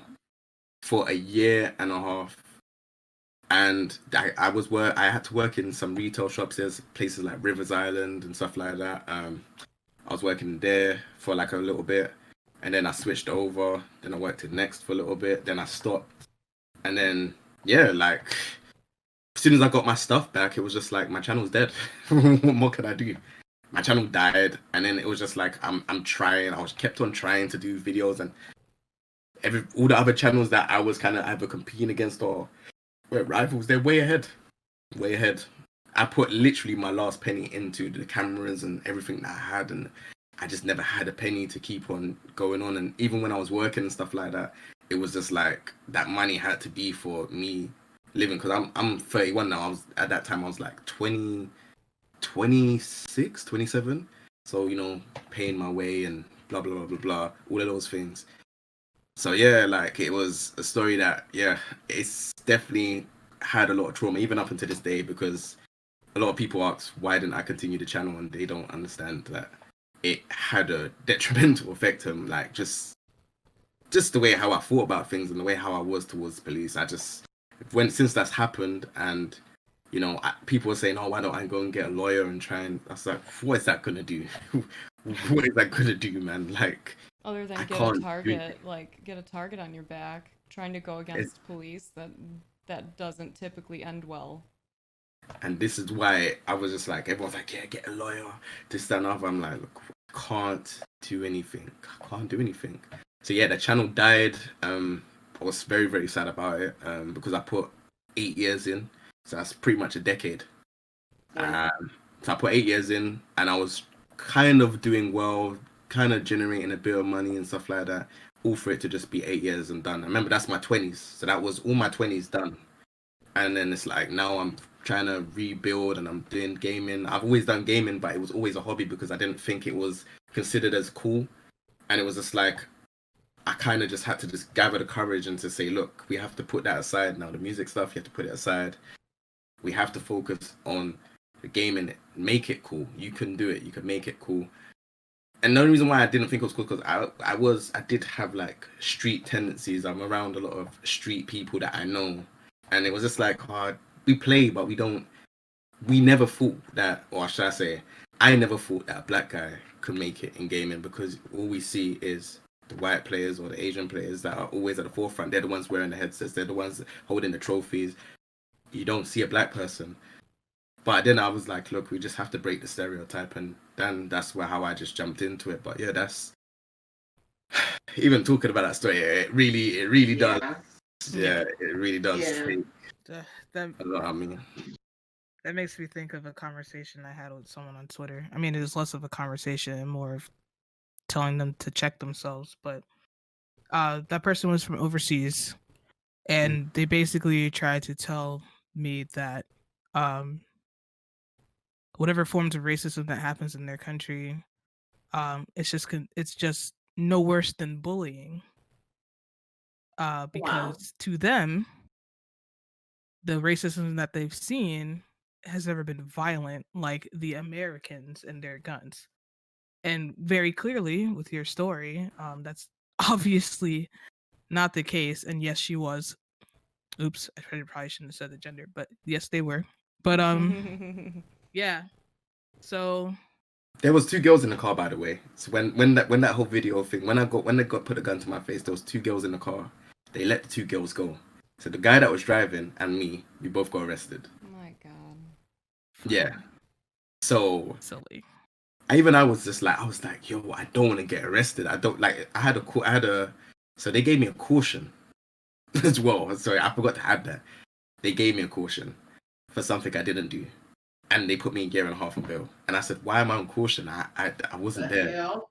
for a year and a half. And I had to work in some retail shops. There's places like Rivers Island and stuff like that. I was working there for like a little bit. And then I switched over. Then I worked at Next for a little bit. Then I stopped. And then, yeah, like, as soon as I got my stuff back, it was just like, my channel's dead. What more can I do? My channel died, and then it was just like I'm trying. I was kept on trying to do videos, and all the other channels that I was kind of either competing against or were rivals, they're way ahead. Way ahead. I put literally my last penny into the cameras and everything that I had, and I just never had a penny to keep on going on. And even when I was working and stuff like that, it was just like that money had to be for me living, because I'm 31 now. At that time I was like 20, 26, 27. So, you know, paying my way and blah, blah, blah, blah, blah, all of those things. So yeah, like it was a story that, yeah, it's definitely had a lot of trauma, even up until this day, because a lot of people ask why didn't I continue the channel, and they don't understand that it had a detrimental effect on like just the way how I thought about things and the way how I was towards police. I just since that's happened, and you know, people were saying, "Oh, why don't I go and get a lawyer and try and?" I was like, "What is that gonna do? What is that gonna do, man? Like, Other than I get a can't do target, it." like get a target on your back, trying to go against police, that doesn't typically end well. And this is why I was just like, everyone's like, "Yeah, get a lawyer, this, that, and other." I'm like, look, I can't do anything. I can't do anything. So yeah, the channel died. I was very, very sad about it. Because I put 8 years in, so that's pretty much a decade. Yeah. So I put 8 years in, and I was kind of doing well, kind of generating a bit of money and stuff like that. All for it to just be 8 years and done. I remember that's my 20s, so that was all my 20s done. And then it's like now I'm trying to rebuild, and I'm doing gaming. I've always done gaming, but it was always a hobby because I didn't think it was considered as cool. And it was just like I kind of just had to just gather the courage and to say, look, we have to put that aside now. The music stuff, you have to put it aside. We have to focus on the gaming, make it cool. You can do it. You can make it cool. And the only reason why I didn't think it was cool because I did have like street tendencies. I'm around a lot of street people that I know, and it was just like, oh, we play, but we never thought that, or should I say, I never thought that a black guy could make it in gaming, because all we see is the white players or the Asian players that are always at the forefront. They're the ones wearing the headsets. They're the ones holding the trophies. You don't see a black person. But then I was like, look, we just have to break the stereotype, and then that's how I just jumped into it. But yeah, that's even talking about that story, it really does. Yeah, it really does Yeah. take That a lot. I mean, that makes me think of a conversation I had with someone on Twitter. I mean, it was less of a conversation and more of telling them to check themselves. But that person was from overseas, and they basically tried to tell me that whatever forms of racism that happens in their country, it's just no worse than bullying. Wow. Because to them, the racism that they've seen has never been violent like the Americans and their guns. And very clearly, with your story, that's obviously not the case. And yes, she was. Oops, I probably shouldn't have said the gender, but yes, they were. But yeah. So there was 2 girls in the car, by the way. So when that whole video thing, when they got put a gun to my face, there was 2 girls in the car. They let the 2 girls go. So the guy that was driving and me, we both got arrested. Oh my god. Yeah. So silly. I was just like, yo, I don't want to get arrested. I don't like. So they gave me a caution as well. Sorry, I forgot to add that. They gave me a caution for something I didn't do, and they put me in 1.5 years on bail. And I said, why am I on caution? I wasn't there. Hell?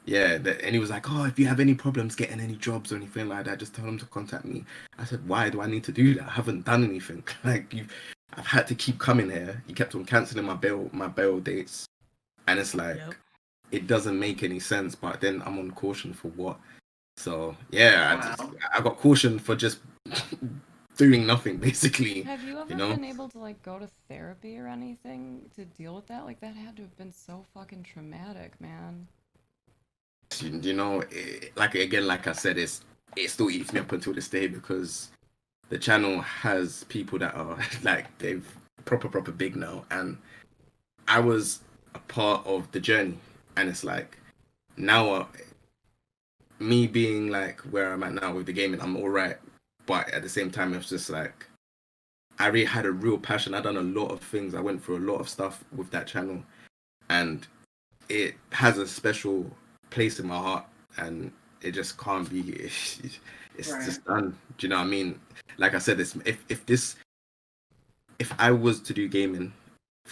Yeah, and he was like, oh, if you have any problems getting any jobs or anything like that, just tell them to contact me. I said, why do I need to do that? I haven't done anything. Like I've had to keep coming here. You kept on cancelling my bail dates, and it's like, it doesn't make any sense. But then I'm on caution for what? So yeah, Wow. I got caution for just doing nothing, basically. Have you ever You know? been able to like go to therapy or anything to deal with that? Like that had to have been so fucking traumatic, man. You know, like I said, it still eats me up until this day, because the channel has people that are like, they've proper big now, and I was a part of the journey, and it's like now me being like where I'm at now with the gaming, I'm all right, but at the same time it's just like I really had a real passion. I done a lot of things. I went through a lot of stuff with that channel, and it has a special place in my heart, and it just can't be. It's Right. just done. Do you know what I mean? Like I said, if I was to do gaming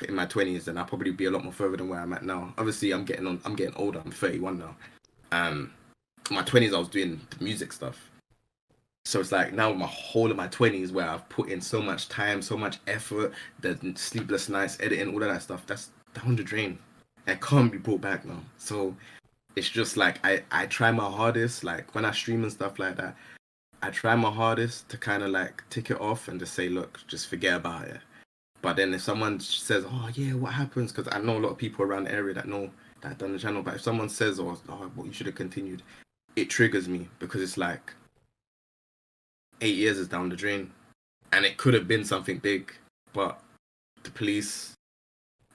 in my 20s, then I'll probably be a lot more further than where I'm at now. Obviously, I'm getting older. I'm 31 now. In my 20s, I was doing the music stuff. So it's like now my whole of my 20s where I've put in so much time, so much effort, the sleepless nights, editing, all of that stuff, that's down the drain. It can't be brought back now. So it's just like I try my hardest, like when I stream and stuff like that, I try my hardest to kind of like tick it off and just say, look, just forget about it. But then if someone says, oh yeah, what happens? Because I know a lot of people around the area that know that I've done the channel, but if someone says, oh, well, you should have continued, it triggers me because it's like 8 years is down the drain. And it could have been something big, but the police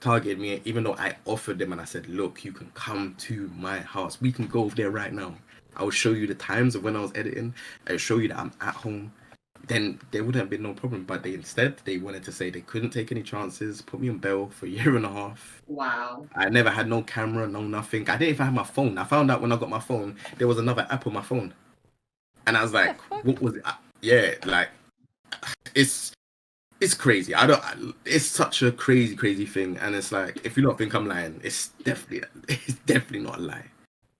targeted me, even though I offered them and I said, look, you can come to my house. We can go over there right now. I will show you the times of when I was editing. I will show you that I'm at home. Then there wouldn't have been no problem. But they wanted to say they couldn't take any chances, put me on bail for a year and a half. Wow. I never had no camera, no nothing. I didn't even have my phone. I found out when I got my phone, there was another app on my phone. And I was like, what was it? Yeah, like, it's crazy. It's such a crazy thing. And it's like, if you don't think I'm lying, it's definitely not a lie.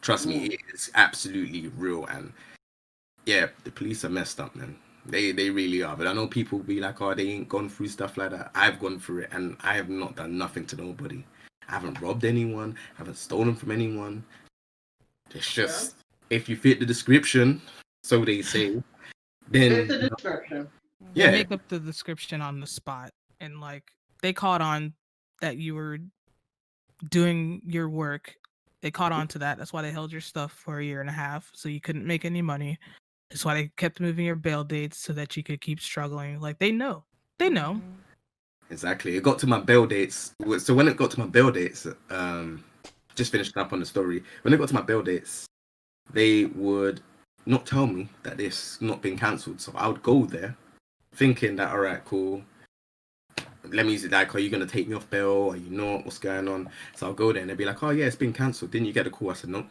Trust me, it is absolutely real. And yeah, the police are messed up, man. They really are. But I know people be like, oh, they ain't gone through stuff like that. I've gone through it, and I have not done nothing to nobody. I haven't robbed anyone. I haven't stolen from anyone. It's just, if you fit the description, so they say, then Fit the description. They yeah, make up the description on the spot, and like they caught on that you were doing your work. They caught on to that. That's why they held your stuff for a year and a half, so you couldn't make any money. That's why they kept moving your bail dates so that you could keep struggling. Like they know. exactly. It got to my bail dates. So when it got to my bail dates, just finishing up on the story. When it got to my bail dates, they would not tell me that it's not been cancelled. So I would go there, thinking that, all right, cool. Let me see, like, are you gonna take me off bail? Are you not? What's going on? So I'll go there and they'll be like, oh yeah, it's been cancelled. Didn't you get the call? I said no.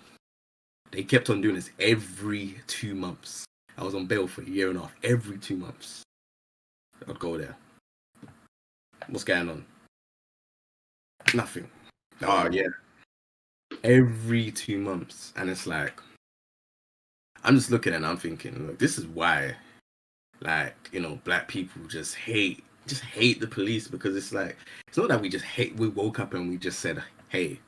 They kept on doing this every 2 months. I was on bail for a year and a half. Every 2 months, I'd go there. What's going on? Nothing. Oh yeah. Every 2 months, and it's like, I'm just looking and I'm thinking, look, this is why, like, you know, black people just hate the police, because it's like, it's not that we woke up and we just said, hey,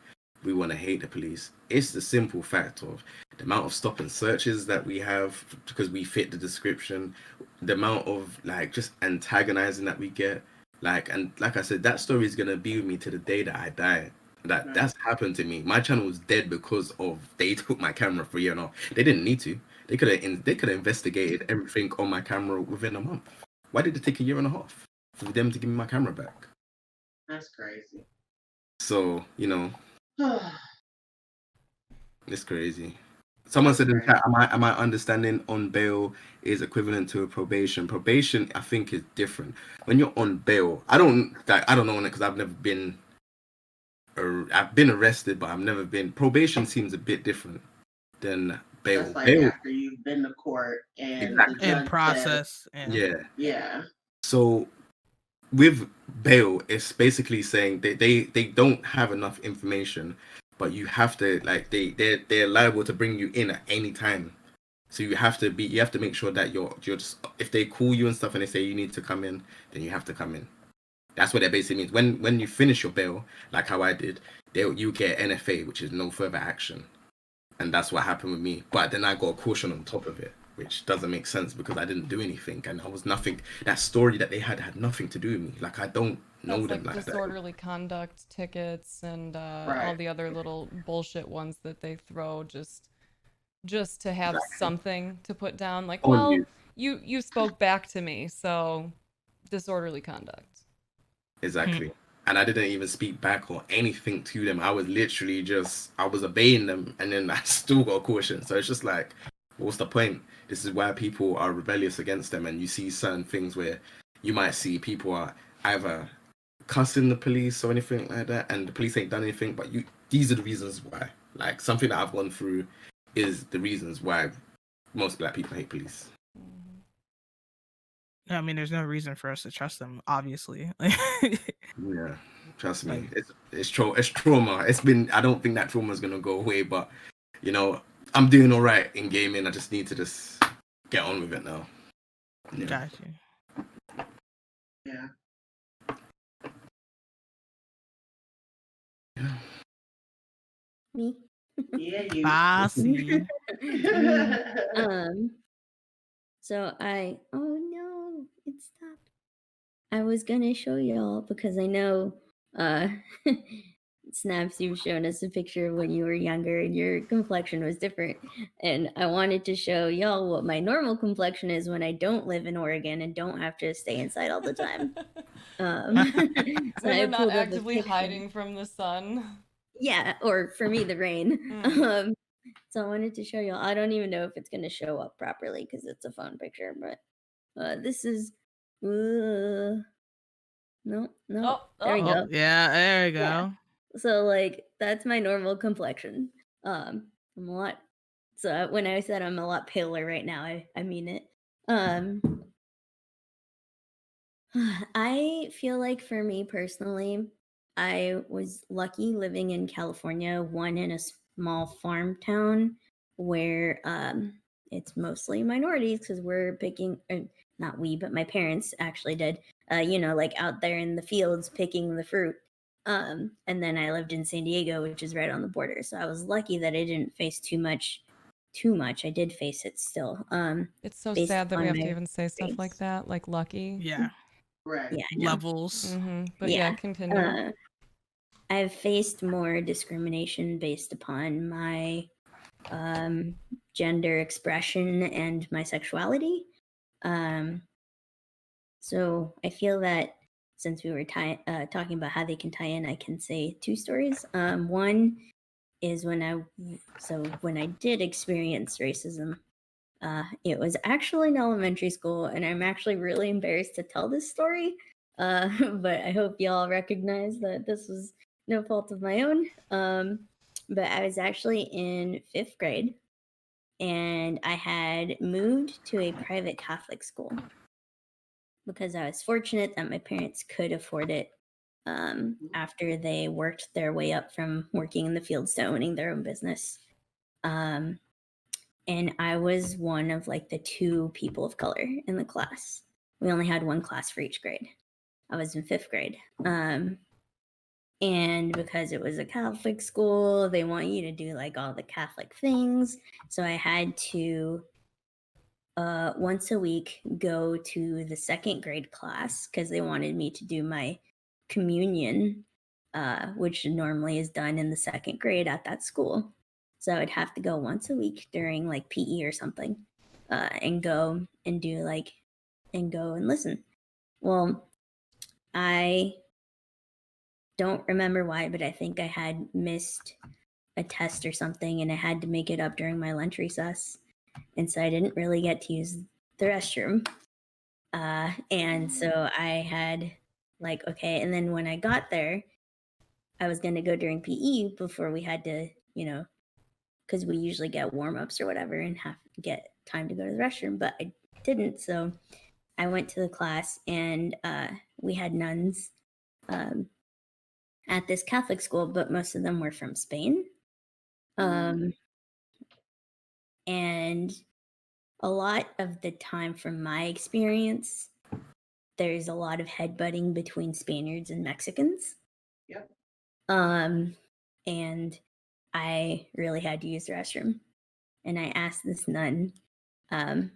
we want to hate the police. It's the simple fact of the amount of stop and searches that we have because we fit the description, the amount of like just antagonizing that we get, like, and like I said, that story is gonna be with me to the day that I die. That's happened to me. My channel was dead because of they took my camera for a year and a half. They didn't need to. They could have investigated everything on my camera within a month. Why did it take a year and a half for them to give me my camera back? That's crazy. So, you know, it's crazy. Someone said in chat, am I understanding on bail is equivalent to a probation? Probation, I think, is different. When you're on bail, I don't know on it because I've never been. I've been arrested, but I've never been. Probation seems a bit different than bail. That's like bail, after you've been to court and exactly. the judge process. said, yeah. So with bail, it's basically saying they don't have enough information, but you have to, like, they're liable to bring you in at any time. So you have to make sure that you're just, if they call you and stuff and they say you need to come in, then you have to come in. That's what that basically means. When you finish your bail, like how I did, you get NFA, which is no further action. And that's what happened with me. But then I got a caution on top of it, which doesn't make sense because I didn't do anything and I was nothing. That story that they had nothing to do with me. Like, I don't know them like that. Disorderly conduct tickets and all the other little bullshit ones that they throw just to have something to put down. Like, well, you spoke back to me, so disorderly conduct. Exactly. And I didn't even speak back or anything to them. I was literally I was obeying them, and then I still got a caution. So it's just like, what's the point? This is why people are rebellious against them. And you see certain things where you might see people are either cussing the police or anything like that, and the police ain't done anything, but these are the reasons why. Like, something that I've gone through is the reasons why most black people hate police. I mean, there's no reason for us to trust them, obviously. Yeah. Trust me, Like- it's trauma. It's been. I don't think that trauma is gonna go away, but you know, I'm doing all right in gaming. I just need to just get on with it now. Yeah. Got you. Yeah. Me. Yeah, you. Bossy. So oh no, it stopped. I was gonna show y'all because I know Snaps, you've shown us a picture of when you were younger and your complexion was different. And I wanted to show y'all what my normal complexion is when I don't live in Oregon and don't have to stay inside all the time. So When I you're not pulled up a actively picture. hiding from the sun. Yeah, or for me, the rain. Mm. So I wanted to show y'all. I don't even know if it's going to show up properly because it's a phone picture, but this is. No, Oh, there we oh. go. Yeah, there we go. Yeah. So like that's my normal complexion. I'm a lot. So when I said I'm a lot paler right now, I mean it. I feel like for me personally, I was lucky living in California, one in a small farm town where it's mostly minorities because we're picking, not we, but my parents actually did, like out there in the fields picking the fruit. And then I lived in San Diego, which is right on the border. So I was lucky that I didn't face too much. I did face it still. It's so based sad that we on have to my even say stuff like race. that, like lucky. Yeah. Right. Yeah, I know. Levels. But yeah, continue. I've faced more discrimination based upon my gender expression and my sexuality. So I feel that since we were talking about how they can tie in, I can say two stories. One is when I did experience racism, it was actually in elementary school, and I'm actually really embarrassed to tell this story. But I hope y'all recognize that this was no fault of my own. But I was actually in 5th grade, and I had moved to a private Catholic school because I was fortunate that my parents could afford it after they worked their way up from working in the fields to owning their own business. And I was one of like the 2 people of color in the class. We only had 1 class for each grade. I was in 5th grade. And because it was a Catholic school, they want you to do like all the Catholic things. So I had to once a week go to the 2nd grade class because they wanted me to do my communion, which normally is done in the 2nd grade at that school. So I'd have to go once a week during like PE or something, and go and do and go and listen. Well, I don't remember why, but I think I had missed a test or something and I had to make it up during my lunch recess. And so I didn't really get to use the restroom. And so I had okay. And then when I got there, I was going to go during PE before we had to, because we usually get warm-ups or whatever and have to get time to go to the restroom, but I didn't. So I went to the class and we had nuns at this Catholic school, but most of them were from Spain. And a lot of the time from my experience, there's a lot of headbutting between Spaniards and Mexicans. Yep. And I really had to use the restroom. And I asked this nun, so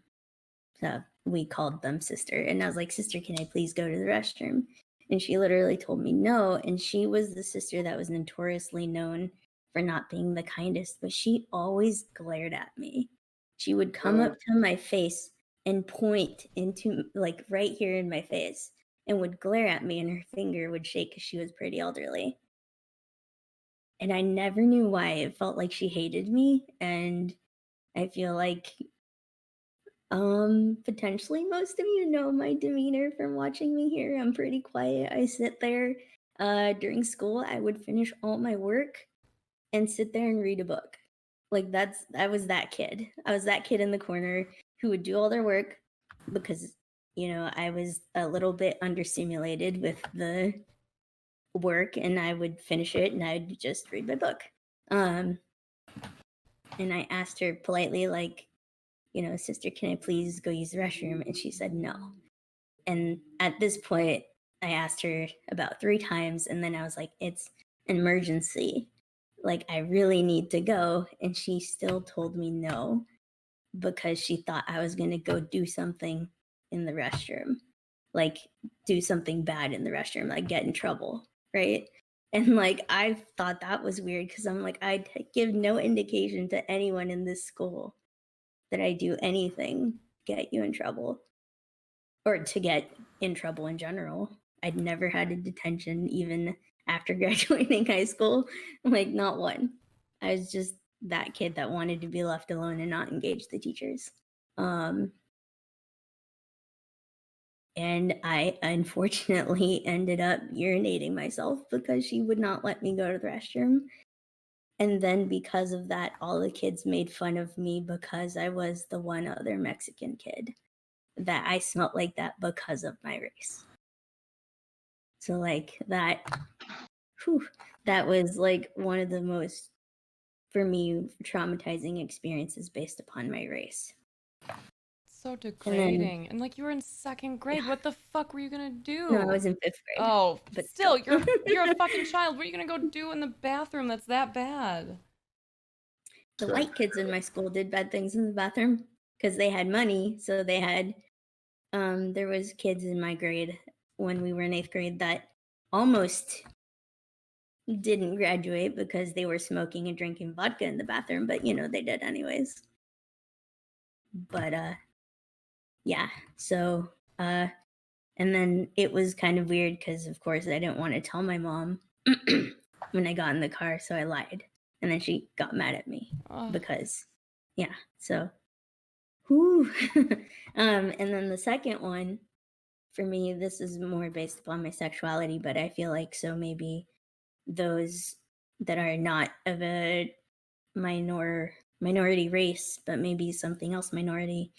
we called them sister, and I was like, "Sister, can I please go to the restroom?" And she literally told me no. And she was the sister that was notoriously known for not being the kindest, but she always glared at me. She would come up to my face and point into right here in my face and would glare at me, and her finger would shake because she was pretty elderly. And I never knew why. It felt like she hated me, and I feel like potentially most of you know my demeanor from watching me here. I'm pretty quiet. I sit there during school. I would finish all my work and sit there and read a book. I was that kid. I was that kid in the corner who would do all their work because I was a little bit understimulated with the work and I would finish it and I'd just read my book. And I asked her politely, like, sister, can I please go use the restroom? And she said no. And at this point, I asked her about 3 times, and then I was like, it's an emergency. Like, I really need to go. And she still told me no because she thought I was going to go do something in the restroom, like do something bad in the restroom, like get in trouble, right? And like, I thought that was weird because I'm like, I'd give no indication to anyone in this school that I do anything to get you in trouble or to get in trouble in general. I'd never had a detention even after graduating high school, like not one. I was just that kid that wanted to be left alone and not engage the teachers. And I unfortunately ended up urinating myself because she would not let me go to the restroom. And then because of that, all the kids made fun of me because I was the one other Mexican kid, that I smelled like that because of my race. So like that, that was like one of the most, for me, traumatizing experiences based upon my race. So degrading. And like, you were in 2nd grade. What the fuck were you gonna do? No, I was in 5th grade. Oh, but still, you're a fucking child. What are you gonna go do in the bathroom that's that bad? The white kids in my school did bad things in the bathroom because they had money. So they had, there was kids in my grade when we were in 8th grade that almost didn't graduate because they were smoking and drinking vodka in the bathroom, but they did anyways. But yeah, so and then it was kind of weird because of course I didn't want to tell my mom when I got in the car, so I lied, and then she got mad at me because so and then the second one for me, this is more based upon my sexuality, but I feel like so maybe those that are not of a minority race, but maybe something else minority,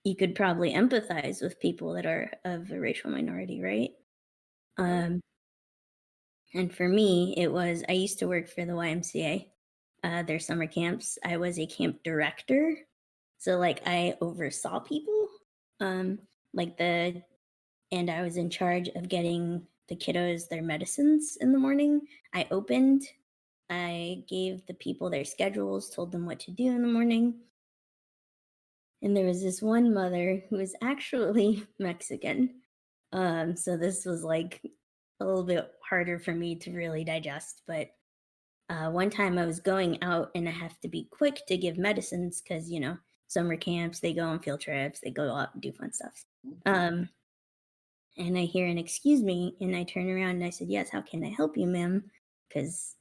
you could probably empathize with people that are of a racial minority, right? And for me, it was, I used to work for the YMCA, their summer camps. I was a camp director. So like I oversaw people, and I was in charge of getting the kiddos their medicines in the morning. I gave the people their schedules, told them what to do in the morning. And there was this one mother who was actually Mexican. So this was like a little bit harder for me to really digest. But one time I was going out and I have to be quick to give medicines because, summer camps, they go on field trips, they go out and do fun stuff. And I hear an excuse me, and I turn around and I said, yes, how can I help you, ma'am? Because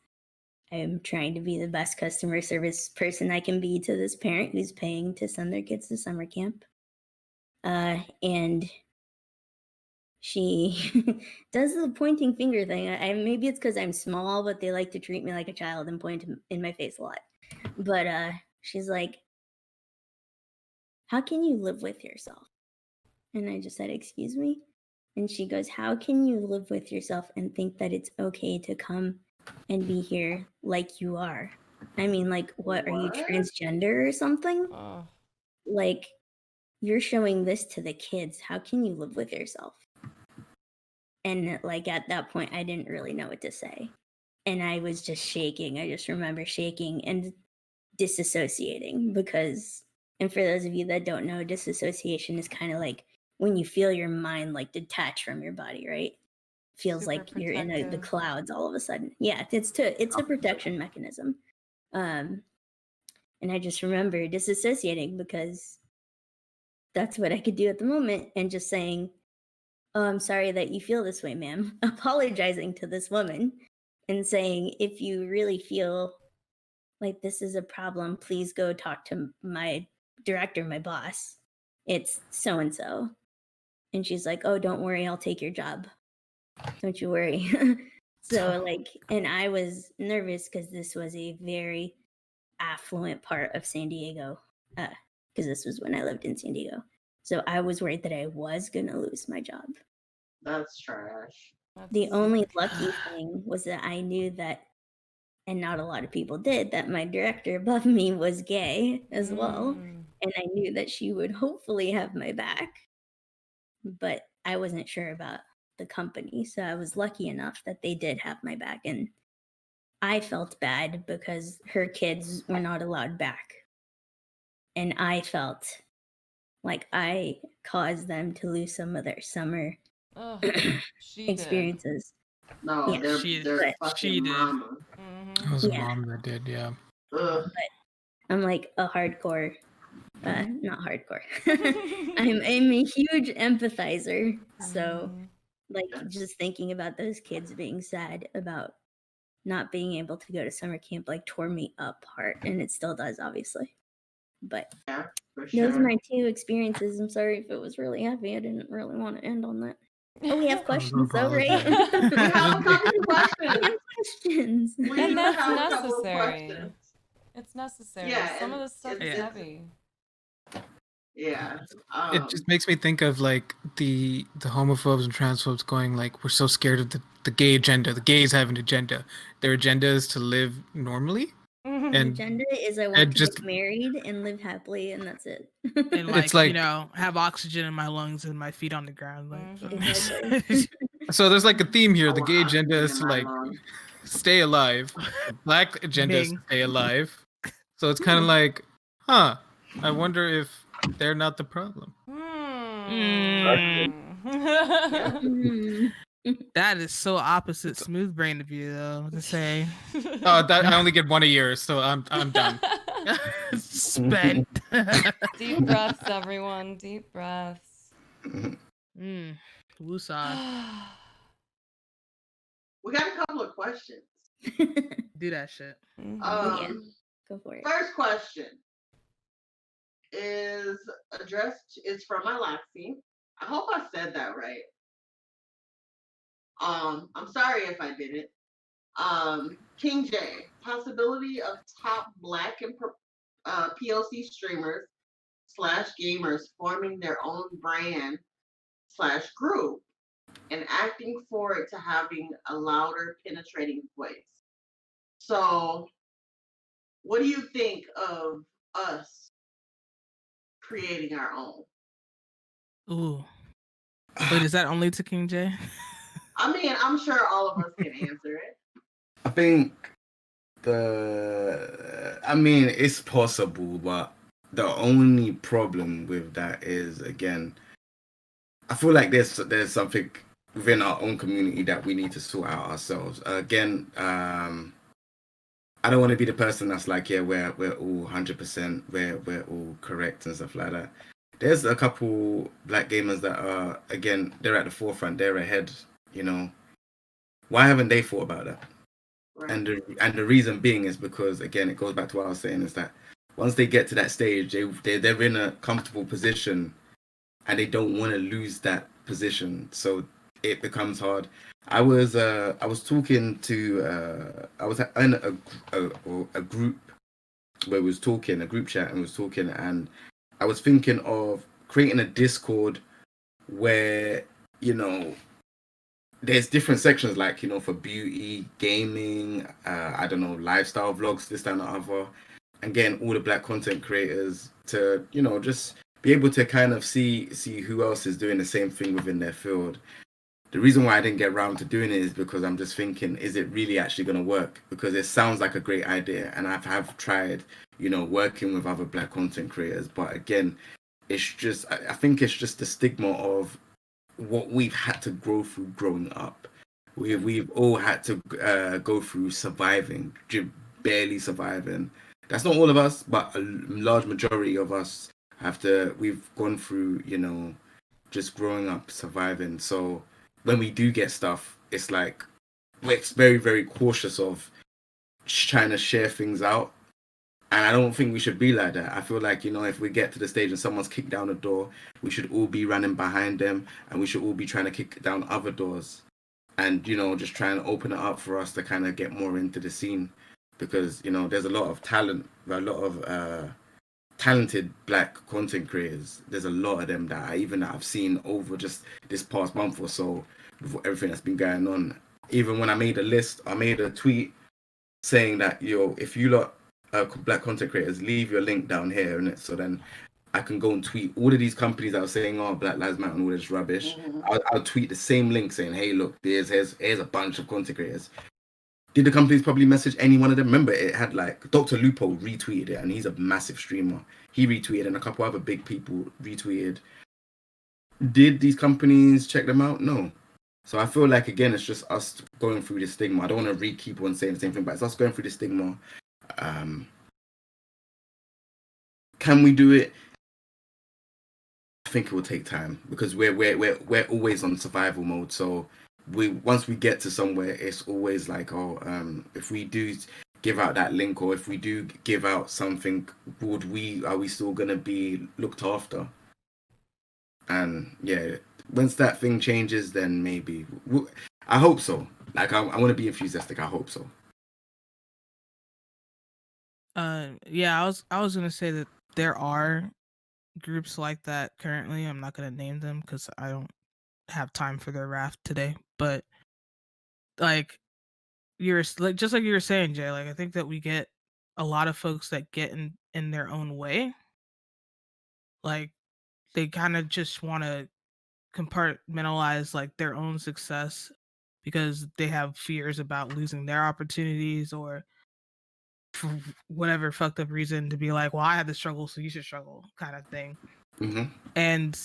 I'm trying to be the best customer service person I can be to this parent who's paying to send their kids to summer camp. And she does the pointing finger thing. Maybe it's because I'm small, but they like to treat me like a child and point in my face a lot. But she's like, how can you live with yourself? And I just said, excuse me? And she goes, how can you live with yourself and think that it's okay to come and be here like you are? I mean, like, what? Are you transgender or something? Like, you're showing this to the kids. How can you live with yourself? And like at that point, I didn't really know what to say. And I was just shaking. I just remember shaking and disassociating because, and for those of you that don't know, disassociation is kind of like when you feel your mind like detach from your body, right? Feels Super like you're in the protective. clouds all of a sudden. Yeah, it's a protection mechanism. And I just remember disassociating because that's what I could do at the moment, and just saying, oh, I'm sorry that you feel this way, ma'am. Apologizing to this woman and saying, if you really feel like this is a problem, please go talk to my director, my boss. It's so-and-so. And she's like, oh, don't worry, I'll take your job. Don't you worry. So like, and I was nervous because this was a very affluent part of San Diego, because this was when I lived in San Diego. So I was worried that I was going to lose my job. That's trash. The only lucky thing was that I knew that, and not a lot of people did, that my director above me was gay as well. And I knew that she would hopefully have my back. But I wasn't sure about the company. So I was lucky enough that they did have my back. And I felt bad because her kids were not allowed back. And I felt like I caused them to lose some of their summer experiences. No, Yeah, they're fucking she did. mama. It was a mom that did, yeah. Ugh. But I'm like a hardcore, not hardcore. I'm a huge empathizer. So, like, just thinking about those kids being sad about not being able to go to summer camp, like, tore me apart. And it still does, obviously. But yeah, those are my two experiences. I'm sorry if it was really heavy. I didn't really want to end on that. Oh, we have questions, though, right? We have a couple of questions. Questions. We And do that's have a couple of necessary. questions. It's necessary. Yeah, Some of and this stuff is it's- heavy. Yeah. It just makes me think of like the homophobes and transphobes going like, we're so scared of the gay agenda. The gays have an agenda. Their agenda is to live normally. The And agenda is I want to just get married and live happily, and that's it. And It's like, like- you know, have oxygen in my lungs and my feet on the ground. Exactly. so there's like a theme here. I The want gay agenda is oxygen to in my like lungs. stay alive. The black agenda is to Ming. stay alive. So it's kind of like, I wonder if they're not the problem. Mm. That is so opposite smooth brain of you, though, to say. I only get one a year, so I'm done. Spent. Deep breaths, everyone. Deep breaths. Woosah. We got a couple of questions. Do that shit. Yeah, go for it. First question is from Alexi. I hope I said that right. I'm sorry if I didn't. KingJae, possibility of top Black and POC streamers / gamers forming their own brand / group and acting for it to having a louder, penetrating voice. So, what do you think of us creating our own? Ooh. Wait, is that only to KingJae? I mean, I'm sure all of us can answer it. I think it's possible, but the only problem with that is, again, I feel like there's something within our own community that we need to sort out ourselves. Again, I don't want to be the person that's like, yeah, we're all 100%, we're all correct and stuff like that. There's a couple Black gamers that are, again, they're at the forefront, they're ahead, you know. Why haven't they thought about that? Right. And the reason being is because, again, it goes back to what I was saying, is that once they get to that stage, they're in a comfortable position and they don't want to lose that position. So it becomes hard. I was talking to I was in a group where we was talking, a group chat, and was talking, and I was thinking of creating a Discord where, you know, there's different sections, like, you know, for beauty, gaming, I don't know, lifestyle vlogs, this, that, and the other, and getting all the Black content creators to, you know, just be able to kind of see who else is doing the same thing within their field. The reason why I didn't get around to doing it is because I'm just thinking, is it really actually going to work? Because it sounds like a great idea, and I have tried, you know, working with other Black content creators, but again, it's just, I think it's just the stigma of what we've had to grow through growing up. We've all had to go through surviving, barely surviving. That's not all of us, but a large majority of us we've gone through, you know, just growing up, surviving. So when we do get stuff, it's like we're very, very cautious of trying to share things out. And I don't think we should be like that. I feel like, you know, if we get to the stage and someone's kicked down a door, we should all be running behind them, and we should all be trying to kick down other doors, and, you know, just try and open it up for us to kind of get more into the scene. Because, you know, there's a lot of talent, a lot of talented Black content creators. There's a lot of them that I've seen over just this past month or so, with everything that's been going on. Even when I made a list, I made a tweet saying that, if you lot black content creators, leave your link down here, innit? So then I can go and tweet all of these companies that are saying, oh, Black Lives Matter and all this rubbish. I'll tweet the same link saying, hey, look, here's a bunch of content creators. Did the companies probably message any one of them? Remember, it had like Dr. Lupo retweeted it, and he's a massive streamer. He retweeted, and a couple other big people retweeted. Did these companies check them out? No. So I feel like, again, it's just us going through this stigma. I don't want to keep on saying the same thing, but it's us going through this stigma. Can we do it? I think it will take time, because we're always on survival mode. So once we get to somewhere, it's always like, if we do give out that link, or if we do give out something, are we still gonna be looked after? And yeah, once that thing changes, then maybe. I hope so. Like, I want to be enthusiastic. I hope so. Yeah, I was gonna say that there are groups like that currently. I'm not gonna name them because I don't have time for their wrath today. But like just like you were saying, Jay, like I think that we get a lot of folks that get in their own way. Like they kind of just want to compartmentalize like their own success because they have fears about losing their opportunities, or for whatever fucked up reason, to be like, well, I had to struggle, so you should struggle, kind of thing. And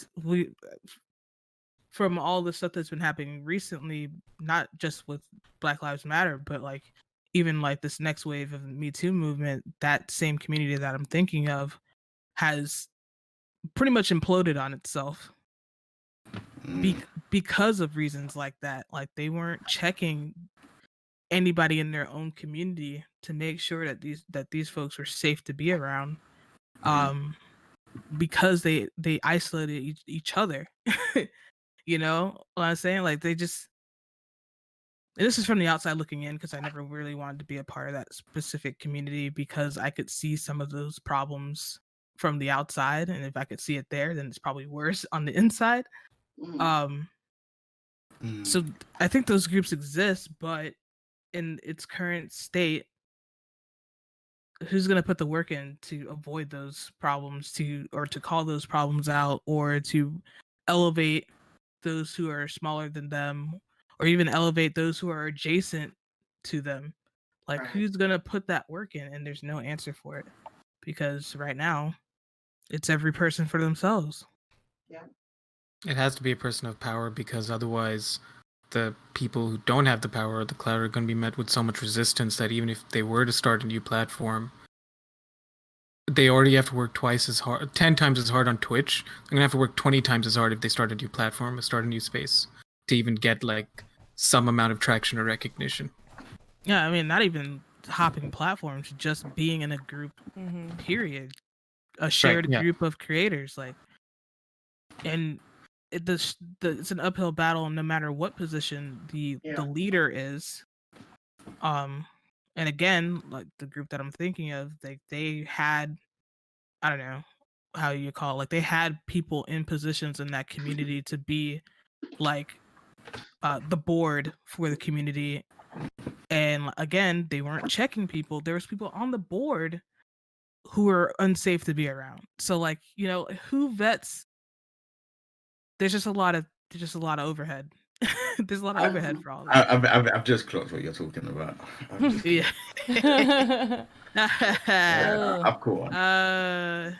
from all the stuff that's been happening recently, not just with Black Lives Matter, but like even like this next wave of the Me Too movement, that same community that I'm thinking of has pretty much imploded on itself because of reasons like that. Like they weren't checking anybody in their own community to make sure that these folks were safe to be around, because they isolated each other. You know what I'm saying? Like they just, and this is from the outside looking in, because I never really wanted to be a part of that specific community, because I could see some of those problems from the outside, and if I could see it there, then it's probably worse on the inside. So I think those groups exist, but in its current state, who's going to put the work in to avoid those problems, or to call those problems out, or to elevate those who are smaller than them, or even elevate those who are adjacent to them? Like, who's going to put that work in? And there's no answer for it, because right now it's every person for themselves. Yeah. It has to be a person of power, because otherwise the people who don't have the power or the clout are going to be met with so much resistance that even if they were to start a new platform, they already have to work twice as hard, 10 times as hard on Twitch. They're going to have to work 20 times as hard if they start a new platform or start a new space to even get like some amount of traction or recognition. Yeah, I mean, not even hopping platforms, just being in a group, period. A shared group of creators, like, and it's an uphill battle no matter what position the leader is. And again, like the group that I'm thinking of, they had, I don't know how you call it, like they had people in positions in that community to be like the board for the community, and again, they weren't checking people. There was people on the board who were unsafe to be around. So like, you know, who vets? There's just a lot of overhead. There's a lot of overhead for all that. I've just clocked what you're talking about. I've caught on.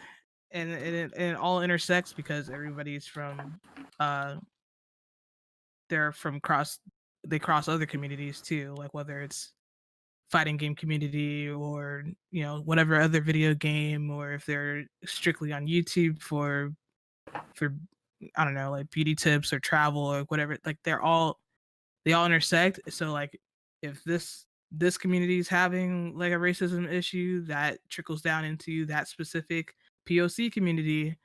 And it all intersects because everybody's from they cross other communities too, like whether it's fighting game community, or you know, whatever other video game, or if they're strictly on YouTube for I don't know, like beauty tips or travel or whatever. Like they all intersect. So like if this community is having like a racism issue, that trickles down into that specific POC community,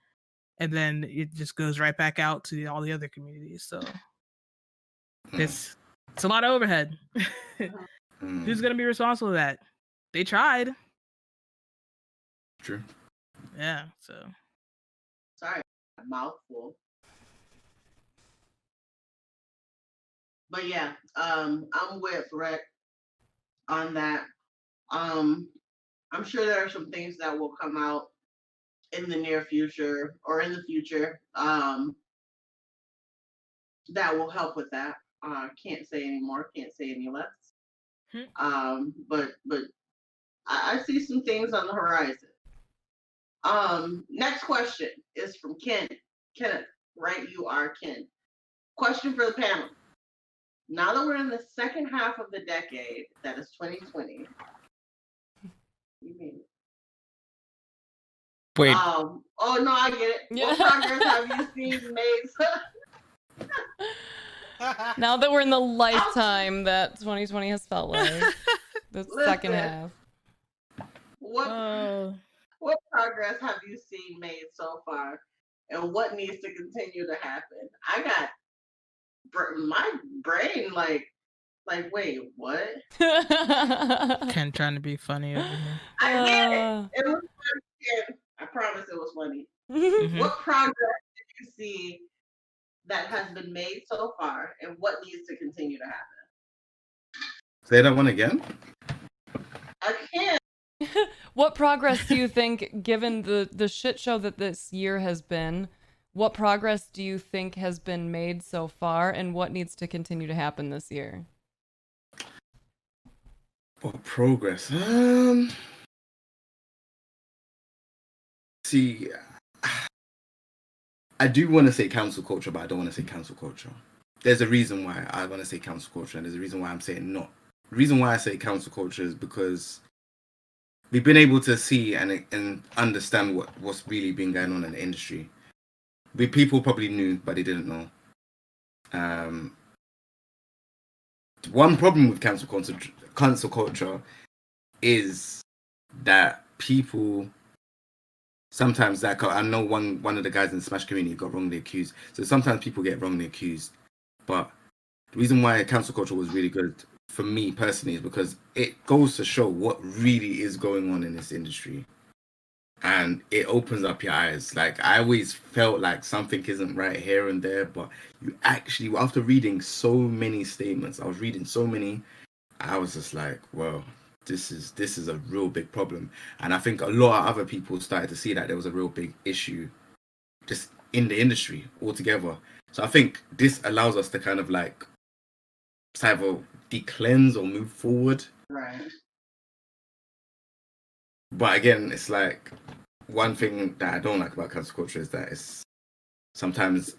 and then it just goes right back out to all the other communities. So it's a lot of overhead. Who's gonna be responsible for that? They tried. True. Yeah. So sorry, mouthful. But yeah, I'm with Rhett on that. Um, I'm sure there are some things that will come out in the near future or in the future that will help with that. Can't say any more, can't say any less. But I see some things on the horizon. Next question is from Kenneth, right? You are Ken. Question for the panel. Now that we're in the second half of the decade, that is 2020. You mean? Wait, Oh no, I get it. Yeah. What progress have you seen made? Now that we're in the lifetime that 2020 has felt like, the second Listen. half. What progress have you seen made so far, and what needs to continue to happen? I got my brain like wait, what? Ken trying to be funny over here. I get it. It was funny. Ken. I promise it was funny. Mhm. What progress did you see that has been made so far, and what needs to continue to happen? Say that one again. I can't. What progress do you think, given the shit show that this year has been, what progress do you think has been made so far, and what needs to continue to happen this year? What progress? See, I do want to say cancel culture, but I don't want to say cancel culture. There's a reason why I want to say cancel culture, and there's a reason why I'm saying not. The reason why I say cancel culture is because we've been able to see and understand what's really been going on in the industry. People probably knew, but they didn't know. One problem with cancel culture is that people sometimes, like, I know one of the guys in the Smash community got wrongly accused. So sometimes people get wrongly accused. But the reason why cancel culture was really good for me personally is because it goes to show what really is going on in this industry. And it opens up your eyes. Like, I always felt like something isn't right here and there, but you actually, after reading so many statements, I was reading so many, I was just like, well, this is a real big problem. And I think a lot of other people started to see that there was a real big issue just in the industry altogether. So I think this allows us to kind of like either de-cleanse or move forward. Right. But again, it's like, one thing that I don't like about cancel culture is that it's sometimes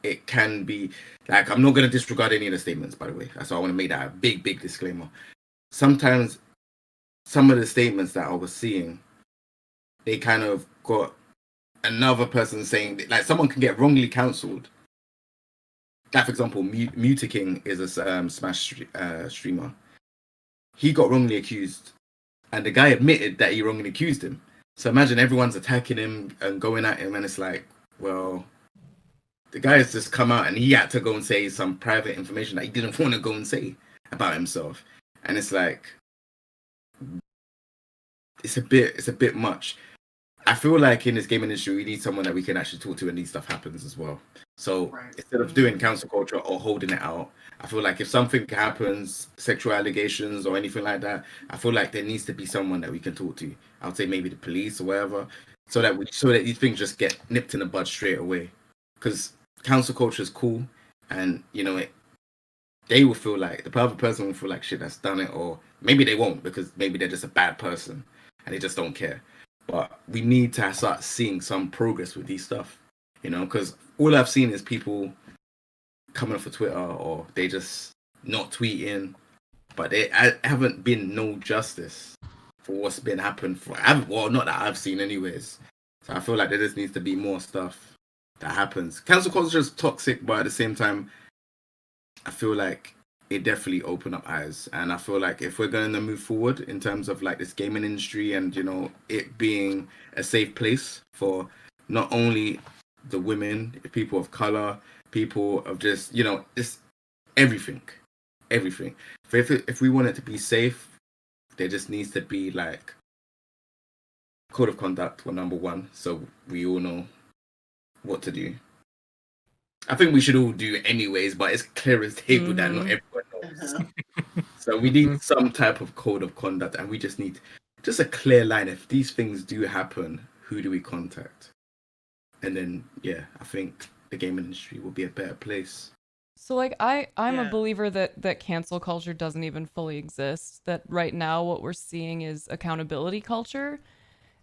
it can be like, I'm not going to disregard any of the statements, by the way. So I want to make that a big disclaimer. Sometimes some of the statements that I was seeing, they kind of got another person saying, like, someone can get wrongly cancelled. Like, for example, Mutaking is a Smash streamer. He got wrongly accused, and the guy admitted that he wrongly accused him. So imagine everyone's attacking him and going at him, and it's like, well, the guy has just come out and he had to go and say some private information that he didn't want to go and say about himself. And it's like, it's a bit much. I feel like in this gaming industry, we need someone that we can actually talk to when these stuff happens as well. So instead of doing cancel culture or holding it out, I feel like if something happens, sexual allegations or anything like that, I feel like there needs to be someone that we can talk to. I would say maybe the police or whatever, so that these things just get nipped in the bud straight away. Because cancel culture is cool, and they will feel like, the other person will feel like shit that's done it, or maybe they won't because maybe they're just a bad person and they just don't care. But we need to start seeing some progress with these stuff, because all I've seen is people coming off of Twitter, or they just not tweeting, but I haven't been no justice for what's been happened well, not that I've seen anyways. So I feel like there just needs to be more stuff that happens. Cancel culture is toxic, but at the same time, I feel like it definitely opened up eyes. And I feel like if we're going to move forward in terms of like this gaming industry and, it being a safe place for not only the women, people of color, people of just, it's everything. If we want it to be safe, there just needs to be like code of conduct for number one, so we all know what to do. I think we should all do anyways, but it's clear as table that not everyone knows. So we need some type of code of conduct, and we just need just a clear line. If these things do happen, who do we contact? And then, yeah, I think the gaming industry will be a better place. So like I'm a Yeah. believer that cancel culture doesn't even fully exist. That right now what we're seeing is accountability culture.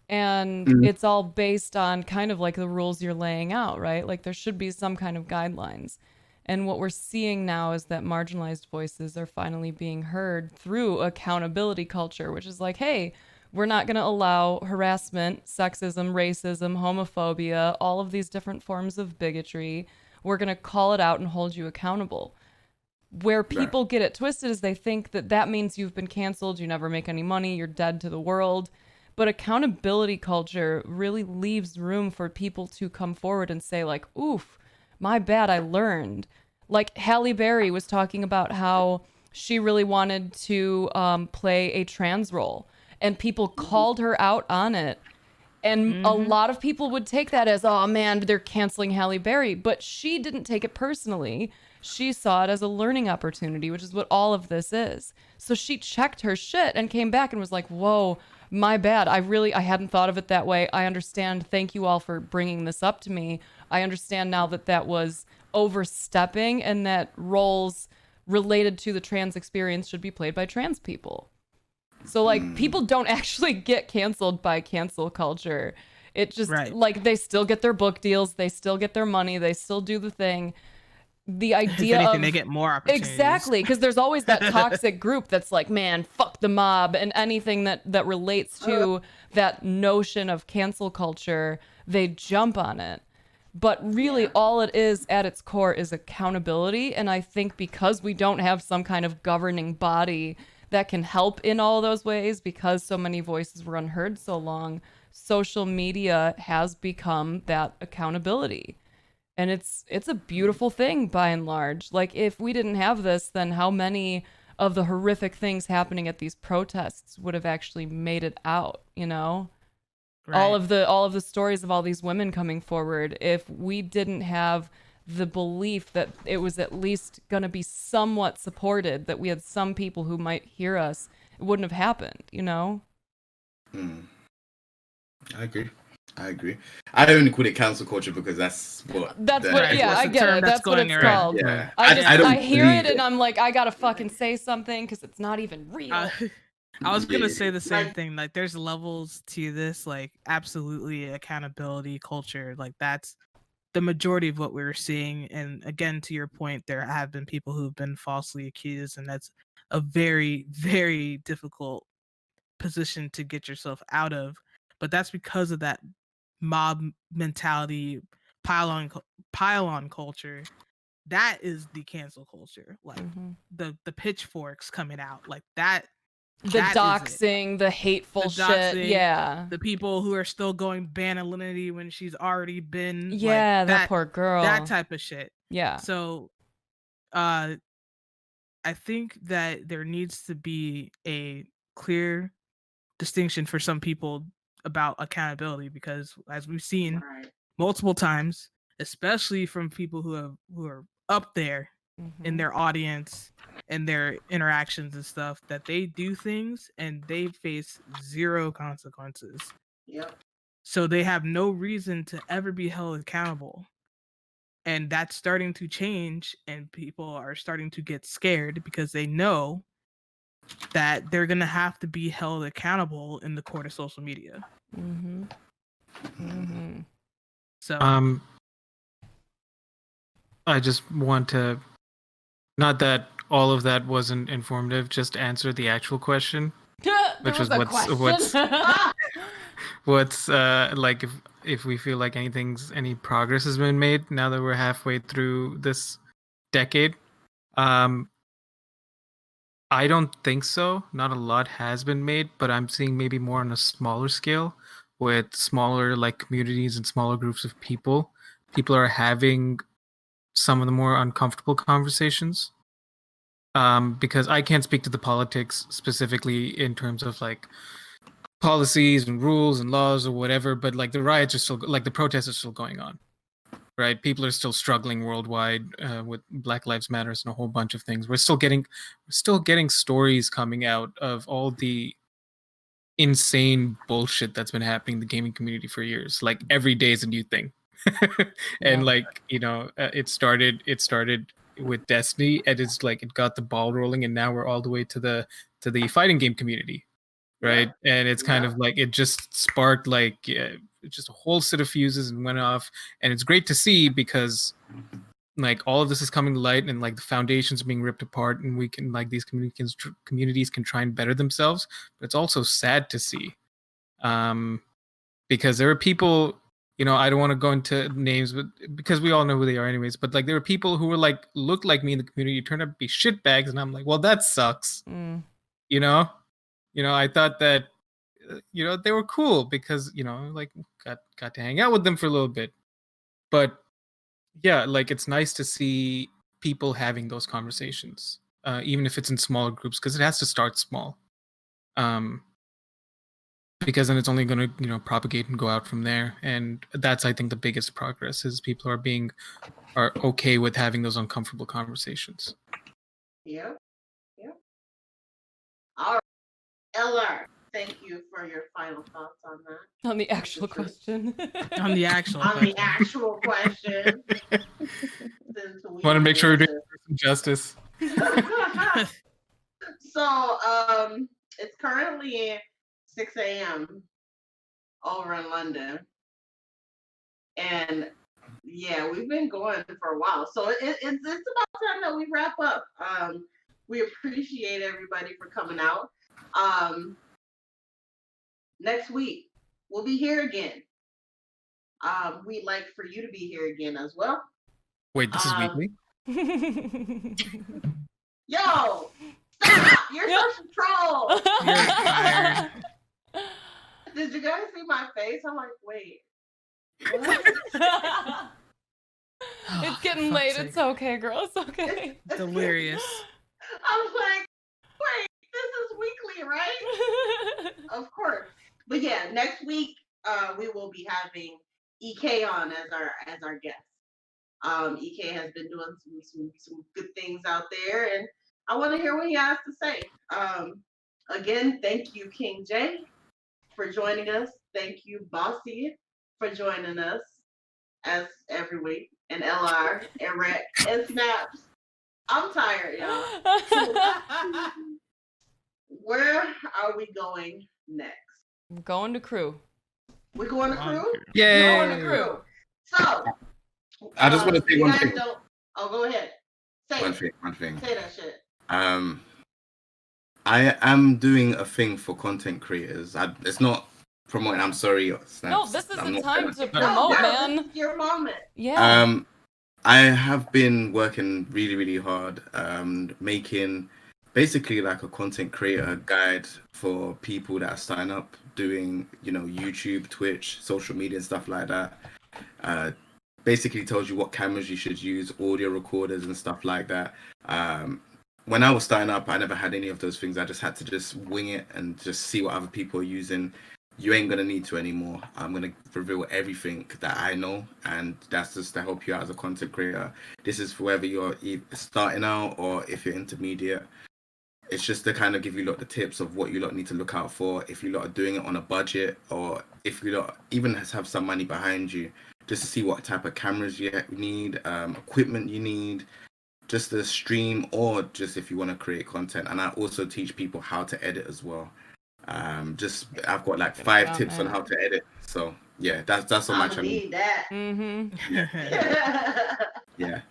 And it's all based on kind of like the rules you're laying out, right? Like there should be some kind of guidelines. And what we're seeing now is that marginalized voices are finally being heard through accountability culture, which is like, hey, we're not going to allow harassment, sexism, racism, homophobia, all of these different forms of bigotry. We're going to call it out and hold you accountable. Where people get it twisted is they think that that means you've been canceled, you never make any money, you're dead to the world. But accountability culture really leaves room for people to come forward and say like, oof, my bad, I learned. Like Halle Berry was talking about how she really wanted to play a trans role, and people called her out on it. And a lot of people would take that as, oh man, they're canceling Halle Berry. But she didn't take it personally. She saw it as a learning opportunity, which is what all of this is. So she checked her shit and came back and was like, whoa, my bad. I hadn't thought of it that way. I understand. Thank you all for bringing this up to me. I understand now that that was overstepping and that roles related to the trans experience should be played by trans people. So like people don't actually get canceled by cancel culture. It just like they still get their book deals, they still get their money, they still do the thing. The idea if anything, of they get more opportunities. Exactly, because there's always that toxic group that's like, man, fuck the mob, and anything that relates to that notion of cancel culture, they jump on it. But really all it is at its core is accountability. And I think because we don't have some kind of governing body that can help in all those ways, because so many voices were unheard so long, social media has become that accountability. And it's a beautiful thing by and large. Like if we didn't have this, then how many of the horrific things happening at these protests would have actually made it out, you know? Right. All of the stories of all these women coming forward, if we didn't have the belief that it was at least going to be somewhat supported, that we had some people who might hear us, it wouldn't have happened, you know? I agree. I only call it cancel culture because that's what. I get it. That's what it's called. Yeah. I hear it and I'm like, I gotta fucking say something because it's not even real. I was gonna say the same thing. Like, there's levels to this. Like, absolutely accountability culture. Like, that's the majority of what we're seeing. And again, to your point, there have been people who've been falsely accused, and that's a very, very difficult position to get yourself out of. But that's because of that mob mentality, pile on culture. That is the cancel culture. Like the pitchforks coming out, like that. The doxing, the hateful shit. Yeah. The people who are still going banality when she's already been. Yeah, like, that poor girl. That type of shit. Yeah. So, I think that there needs to be a clear distinction for some people about accountability, because as we've seen multiple times, especially from people who are up there in their audience and their interactions and stuff, that they do things and they face zero consequences. Yep. So they have no reason to ever be held accountable. And that's starting to change, and people are starting to get scared because they know that they're going to have to be held accountable in the court of social media. So I just want to, not that all of that wasn't informative, just answer the actual question, which was what's like if we feel like any progress has been made now that we're halfway through this decade. I don't think so. Not a lot has been made, but I'm seeing maybe more on a smaller scale with smaller like communities and smaller groups of people. People are having some of the more uncomfortable conversations. Because I can't speak to the politics specifically in terms of like policies and rules and laws or whatever, but like the riots are still, like the protests are still going on. right? People are still struggling worldwide with Black Lives Matters and a whole bunch of things. We're still getting stories coming out of all the insane bullshit that's been happening in the gaming community for years. Like every day is a new thing. And like, it started with Destiny, and it's like it got the ball rolling, and now we're all the way to the fighting game community, right? And it's kind of like it just sparked like just a whole set of fuses and went off, and it's great to see because like all of this is coming to light, and like the foundations are being ripped apart, and we can like these communities can try and better themselves. But it's also sad to see, because there are people, I don't want to go into names, but because we all know who they are anyways. But like there were people who were like looked like me in the community, turned out to be shitbags, and I'm like, well, that sucks. I thought that they were cool because like got to hang out with them for a little bit, but yeah, like it's nice to see people having those conversations, even if it's in smaller groups, because it has to start small, because then it's only going to propagate and go out from there. And that's, I think, the biggest progress is people are okay with having those uncomfortable conversations. Yep. All right, LR, thank you for your final thoughts on that. On the actual question. On the actual question. Want to make sure we're doing some justice. So, it's currently 6 a.m. over in London. And yeah, we've been going for a while. So it's about time that we wrap up. We appreciate everybody for coming out. Next week, we'll be here again. We'd like for you to be here again as well. Wait, this is weekly? Yo, stop! You're such a troll! You're fired. Did you guys see my face? I'm like, wait. What? It's getting late. It's okay, girl. It's okay. Delirious. I'm like, wait, this is weekly, right? Of course. But yeah, next week we will be having EK on as our guest. EK has been doing some good things out there, and I want to hear what he has to say. Again, thank you, KingJae, for joining us. Thank you, Bossy, for joining us as every week, and LR, and Rec, and Snaps. I'm tired, y'all. Where are we going next? I'm going to crew. We're going to crew? Yay! We're going to crew. So, I just want to say one thing. Oh, go ahead. Say One thing. Say that shit. I am doing a thing for content creators. It's not promoting. I'm sorry, Snaps. No, this is the time to promote, No, man. this is your moment. Yeah. I have been working really, really hard, making basically like a content creator guide for people that are starting up doing, YouTube, Twitch, social media and stuff like that. Basically tells you what cameras you should use, audio recorders and stuff like that. When I was starting up, I never had any of those things. I just had to just wing it and just see what other people are using. You ain't gonna need to anymore. I'm gonna reveal everything that I know, and that's just to help you out as a content creator. This is for whether you're starting out or if you're intermediate. It's just to kind of give you the tips of what you lot need to look out for if you lot are doing it on a budget, or if you lot even have some money behind you, just to see what type of cameras you need, equipment you need, just to stream, or just if you want to create content. And I also teach people how to edit as well. I've got like 5 tips on how to edit. So yeah, that's on my channel. Need that. Yeah.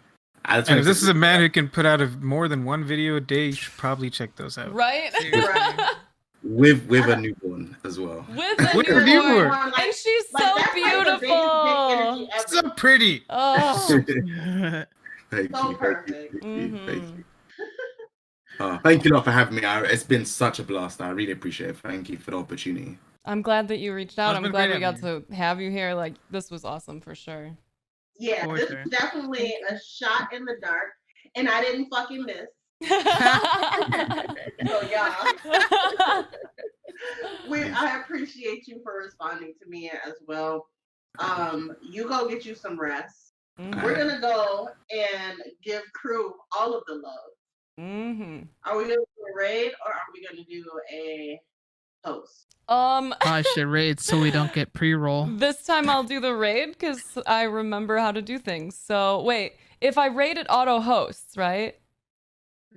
And if this is a man who can put out more than one video a day, you should probably check those out. Right? With a newborn as well. With a newborn. And she's so beautiful. So pretty. Oh. Thank you. Perfect. Thank you. Thank you lot for having me. It's been such a blast. I really appreciate it. Thank you for the opportunity. I'm glad that you reached out. I'm glad we got to have you here. Like, this was awesome for sure. Yeah, this is definitely a shot in the dark, and I didn't fucking miss. So y'all, I appreciate you for responding to me as well. You go get you some rest. We're gonna go and give crew all of the love. Mm-hmm. Are we gonna do a raid or are we gonna do a host? I should raid so we don't get pre-roll. This time I'll do the raid because I remember how to do things. So wait, if I raid it auto hosts, right?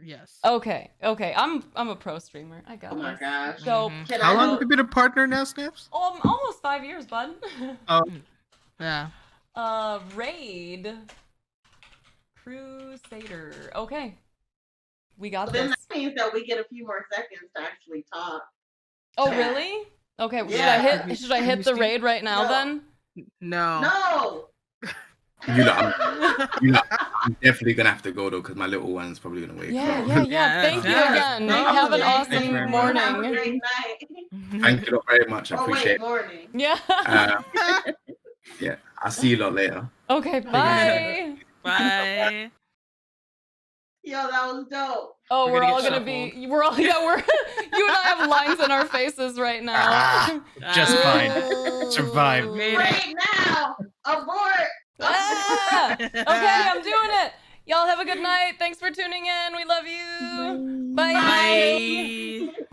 Yes. Okay. I'm a pro streamer. I got Oh my this. gosh. So Can How I long do- have you been a partner now, Snaps? almost 5 years, bud. Yeah. Raid Crusader. Okay. We got Then this. that means that we get a few more seconds to actually talk. Oh, really? Okay, Yeah. should I hit the raid right now No. then? No. No. I'm definitely gonna have to go though because my little one's probably gonna wake up. Yeah. Thank you Yeah. again. No, Have an thank you awesome very much. morning. Have a great night. Thank you very much. I Oh appreciate wait, morning. Yeah. it. Yeah, I'll see you lot later. Okay, bye. Bye. Yo, that was dope. Oh, We're we're gonna all get gonna be. We're all. Yeah, we're. You and I have lines in our faces right now. Just fine. Survived. Made it. Right now, abort. Ah! Okay, I'm doing it. Y'all have a good night. Thanks for tuning in. We love you. Bye. Bye.